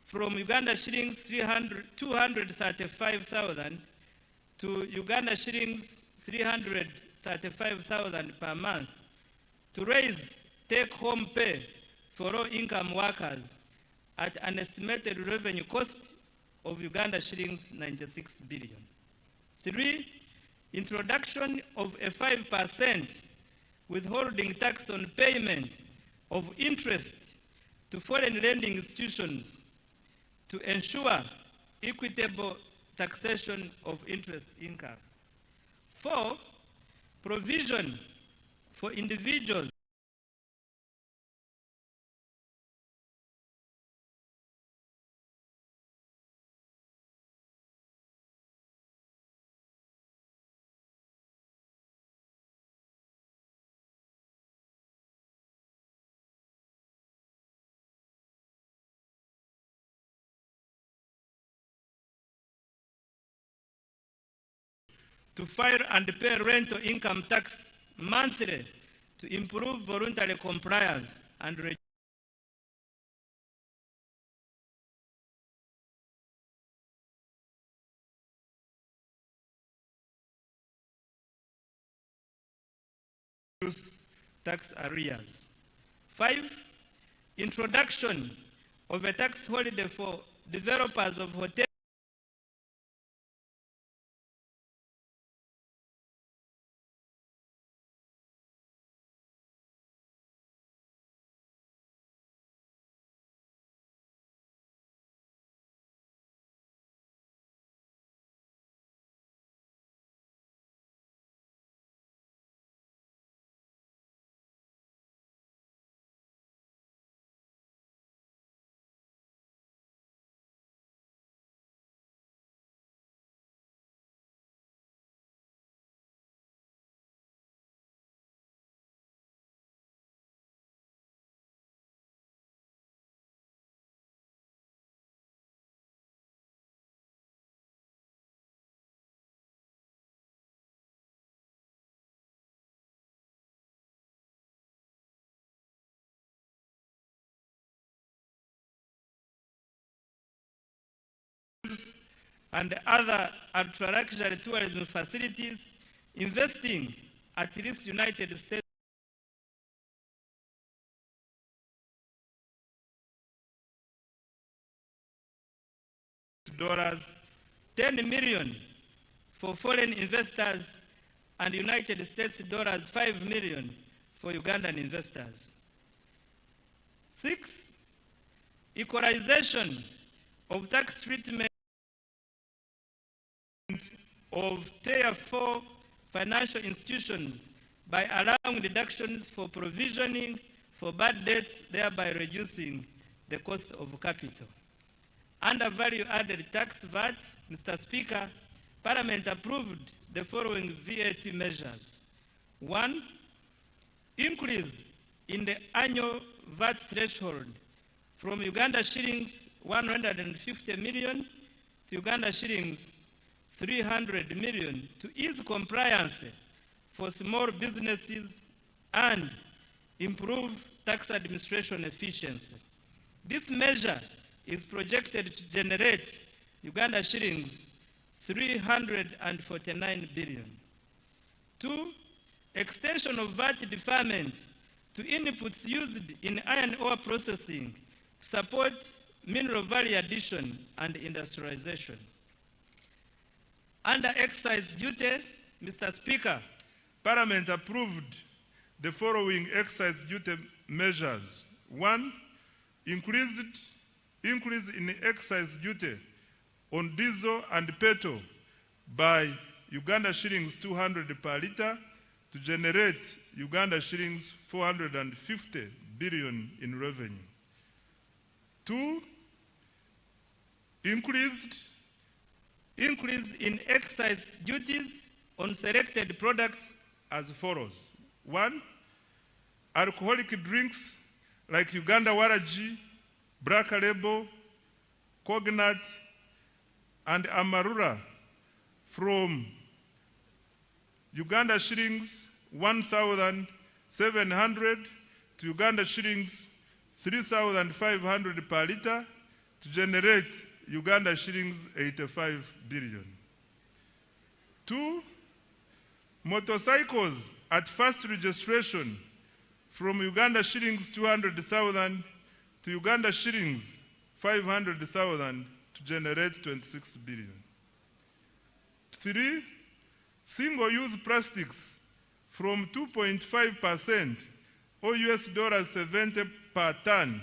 from Uganda shillings 235,000 to Uganda shillings 335,000 per month to raise take-home pay for low-income workers at an estimated revenue cost of Uganda shillings 96 billion. 3, introduction of a 5% withholding tax on payment of interest to foreign lending institutions to ensure equitable taxation of interest income. 4, provision for individuals to file and pay rental income tax monthly to improve voluntary compliance and reduce tax arrears. 5, introduction of a tax holiday for developers of hotels and other ultra-luxury tourism facilities, investing at least United States $10 million for foreign investors and United States $5 million for Ugandan investors. 6, equalization of tax treatment of Tier 4 financial institutions by allowing deductions for provisioning for bad debts, thereby reducing the cost of capital. Under value-added tax VAT, Mr. Speaker, Parliament approved the following VAT measures. 1, increase in the annual VAT threshold from Uganda shillings 150 million to Uganda shillings 300 million to ease compliance for small businesses and improve tax administration efficiency. This measure is projected to generate Uganda shillings 349 billion. 2. Extension of VAT deferment to inputs used in iron ore processing to support mineral value addition and industrialization. Under excise duty, Mr. Speaker, Parliament approved the following excise duty measures. 1. Increase in excise duty on diesel and petrol by Uganda shillings 200 per litre to generate Uganda shillings 450 billion in revenue. 2. Increase in excise duties on selected products as follows. 1. Alcoholic drinks like Uganda Waraji, Black Label, Cognat, and Amarula from Uganda shillings 1,700 to Uganda shillings 3,500 per litre to generate Uganda shillings 85 billion. 2. Motorcycles at first registration from Uganda shillings 200,000 to Uganda shillings 500,000 to generate 26 billion. 3. Single-use plastics from 2.5% or $70 per ton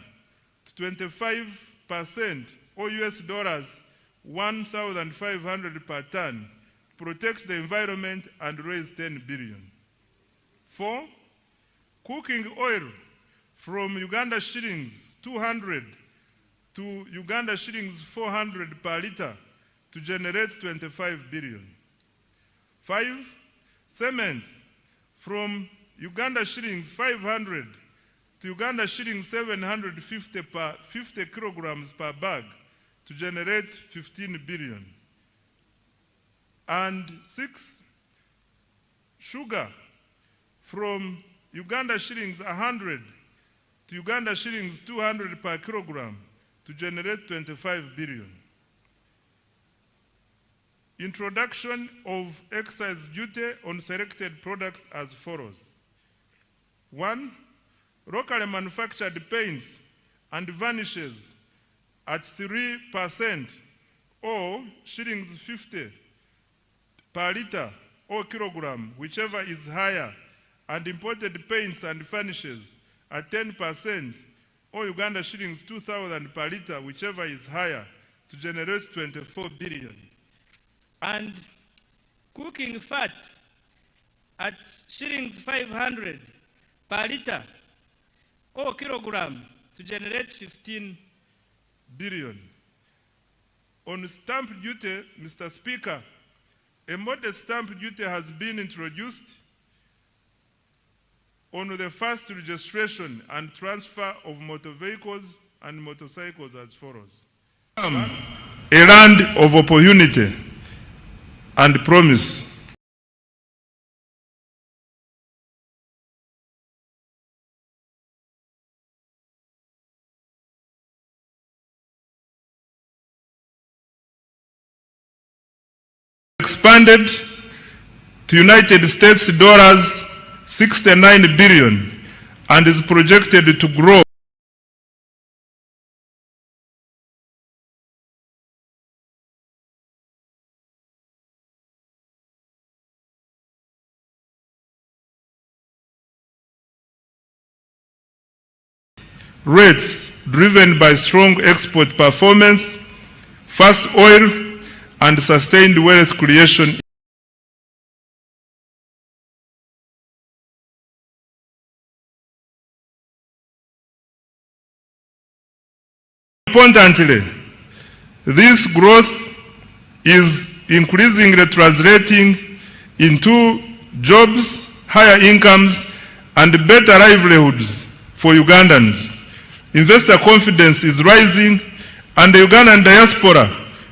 to 25% or $1,500 per ton, protects the environment and raise 10 billion. 4. Cooking oil from Uganda shillings 200 to Uganda shillings 400 per litre to generate 25 billion. 5. Cement from Uganda shillings 500 to Uganda shillings 750 per 50 kilograms per bag to generate 15 billion. And 6. Sugar from Uganda shillings 100 to Uganda shillings 200 per kilogram to generate 25 billion. Introduction of excise duty on selected products as follows. 1. Locally manufactured paints and varnishes at 3% or shillings 50 per litre or kilogram, whichever is higher, and imported paints and varnishes at 10% or Uganda shillings 2,000 per litre, whichever is higher, to generate 24 billion. And cooking fat at shillings 500 per litre or kilogram to generate 15 billion. On stamp duty, Mr. Speaker, a modest stamp duty has been introduced on the first registration and transfer of motor vehicles and motorcycles as follows. A land of opportunity and promise. Expanded to United States dollars 69 billion and is projected to grow. Rates driven by strong export performance, fast oil, and sustained wealth creation. Importantly, this growth is increasingly translating into jobs, higher incomes, and better livelihoods for Ugandans. Investor confidence is rising, and the Ugandan diaspora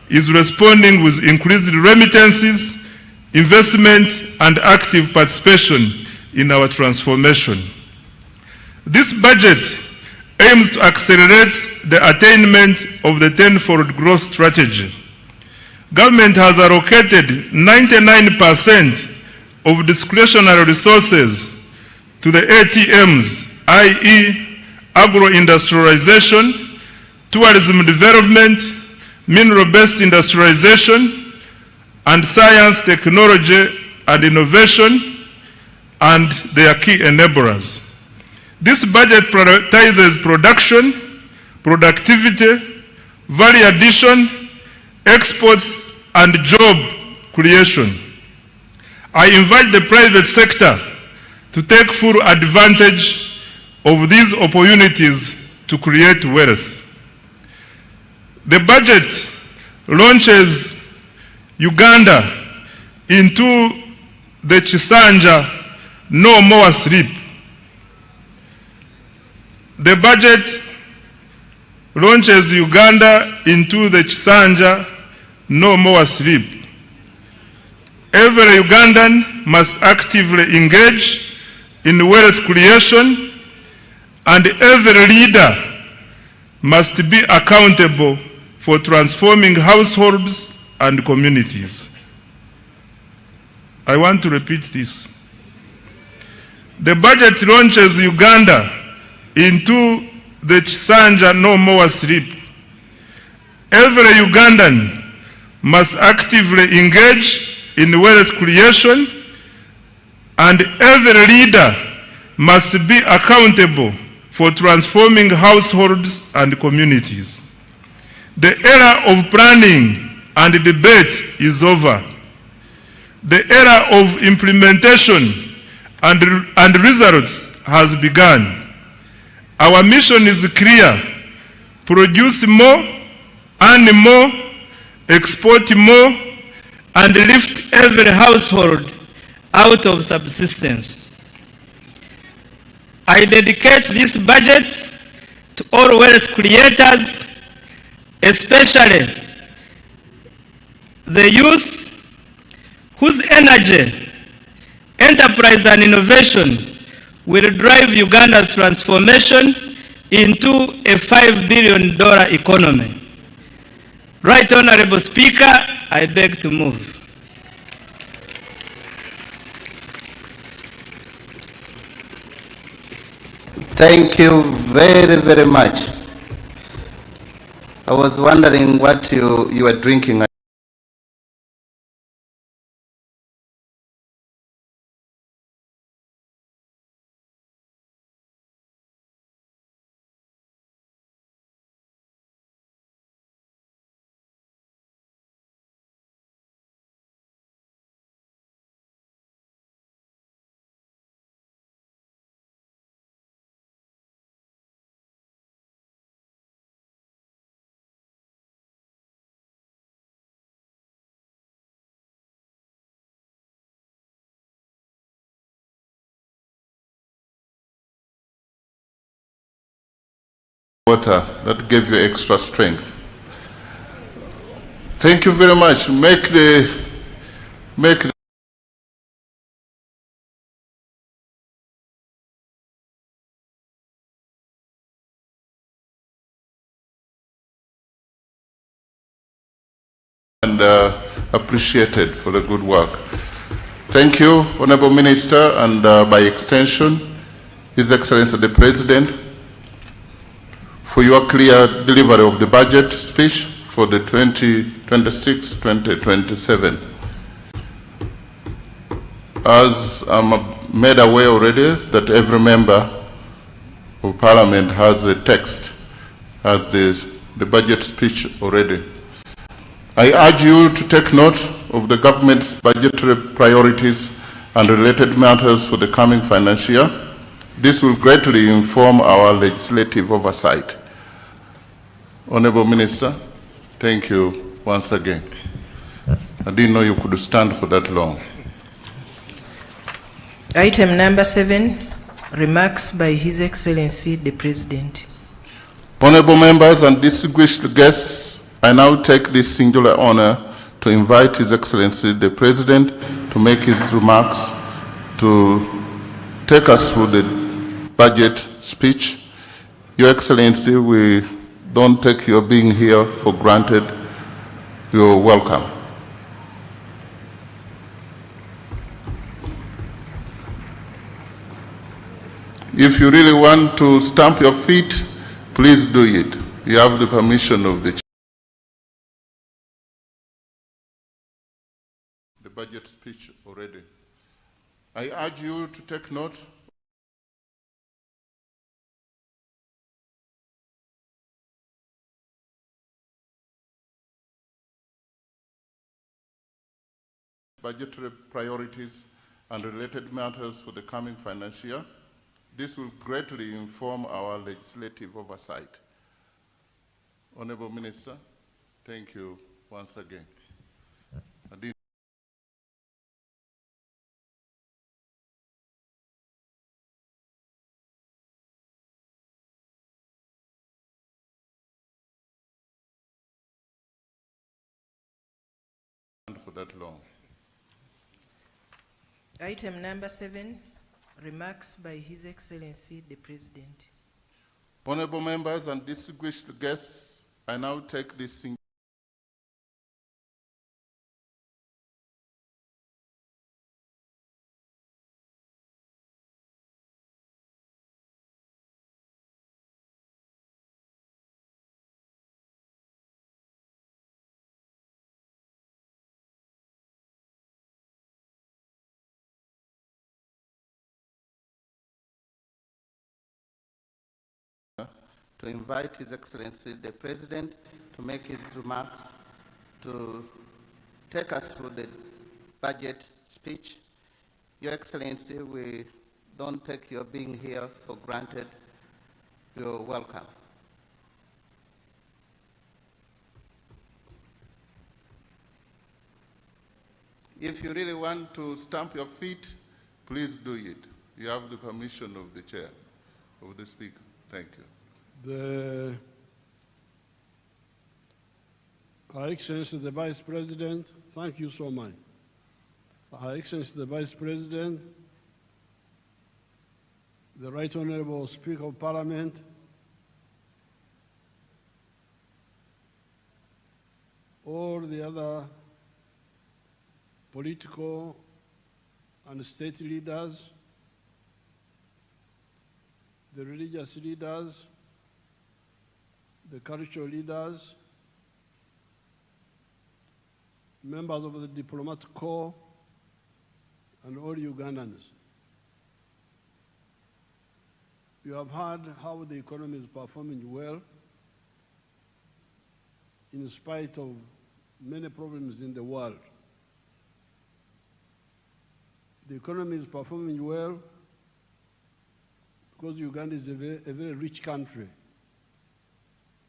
is responding with increased remittances, investment, and active participation in our transformation. This budget aims to accelerate the attainment of the tenfold growth strategy. government has allocated 99% of discretionary resources to the ATMs, i.e. agro-industrialization, tourism development, mineral-based industrialization, and science, technology, and innovation, and their key enablers. This budget prioritizes production, productivity, value addition, exports, and job creation. I invite the private sector to take full advantage of these opportunities to create wealth. The budget launches Uganda into the Chisanja No More Sleep. The budget launches Uganda into the Chisanja No More Sleep. Every Ugandan must actively engage in wealth creation, and every leader must be accountable for transforming households and communities. I want to repeat this. The budget launches Uganda into the Chisanja No More Sleep. Every Ugandan must actively engage in wealth creation, and every leader must be accountable for transforming households and communities. The era of planning and debate is over. The era of implementation and results has begun. Our mission is clear: produce more, earn more, export more, and lift every household out of subsistence. I dedicate this budget to all wealth creators, especially the youth whose energy, enterprise, and innovation will drive Uganda's transformation into a $5 billion economy. Right Honorable Speaker, I beg to move. Thank you very, very much. I was wondering what you were drinking. Water that gave you extra strength. Thank you very much. Make the and appreciated for the good work. Thank you, Honorable Minister, and by extension, His Excellency the President, for your clear delivery of the budget speech for the 2026-2027. As I'm made aware already that every member of Parliament has a text, has the budget speech already. I urge you to take note of the government's budgetary priorities and related matters for the coming financial year. This will greatly inform our legislative oversight. Honorable Minister, thank you once again. I didn't know you could stand for that long. Item number 7, remarks by His Excellency the President. Honorable members and distinguished guests, I now take this singular honor to invite His Excellency the President to make his remarks, to take us through the budget speech. Your Excellency, we don't take your being here for granted. You're welcome. If you really want to stamp your feet, please do it. You have the permission of the chair. The budget speech already. I urge you to take note. Budgetary priorities and related matters for the coming financial year. This will greatly inform our legislative oversight. Honorable Minister, thank you once again. For that long. Item number 7, remarks by His Excellency the President. Honorable members and distinguished guests, I now take this to invite His Excellency the President to make his remarks, to take us through the budget speech. Your Excellency, we don't take your being here for granted. You're welcome. If you really want to stamp your feet, please do it. You have the permission of the chair, of the speaker. Thank you. Her Excellency the Vice President, thank you so much. Her Excellency the Vice President, the Right Honorable Speaker of Parliament, all the other political and state leaders, the religious leaders, the cultural leaders, members of the diplomatic corps, and all Ugandans. You have heard how the economy is performing well, in spite of many problems in the world. The economy is performing well because Uganda is a very rich country.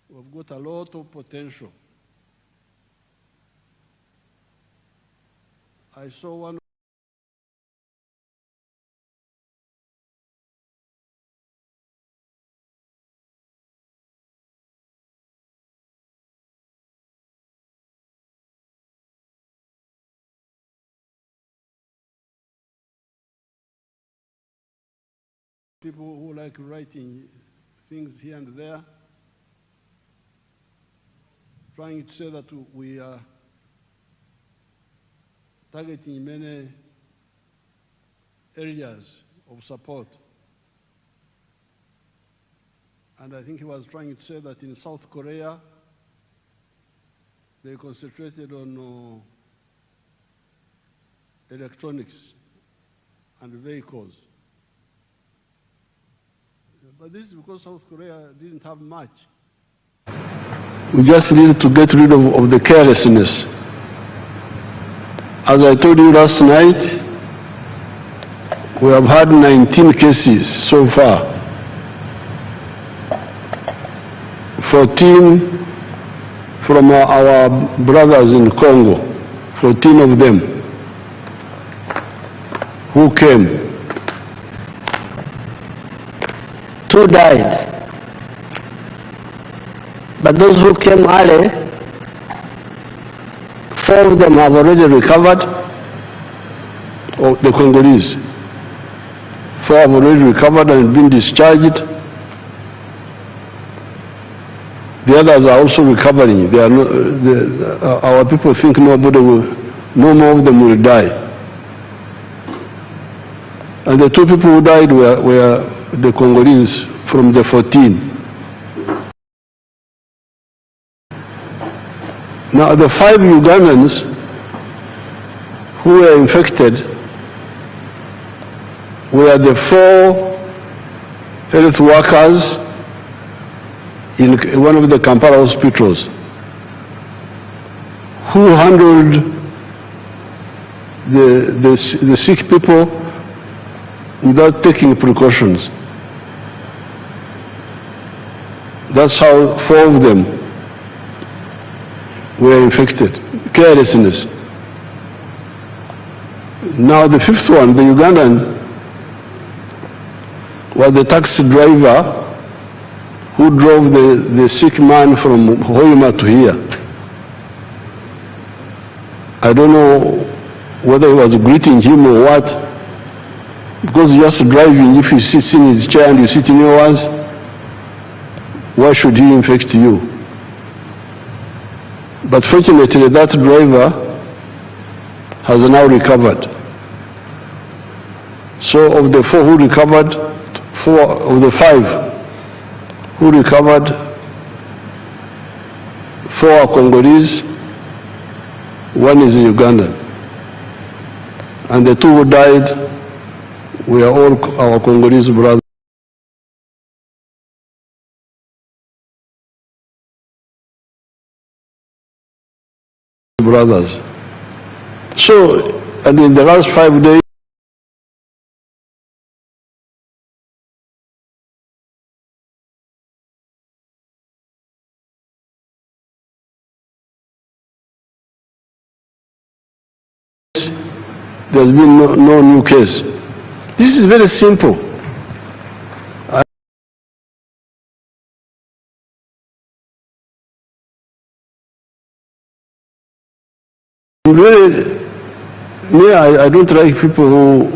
We've got a lot of potential. I saw one people who like writing things here and there, trying to say that we are targeting many areas of support. And I think he was trying to say that in South Korea, they concentrated on electronics and vehicles. But this is because South Korea didn't have much. We just need to get rid of the carelessness. As I told you last night, we have had 19 cases so far. 14 from our brothers in Congo, 14 of them who came. 2 died. But those who came early, 4 of them have already recovered, the Congolese. 4 have already recovered and been discharged. The others are also recovering. They are not, our people think no more of them will die. And the 2 people who died were the Congolese from the 14. Now, the 5 Ugandans who were infected were the 4 health workers in one of the Kampala hospitals who handled the sick people without taking precautions. That's how 4 of them were infected. Carelessness. Now the 5th one, the Ugandan, was the taxi driver who drove the sick man from Hoima to here. I don't know whether he was greeting him or what, because just driving, if he sits in his chair and you sit in yours, why should he infect you? But fortunately, that driver has now recovered. So of the 4 who recovered, 4 of the 5 who recovered, 4 are Congolese, 1 is Ugandan. And the 2 who died were all our Congolese brothers. So, and in the last 5 days, there's been no new case. This is very simple. Really, I don't like people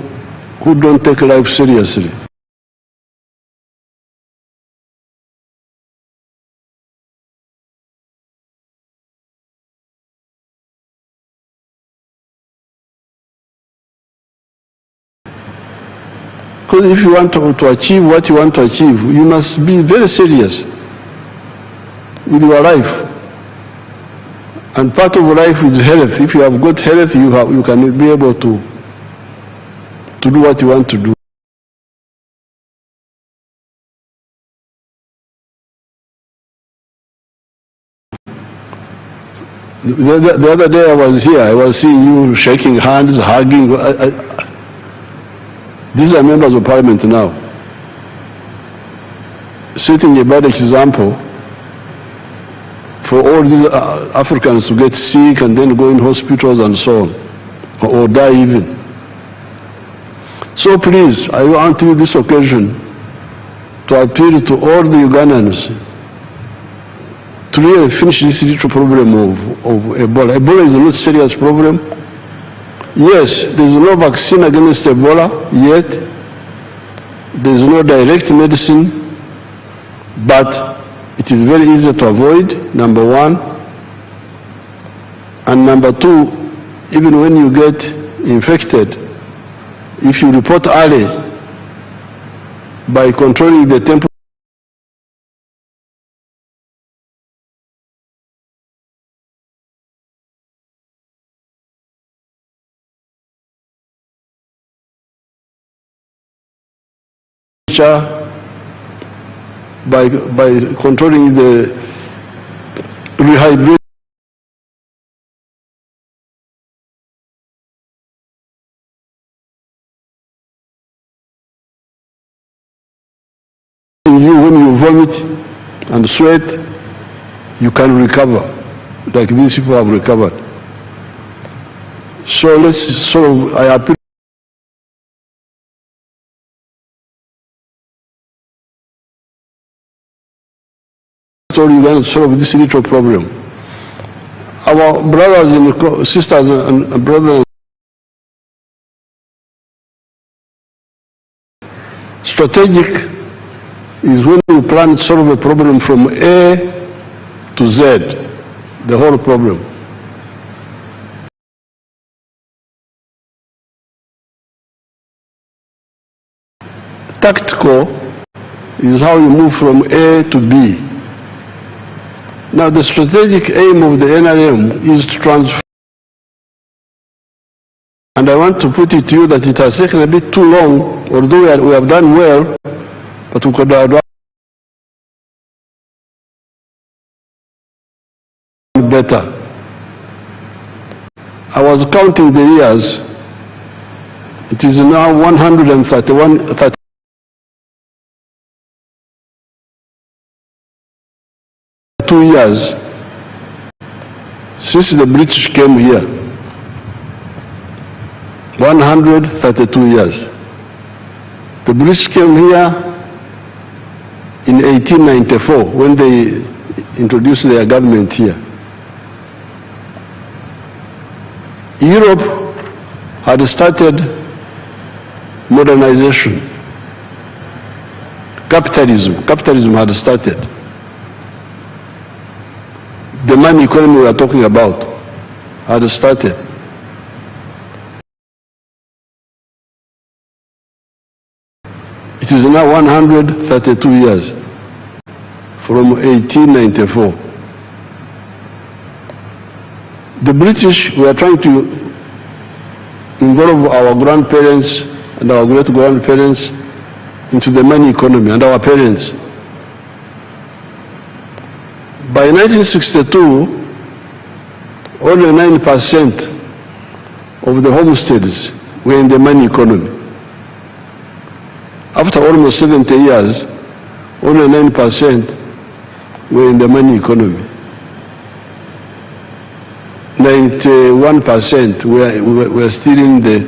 who don't take life seriously. Because if you want to achieve what you want to achieve, you must be very serious with your life. And part of life is health. If you have good health, you can be able to do what you want to do. The other day I was here, I was seeing you shaking hands, hugging. These are members of parliament now. Setting a bad example for all these Africans to get sick and then go in hospitals and so on, or die even. So please, I want to use this occasion to appeal to all the Ugandans to really finish this little problem of Ebola. Ebola is a not serious problem. Yes, there is no vaccine against Ebola yet. There is no direct medicine, but it is very easy to avoid, number 1. And number 2, even when you get infected, if you report early by controlling the temperature, by controlling the rehydration, when you vomit and sweat, you can recover, like these people have recovered. So I appeal to Uganda to solve this little problem. Our brothers and sisters and brothers, strategic is when you plan to solve a problem from A to Z, the whole problem. Tactical is how you move from A to B. Now, the strategic aim of the NRM is to transform. And I want to put it to you that it has taken a bit too long, although we have done well, but we could have done better. I was counting the years. It is now 132 years since the British came here. 132 years. The British came here in 1894 when they introduced their government here. Europe had started modernization. Capitalism had started. The money economy we are talking about had started. It is now 132 years from 1894. The British were trying to involve our grandparents and our great-grandparents into the money economy, and our parents. By 1962, only 9% of the homesteads were in the money economy. After almost 70 years, only 9% were in the money economy. 91% were still in the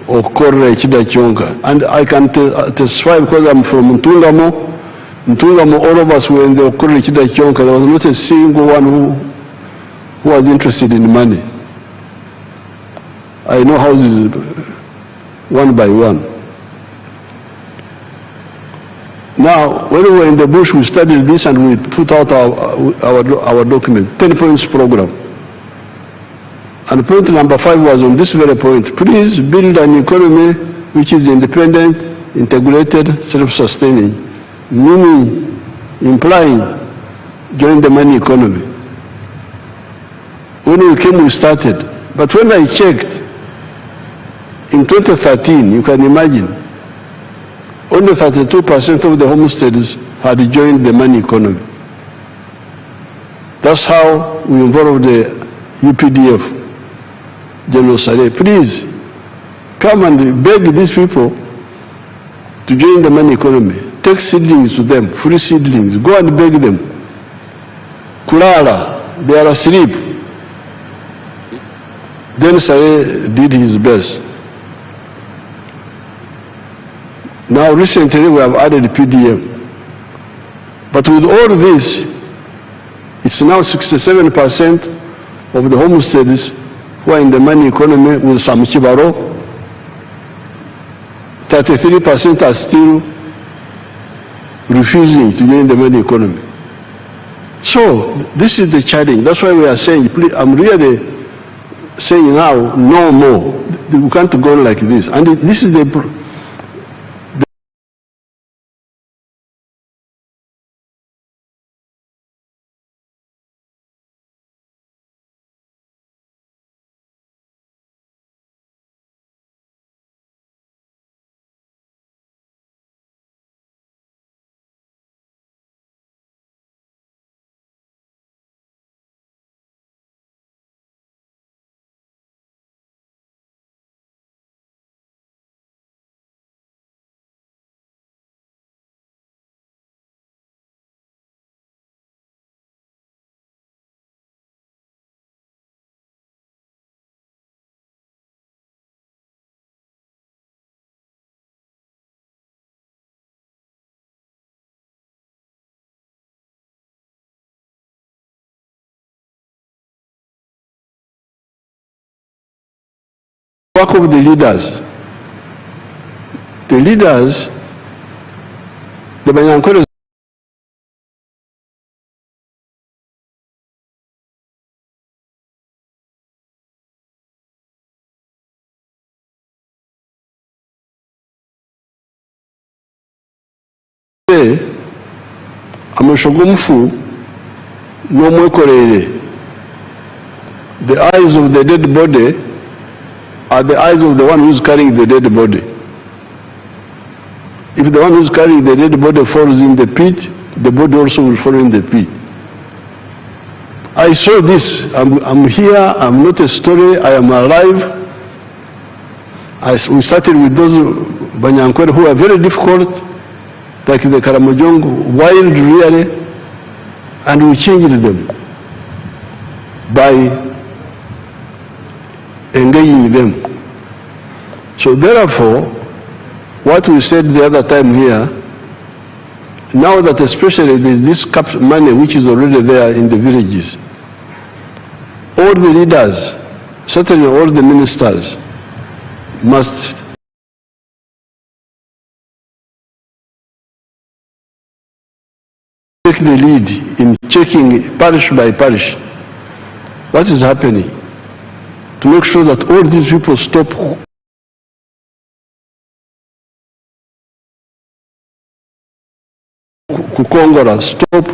Okorre Chidachonga. And I can testify because I'm from Ntungamo. Ntungamo, all of us were in the Okorre Chidachonga. There was not a single one who was interested in money. I know houses one by one. Now, when we were in the bush, we studied this and we put out our document, 10 points program. And point number 5 was on this very point. Please build an economy which is independent, integrated, self-sustaining, meaning, implying, join the money economy. When we came, we started. But when I checked, in 2013, you can imagine, only 32% of the homesteads had joined the money economy. That's how we involved the UPDF. General Saleh, please come and beg these people to join the money economy. Take seedlings to them, free seedlings. Go and beg them. Kulala, they are asleep. Then Saleh did his best. Now recently we have added PDM. But with all this, it's now 67% of the homesteads who are in the money economy with some Chibaro. 33% are still refusing to join the money economy. So this is the challenge. That's why we are saying, please, I'm really saying now, no more. We can't go on like this. And this is the work of the leaders. The leaders, the Banyankole amasho g'omufu n'omwekorere. The eyes of the dead body are the eyes of the one who is carrying the dead body. If the one who is carrying the dead body falls in the pit, the body also will fall in the pit. I saw this. I'm here. I'm not a story. I am alive. We started with those Banyankwere who are very difficult, like the Karamojong, wild really, and we changed them by engaging them. So therefore, what we said the other time here, now that especially there is this cap money which is already there in the villages, all the leaders, certainly all the ministers, must take the lead in checking parish by parish what is happening, to make sure that all these people stop Kukongora, stop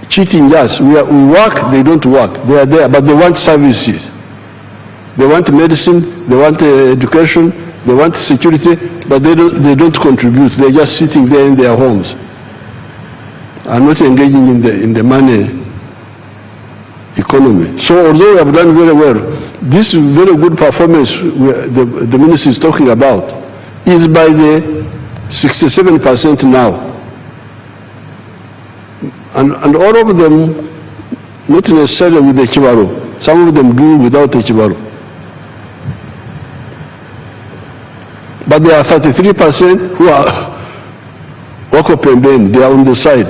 cheating us. We work, they don't work. They are there, but they want services. They want medicine, they want education, they want security, but they don't contribute. They're just sitting there in their homes and not engaging in the money economy. So although we have done very well, this very good performance the minister is talking about is by the 67% now. And all of them, not necessarily with the Chibaro. Some of them do without the Chibaro. But there are 33% who are Wako Pembeni, they are on the side.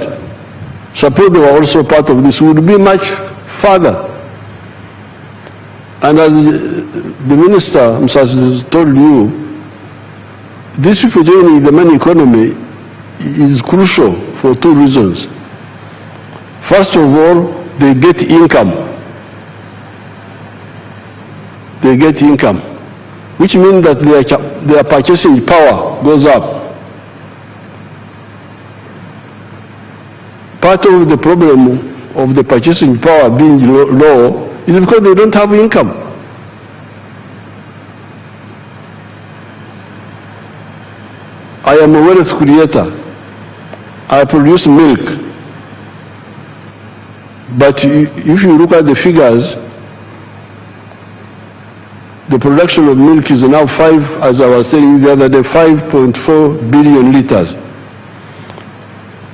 Suppose they were also part of this, we would be much further. And as the minister has told you, these people joining the money economy is crucial for two reasons. First of all, they get income. They get income, which means that their purchasing power goes up. Part of the problem of the purchasing power being low is because they don't have income. I am a wealth creator. I produce milk. But if you look at the figures, the production of milk is now as I was telling you the other day, 5.4 billion liters.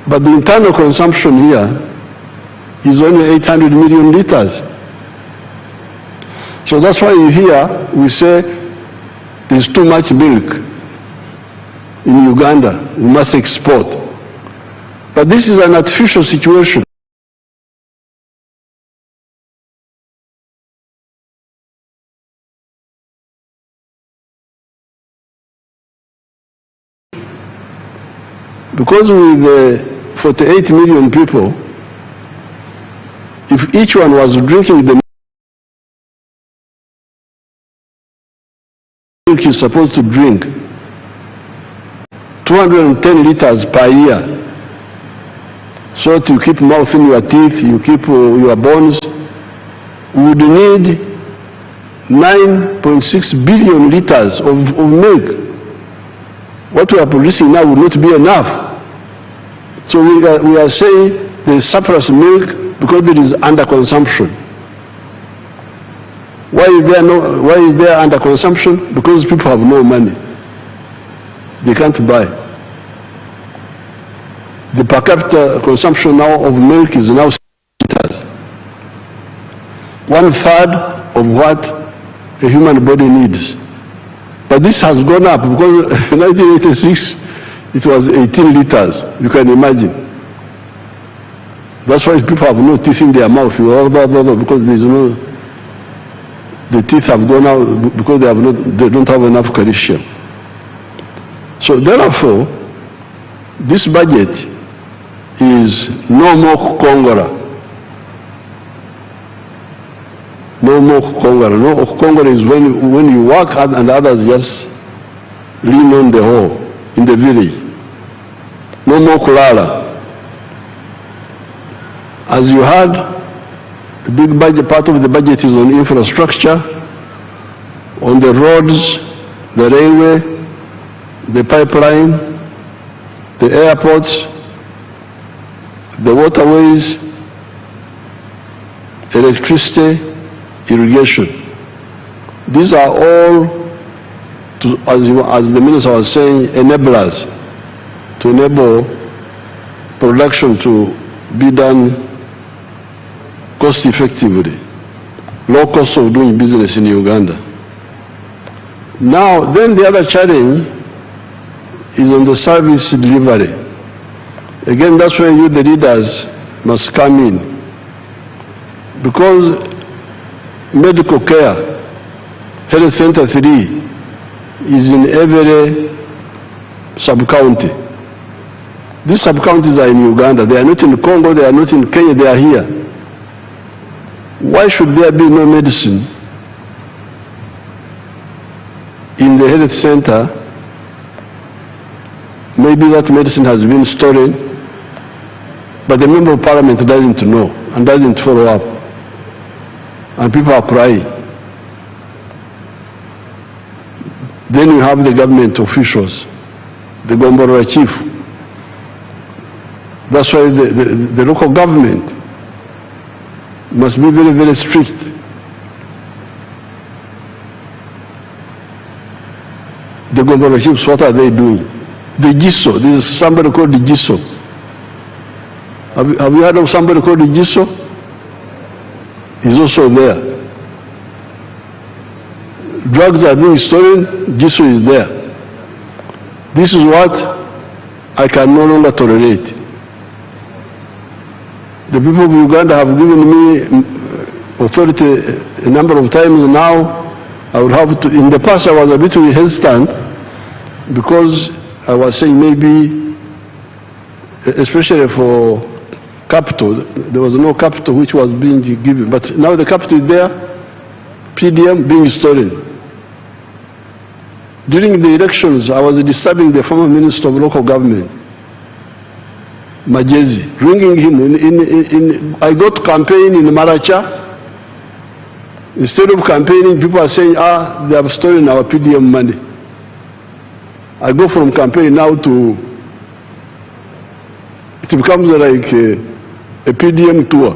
But the internal consumption here is only 800 million liters. So that's why you hear we say there's too much milk in Uganda, we must export. But this is an artificial situation. Because with 48 million people, if each one was drinking the milk he's supposed to drink, 210 liters per year, so to keep mouth in your teeth, you keep your bones, we would need 9.6 billion liters of milk. What we are producing now will not be enough. So we are saying there is surplus milk because there is underconsumption. Why is there underconsumption? Because people have no money. They can't buy. The per capita consumption now of milk is now 6 liters. 1/3 of what a human body needs. But this has gone up because in 1986 it was 18 liters. You can imagine. That's why people have no teeth in their mouth because there is no. The teeth have gone out because they don't have enough calcium. So therefore, this budget is no more Kongora. No more Kongora. No Kongora is when you work hard and others just lean on the hoe in the village. No more kulala. As you heard, the big budget, part of the budget is on infrastructure, on the roads, the railway, the pipeline, the airports, the waterways, electricity, irrigation. These are all, as the minister was saying, enablers to enable production to be done cost effectively, low cost of doing business in Uganda. Now, then the other challenge is on the service delivery. Again, that's where you, the leaders, must come in. Because medical care, Health Center 3, is in every sub-county. These sub-counties are in Uganda. They are not in Congo, they are not in Kenya, they are here. Why should there be no medicine in the health center? Maybe that medicine has been stolen, but the member of parliament doesn't know and doesn't follow up. And people are crying. Then you have the government officials, the Gomboro chief. That's why the local government must be very, very strict. The Gomboro chiefs, what are they doing? The GISO, there is somebody called the GISO. Have you heard of somebody called the GISO? He's also there. Drugs are being stolen, GISO is there. This is what I can no longer tolerate. The people of Uganda have given me authority a number of times now. I would have to, in the past I was a bit hesitant because I was saying maybe, especially for capital, there was no capital which was being given. But now the capital is there, PDM being stolen. During the elections, I was disturbing the former Minister of Local Government, Majezi, ringing him. I got campaign in Maracha. Instead of campaigning, people are saying, they have stolen our PDM money. I go from campaign now to, it becomes like a PDM tour.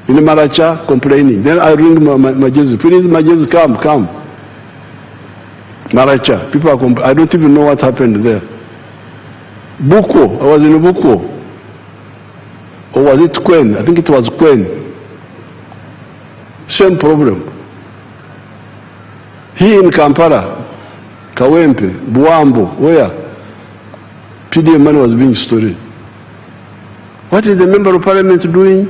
In Maracha, complaining. Then I ring Majezi, please Majezi, come. Maracha, people are I don't even know what happened there. Buko, I was in Buko. Or was it Kwen? I think it was Kwen. Same problem. Here in Kampala, Kawempe, Buambo, where PDM money was being stolen. What is the member of parliament doing?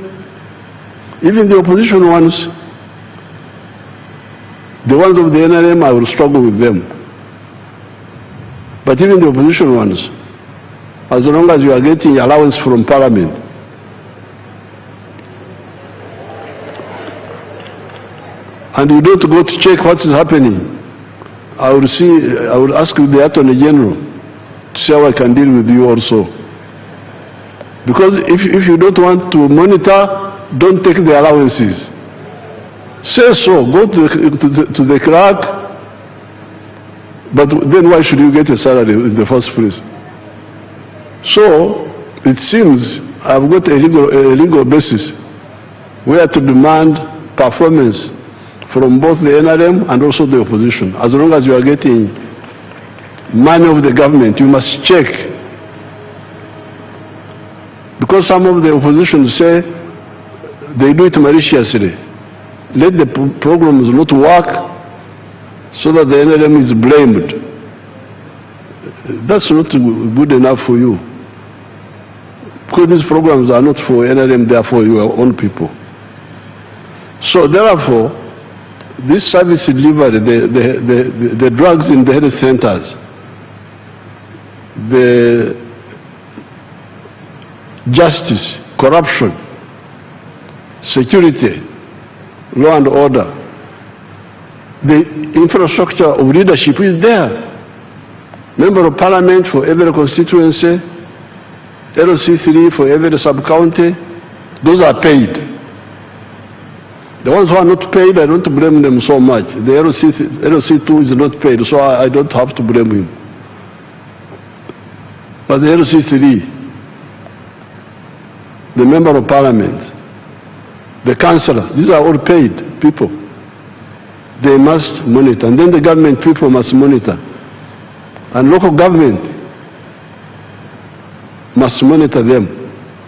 Even the opposition ones, the ones of the NRM, I will struggle with them. But even the opposition ones, as long as you are getting allowance from parliament, and you don't go to check what is happening, I will ask the Attorney General to see how I can deal with you also. Because if you don't want to monitor, don't take the allowances. Say so, go to the clerk, but then why should you get a salary in the first place? So, it seems I've got a legal basis where to demand performance from both the NRM and also the opposition. As long as you are getting money of the government, you must check. Because some of the opposition say they do it maliciously. Let the programs not work so that the NRM is blamed. That's not good enough for you. Because these programs are not for NRM, they are for your own people. So therefore, this service delivery, the drugs in the health centers, the justice, corruption, security, law and order, the infrastructure of leadership is there. Member of Parliament for every constituency, LC3 for every sub-county, those are paid. The ones who are not paid, I don't blame them so much. The LC2 is not paid, so I don't have to blame him. But the LC3, the Member of Parliament, the councillors, these are all paid people. They must monitor, and then the government people must monitor. And local government must monitor them,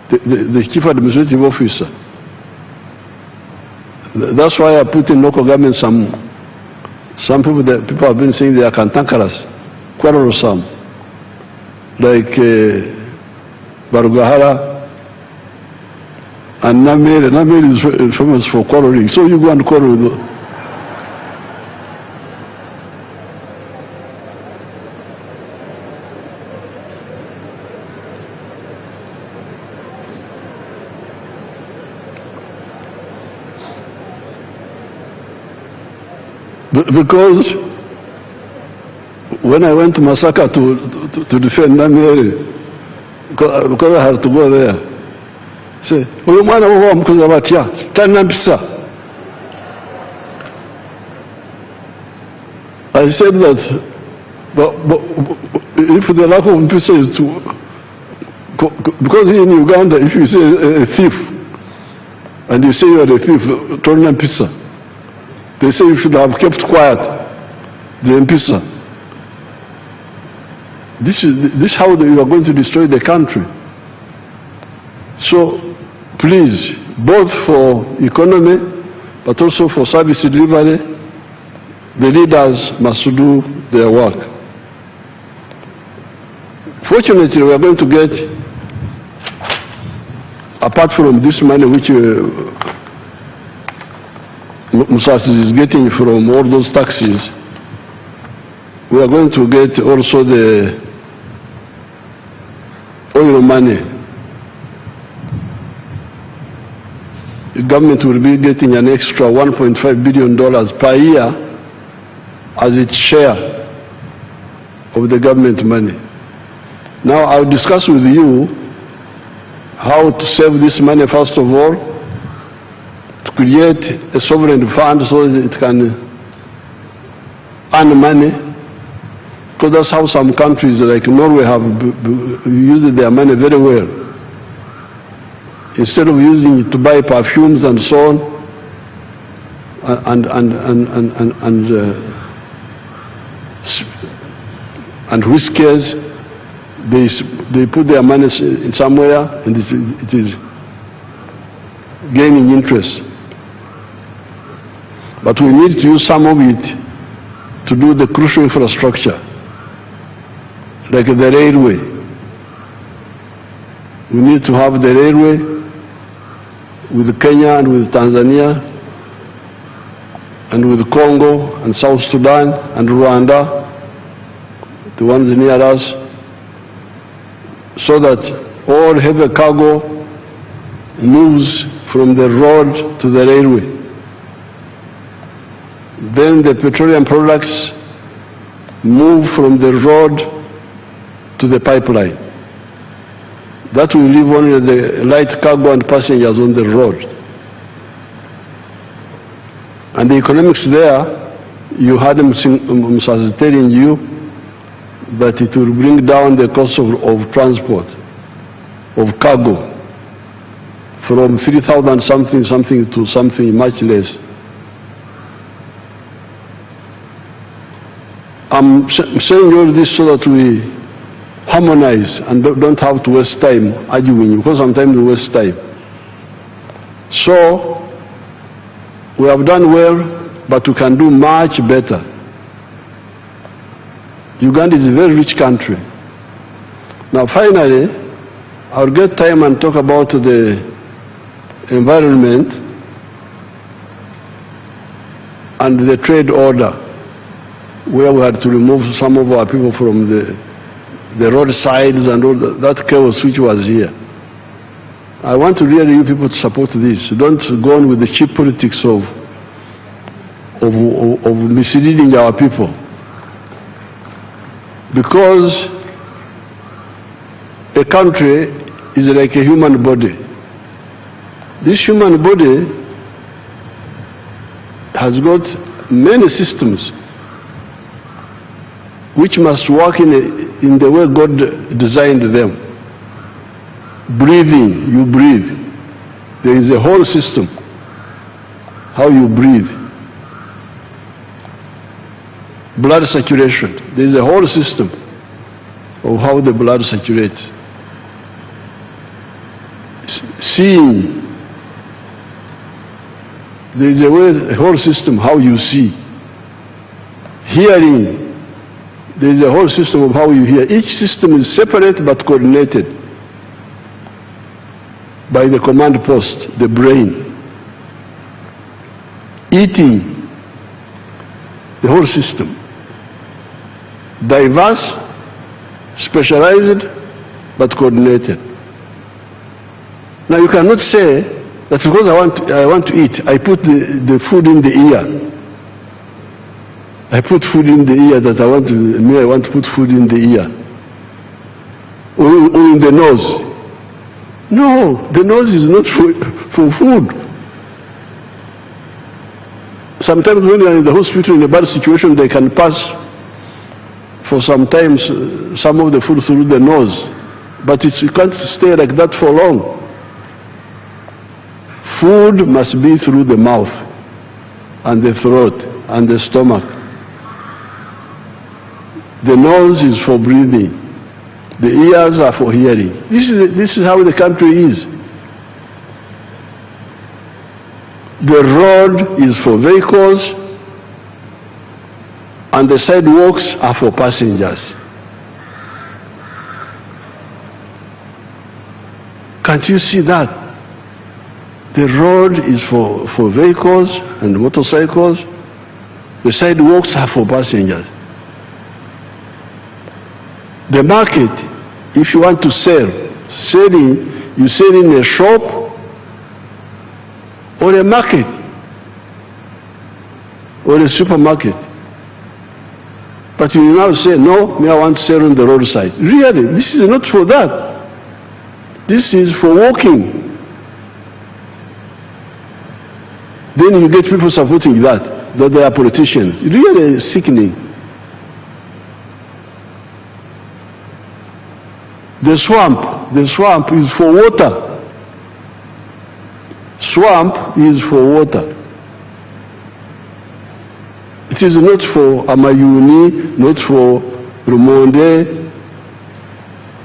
the chief administrative officer. That's why I put in local government some people that people have been saying they are cantankerous, quarrelsome, like Barugahara and Namere. Namere is famous for quarreling, so you go and quarrel with them. Because when I went to Masaka to defend Namere, because I had to go there, say, I said that if the lack of Mpisa is to, because in Uganda, if you say a thief, and you say you are a thief, turn Mpisa. They say you should have kept quiet, the Mpisa. This is how you are going to destroy the country. So, please, both for economy, but also for service delivery, the leaders must do their work. Fortunately, we are going to get, apart from this money which Musasi is getting from all those taxes, we are going to get also the oil money. The government will be getting an extra $1.5 billion per year as its share of the government money. Now I'll discuss with you how to save this money first of all, to create a sovereign fund so that it can earn money, because that's how some countries like Norway have used their money very well. Instead of using it to buy perfumes and so on, and whiskers, they put their money somewhere and it is gaining interest. But we need to use some of it to do the crucial infrastructure, like the railway. We need to have the railway with Kenya and with Tanzania and with Congo and South Sudan and Rwanda, the ones near us, so that all heavy cargo moves from the road to the railway. Then the petroleum products move from the road to the pipeline. That will leave only the light cargo and passengers on the road. And the economics there, you had Musasi telling you that it will bring down the cost of transport, of cargo, from 3,000 something to something much less. I'm saying all this so that we harmonize and don't have to waste time arguing, because sometimes we waste time. So, we have done well, but we can do much better. Uganda is a very rich country. Now finally, I'll get time and talk about the environment and the trade order, where we had to remove some of our people from the roadsides and all that chaos which was here. I want to really you people to support this. Don't go on with the cheap politics of misleading our people. Because a country is like a human body. This human body has got many systems which must work in the way God designed them. Breathing, you breathe. There is a whole system, how you breathe. Blood circulation, there is a whole system of how the blood circulates. Seeing, there is a whole system how you see. Hearing, there is a whole system of how you hear. Each system is separate but coordinated by the command post, the brain. Eating, the whole system. Diverse, specialized, but coordinated. Now you cannot say that because I want to eat, I put the food in the ear. I put food in the ear that I want to put food in the ear. Or in the nose. No, the nose is not for food. Sometimes when you are in the hospital in a bad situation, they can pass for sometimes some of the food through the nose. But you can't stay like that for long. Food must be through the mouth and the throat and the stomach. The nose is for breathing. The ears are for hearing. This is how the country is. The road is for vehicles and the sidewalks are for passengers. Can't you see that? The road is for vehicles and motorcycles. The sidewalks are for passengers. The market, if you want to sell, you sell in a shop or a market or a supermarket. But you now say, no, I want to sell on the roadside. Really, this is not for that. This is for walking. Then you get people supporting that they are politicians. Really sickening. The swamp is for water. Swamp is for water. It is not for Amayuni, not for Rumonde,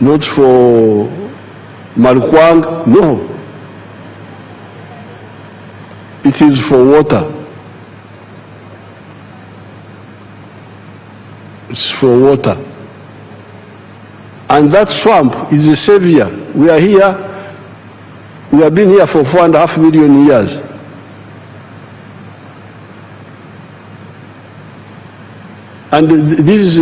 not for Malkwang, no. It is for water. It's for water. And that swamp is a savior. We are here, we have been here for 4.5 million years. And these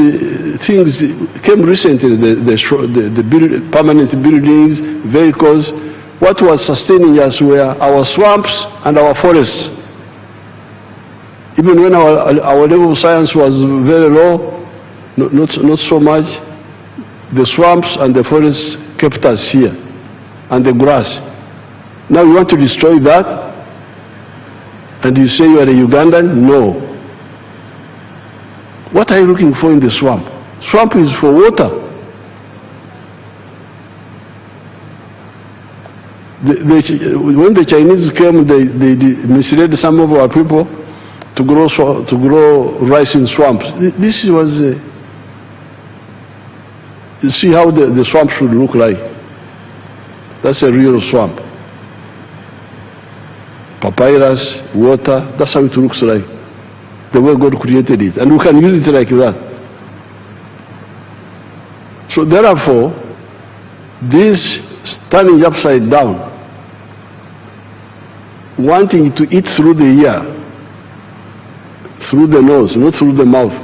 things came recently, the permanent buildings, vehicles. What was sustaining us were our swamps and our forests. Even when our level of science was very low, not so much, the swamps and the forests kept us here, and the grass. Now you want to destroy that, and you say you are a Ugandan? No. What are you looking for in the swamp? Swamp is for water. When the Chinese came, they misled some of our people to grow rice in swamps. This was you see how the swamp should look like. That's a real swamp. Papyrus, water, that's how it looks like. The way God created it. And we can use it like that. So therefore, this standing upside down, wanting to eat through the ear, through the nose, not through the mouth.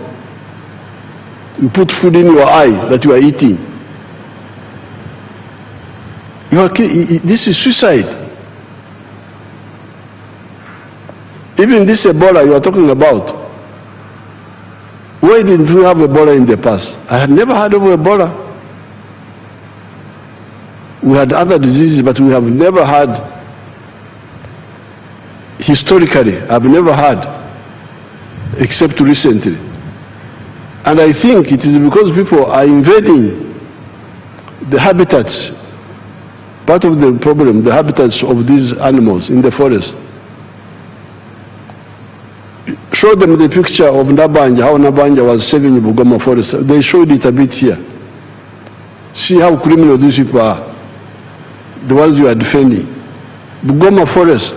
You put food in your eye that you are eating. This is suicide. Even this Ebola you are talking about, where why didn't we have Ebola in the past? I had never heard of Ebola. We had other diseases, but we have never had, historically, I've never had, except recently. And I think it is because people are invading the habitats, part of the problem, the habitats of these animals in the forest. Show them the picture of Nabanja, how Nabanja was saving Bugoma forest. They showed it a bit here. See how criminal these people are, the ones you are defending. Bugoma forest.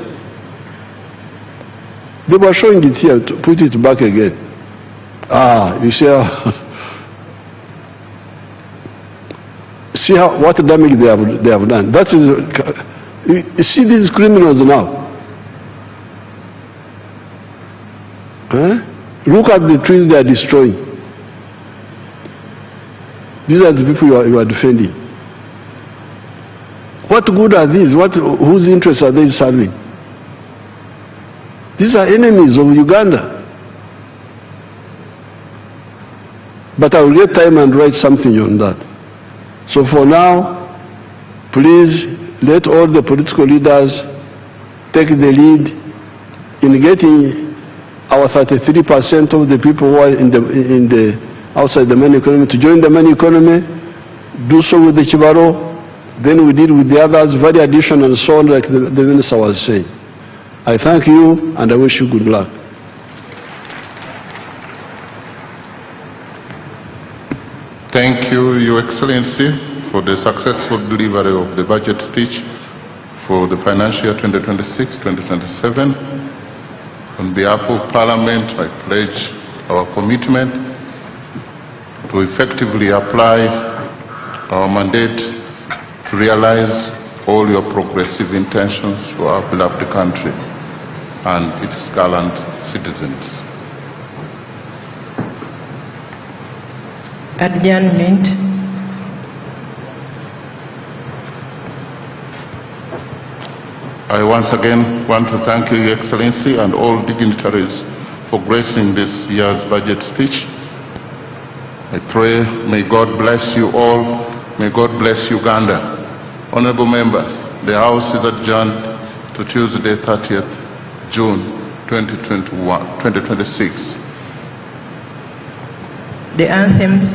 They were showing it here, to put it back again. Ah, you see how, see how, what damage they have done. That is, you see these criminals now. Look at the trees they are destroying. These are the people you are defending. What good are these? Whose interests are they serving? These are enemies of Uganda. But I will get time and write something on that. So for now, please let all the political leaders take the lead in getting our 33% of the people who are outside the money economy to join the money economy, do so with the Chibaro, then we deal with the others, value addition and so on, like the minister was saying. I thank you and I wish you good luck. Thank you, Your Excellency, for the successful delivery of the budget speech for the financial year 2026-2027. On behalf of Parliament, I pledge our commitment to effectively apply our mandate to realize all your progressive intentions for our beloved country and its gallant citizens. Adjournment. I once again want to thank you, Your Excellency, and all dignitaries for gracing this year's budget speech. I pray, may God bless you all, may God bless Uganda. Honorable members, the House is adjourned to Tuesday, 30th June 2026. The anthems.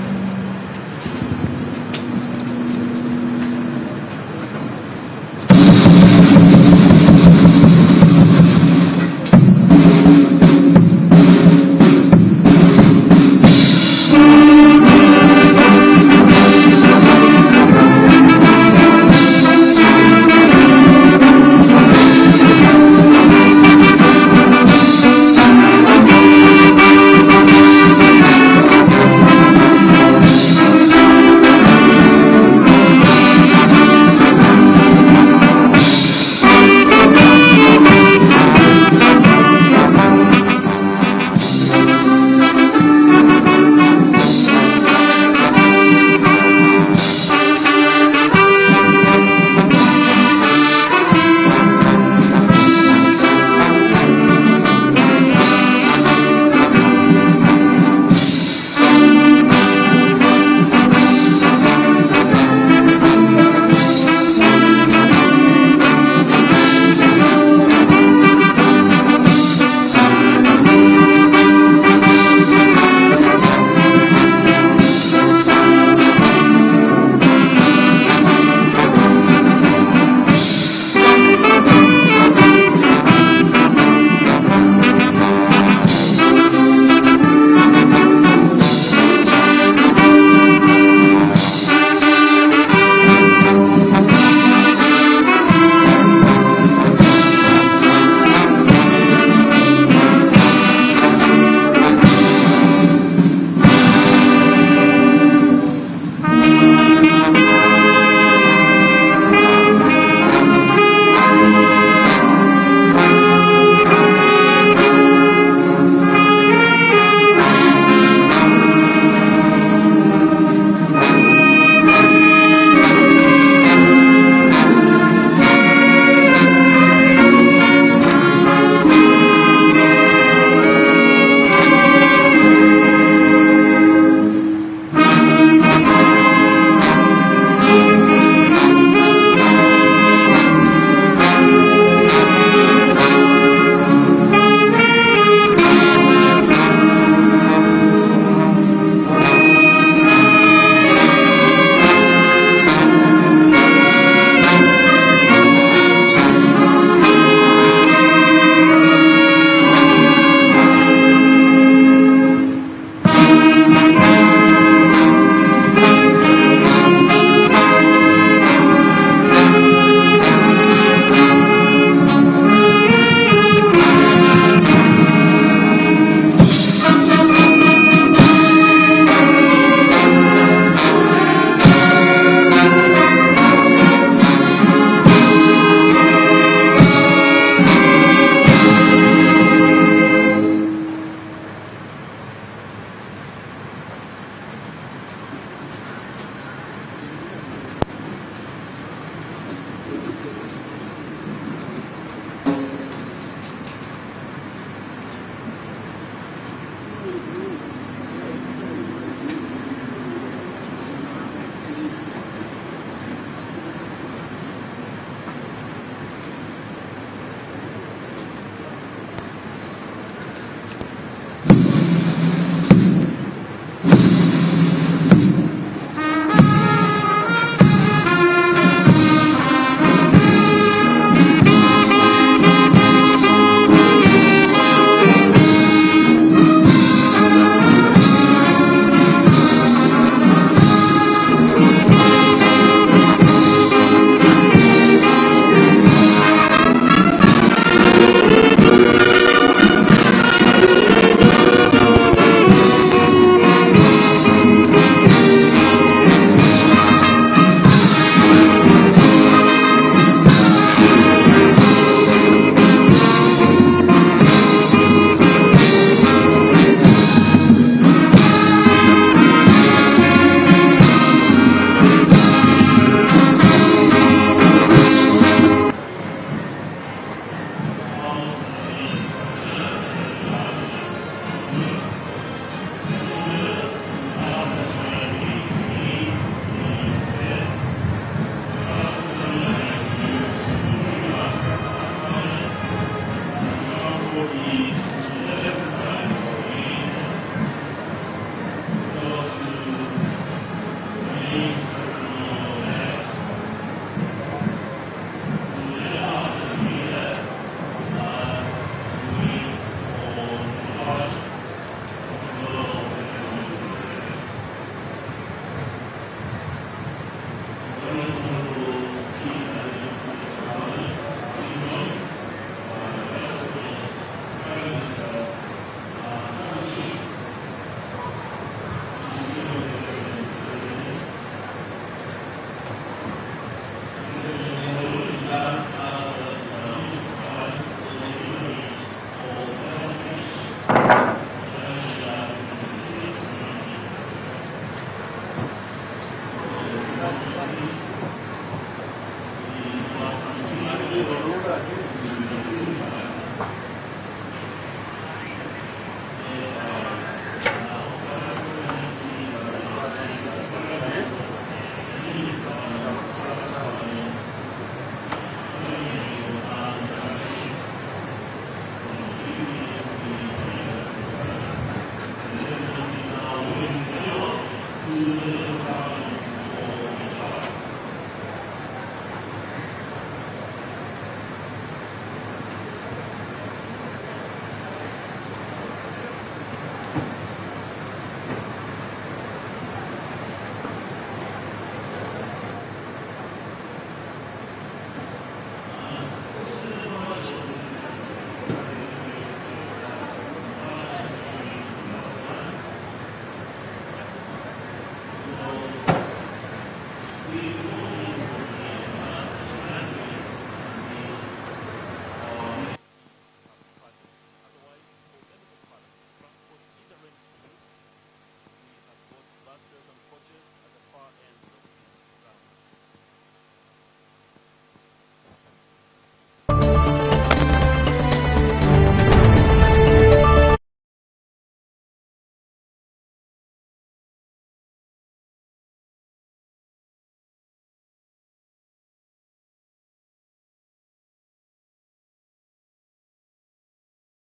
Thank you.